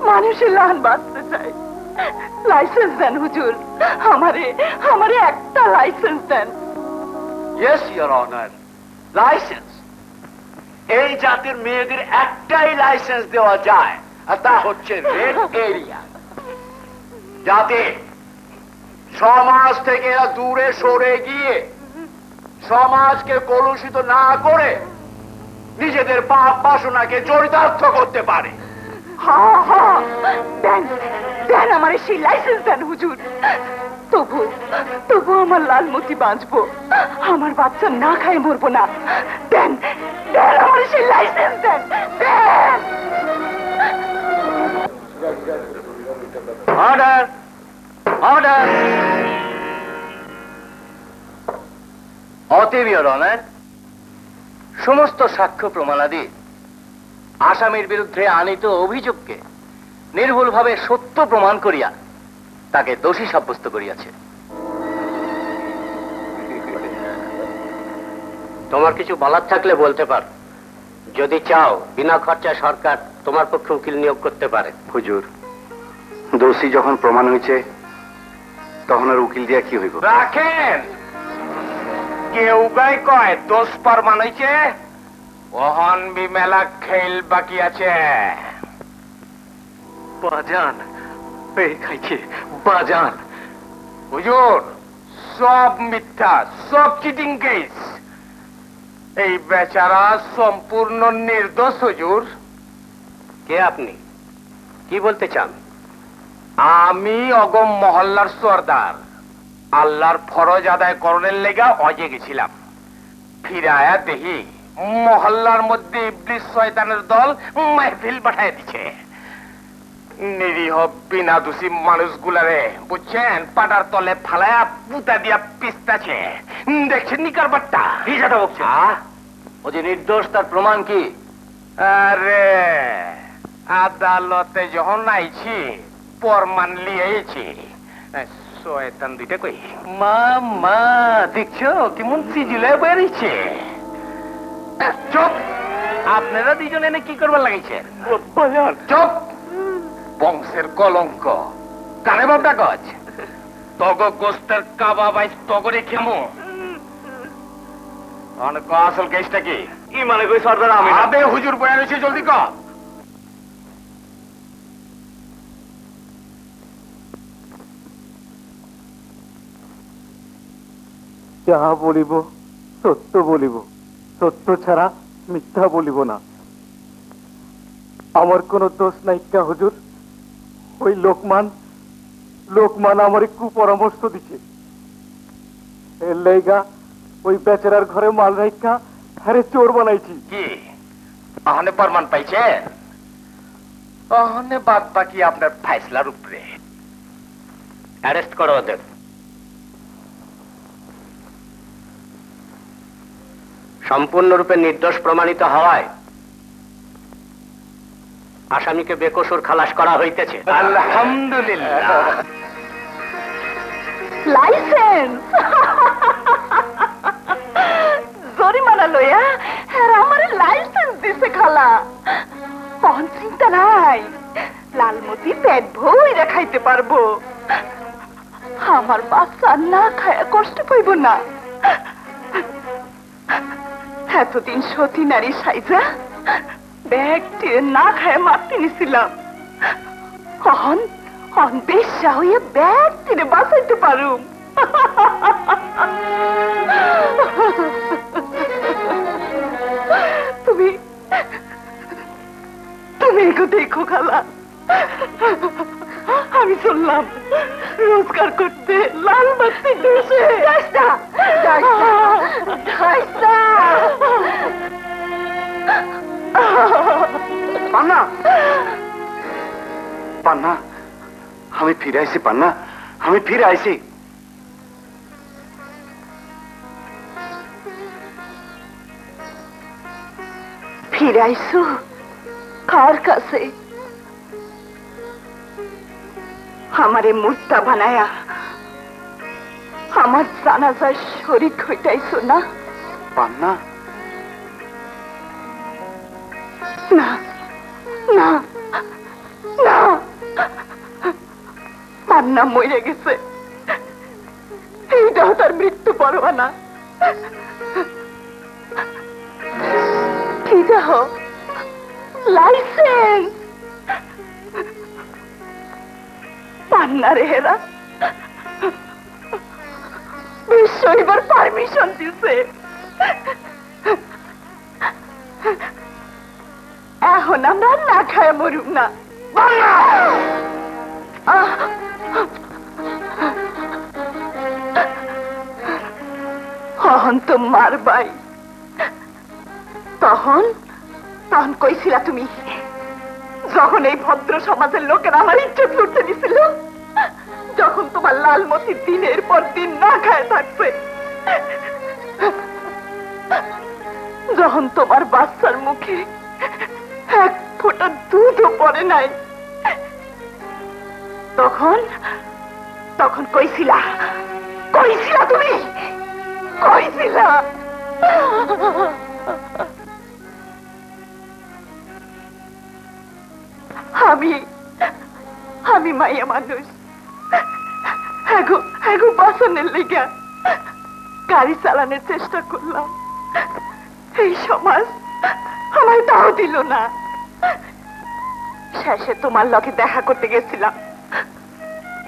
মানুষের লান বাঁচতে চাই। লাইসেন্স দেন হুজুর, আমারে একটা লাইসেন্স দেন। Yes your honour, licence. এই জাতির মেয়েদের একটাই লাইসেন্স দেওয়া যায়, আর তা হচ্ছে রেড এরিয়া, যাতে সমাজ থেকে এরা দূরে সরে গিয়ে সমাজকে কলুষিত না করে নিজেদের পাপ বাসনাকে চরিতার্থ করতে পারে। দেন দেন আমার সেই লাইসেন্স দেন হুজুর, তবু আমার লালমতি বাঁচবো, আমার বাচ্চা না খায় মরবো না। দেন দেন আমার সেই লাইসেন্স দেন, দেন। Order order. অতএব ইওর অনার, সমস্ত সাক্ষ্য প্রমাণাদি আসামির বিরুদ্ধে আনিত অভিযোগকে নির্ভুলভাবে সত্য প্রমাণ করিয়া তাকে দোষী সাব্যস্ত করিয়াছে। তোমার কিছু বলার থাকলে বলতে পার। যদি চাও বিনা খরচায় সরকার তোমার পক্ষে উকিল নিয়োগ করতে পারে। হুজুর, দোষী যখন প্রমাণ হয়েছে তখন আর উকিল দিয়া কি হইব? রাখেন, কেউ গাই কয় দোষ প্রমাণ হয়েছে, ওহন বি মেলা খেল বাকি আছে। বাজান এই খাইছে বাজান। হুজুর, সব মিথ্যা, সব চিটিং কেস। এই বেচারা সম্পূর্ণ নির্দোষ হুজুর। কে আপনি? কি বলতে চান? আমি অগম মহল্লার সর্দার। আল্লাহর ফরজ আদায় করণের লেগা অজে গেছিলাম। ফিরায়া দেখি মহল্লার মধ্যে ইবলিস শয়তানের দল মাহফিল পাঠায় দিছে। নিরীহ বিনা দোষী মানুষগুলারে বুঝছেন পাটার তলে ফালায়া পুতা দিয়া পিস্তাছে। দেখছেন নি কারবারটা? কি যাতা বকছে? ও যে নির্দোষ তার প্রমাণ কি? আরে আদালতে যখন আইছি প্রমাণ লিয়েছি। শয়তান দুইটা কই মা দেখছো কেমন সিজিলে বেরিয়েছে। চুপ, আপনারা দুইজন এনে কি করবার লাগাইছেন? চুপ, বংশের কলঙ্ক। কানে বাপ ডাকছ তগ গোস্তের কাবা বাইস তগরে খেমো। অনেক আসল কেসটা কি? মানে কই সর্দার আমি আবে হুজুর বয়া রয়েছে, জলদি কর। যাহা বলিব সত্য বলিব, সত্য ছাড়া মিথ্যা বলিব না। আমার কোনো দোষ নাই কা হুজুর। ওই লোকমান আমার কুপরামর্শ দিছে। এর লাইগা ওই বেচারার ঘরে মাল রাইখা হারে চোর বানাইছি। কি আহনে প্রমাণ পাইছেন? আহনে বাদ বাকি আপনার ফাইসলার উপরে। অ্যারেস্ট করো ওদের। সম্পূর্ণরূপে নির্দোষ প্রমাণিত হওয়ায় আসামিকে বেকসুর খালাস করা হইতেছে। আলহামদুলিল্লাহ। লাইসেন্স জরিমানা লইয়া আমার লাইসেন্স দিছে খালা। অন চিন্তা নাই, লালমতি পেট ভইরা খাইতে পারবো। আমার বাচ্চা না খায়া কষ্ট পাইব না। এতদিন সতী নারী সাইজা ব্যাগটি না খায় মারতে নিছিলাম। অন বেশ্যা হইয়া ব্যাগটিরে বাঁচাইতে পারুম। তুমি এগো দেখো খালা, আমি চললাম রোজগার করতে লাল বাতি দেশে। পান্না, পান্না, আমি ফিরে আইছি। পান্না, আমি ফিরে আইছি। ফিরে আইসো কার কাছে? আমারে মুর্দা বানায়া আমার জানাজার শরীক হইতাইছো না? পান্না, না না না, পান্না মরে গেছে। এইটাও তার মৃত্যু পরোয়ানা। কি দেহ লাইসেন্স পান্না রেহেরা বিশ্ব এবার পারমিশন দিছে। এখন আমরা না খায় মরুম না। তখন তো মারবাই। তখন কইছিলা তুমি, যখন এই ভদ্র সমাজের লোকেরা আমার ইজ্জত লুটতে দিছিল, যখন তোমার লালমতি দিনের পর দিন না খায় থাকছে, যখন যখন তোমার বাচ্চার মুখে এক ফোঁটা দুধও পড়ে নাই, তখন তখন কইছিলা তুমি কইছিলা আমি মাইয়া মানুষ এগো বাঁচানোর লেগা গাড়ি চালানোর চেষ্টা করলাম, এই সমাজ আমায় তাও দিল না। শেষে তোমার লগে দেখা করতে গেছিলাম,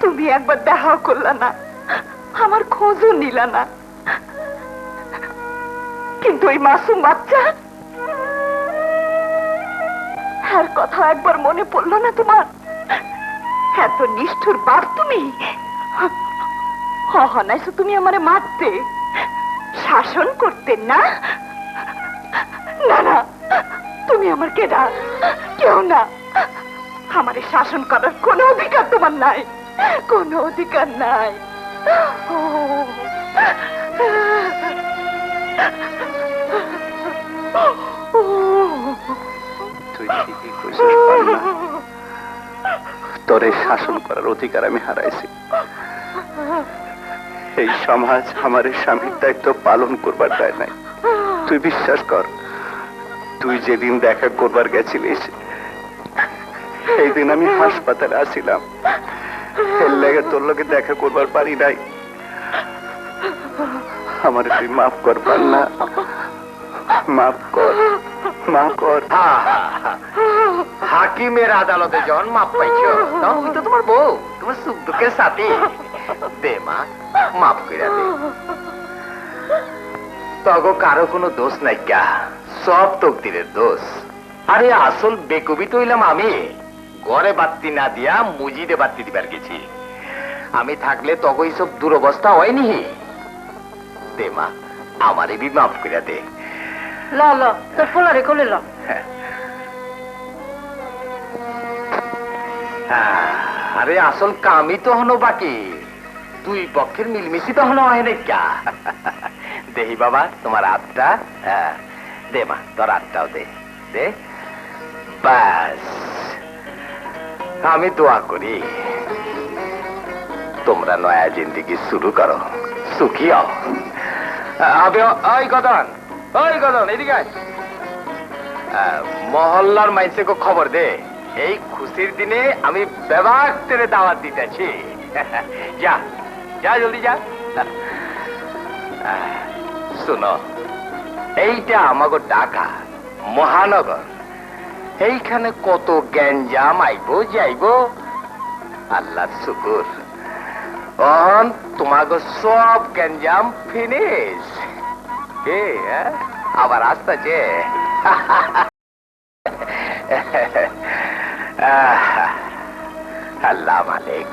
তুমি একবার দেখাও করলা না, আমার খোঁজও নিলা না। কিন্তু ওই মাসুম বাচ্চা, এর কথা একবার মনে পড়লো না তোমার? এত নিষ্ঠুর বাপ তুমি, হনাইছো তুমি আমারে মারতে, শাসন করতে না? না না, তুমি আমার কেডা? কেউ না, আমারে শাসন করার কোনো অধিকার তোমার নাই, কোনো অধিকার নাই। তুই ঠিকই কইছিস পান্না, তোরে শাসন করার অধিকার আমি হারাইছি। এই সমাজ আমার স্বামীর দায়িত্ব পালন করবার দেয় নাই। তুই বিশ্বাস কর, তুই যেদিন দেখা করবার গেছিলিস সেই দিন আমি হাসপাতালে আসিলাম, এর লেগে তোর লোকে দেখা করবার পারি নাই। আমার তুই মাফ কর পান্না, মাফ কর, মাফ কর। হাকিমের আদালতে যখন মাপ পাইছো তখন ওই তো তোমার বউ, তোমার সুখ দুঃখের সাথী। দে মা, মাফ করে দে। তগো কারো কোনো দোষ নাই, কা সব তকদিরের দোষ। আরে আসল বেকুবি তো হইলাম আমি, ঘরে বাত্তি না দিয়া মুজিদে বাত্তি দিবার গেছি। আমি থাকলে তগো এইসব দুরবস্থা হয়নি। দে মা, আমারে বি মাফ করে দে। ল তোর পোলারে কোলে ল। আরে আসল কামই তো হনো বাকি, দুই পক্ষের মিলমিশি তো হনো হয় না। দেহি বাবা তোমার হাতটা, দে মা তোর হাতটাও দে দে। বাস, আমি দোয়া করি তোমরা নয়া জিন্দিগি শুরু করো, সুখী হও। ওই গদন, এদিকে মহল্লার মাইসে খবর দে, এই খুশির দিনে আমি বেবাক তেরে দাওয়াত দিতেছি। যা যা, জলদি যা। শুনো, এইটা আমাগো ঢাকা মহানগর, এইখানে কত গ্যাঞ্জাম আইব যাইব, আল্লাহর শুকুর তোমাগো সব গ্যাঞ্জাম ফিনিশ। আবার আসতেছে। আল্লাহ মালিক।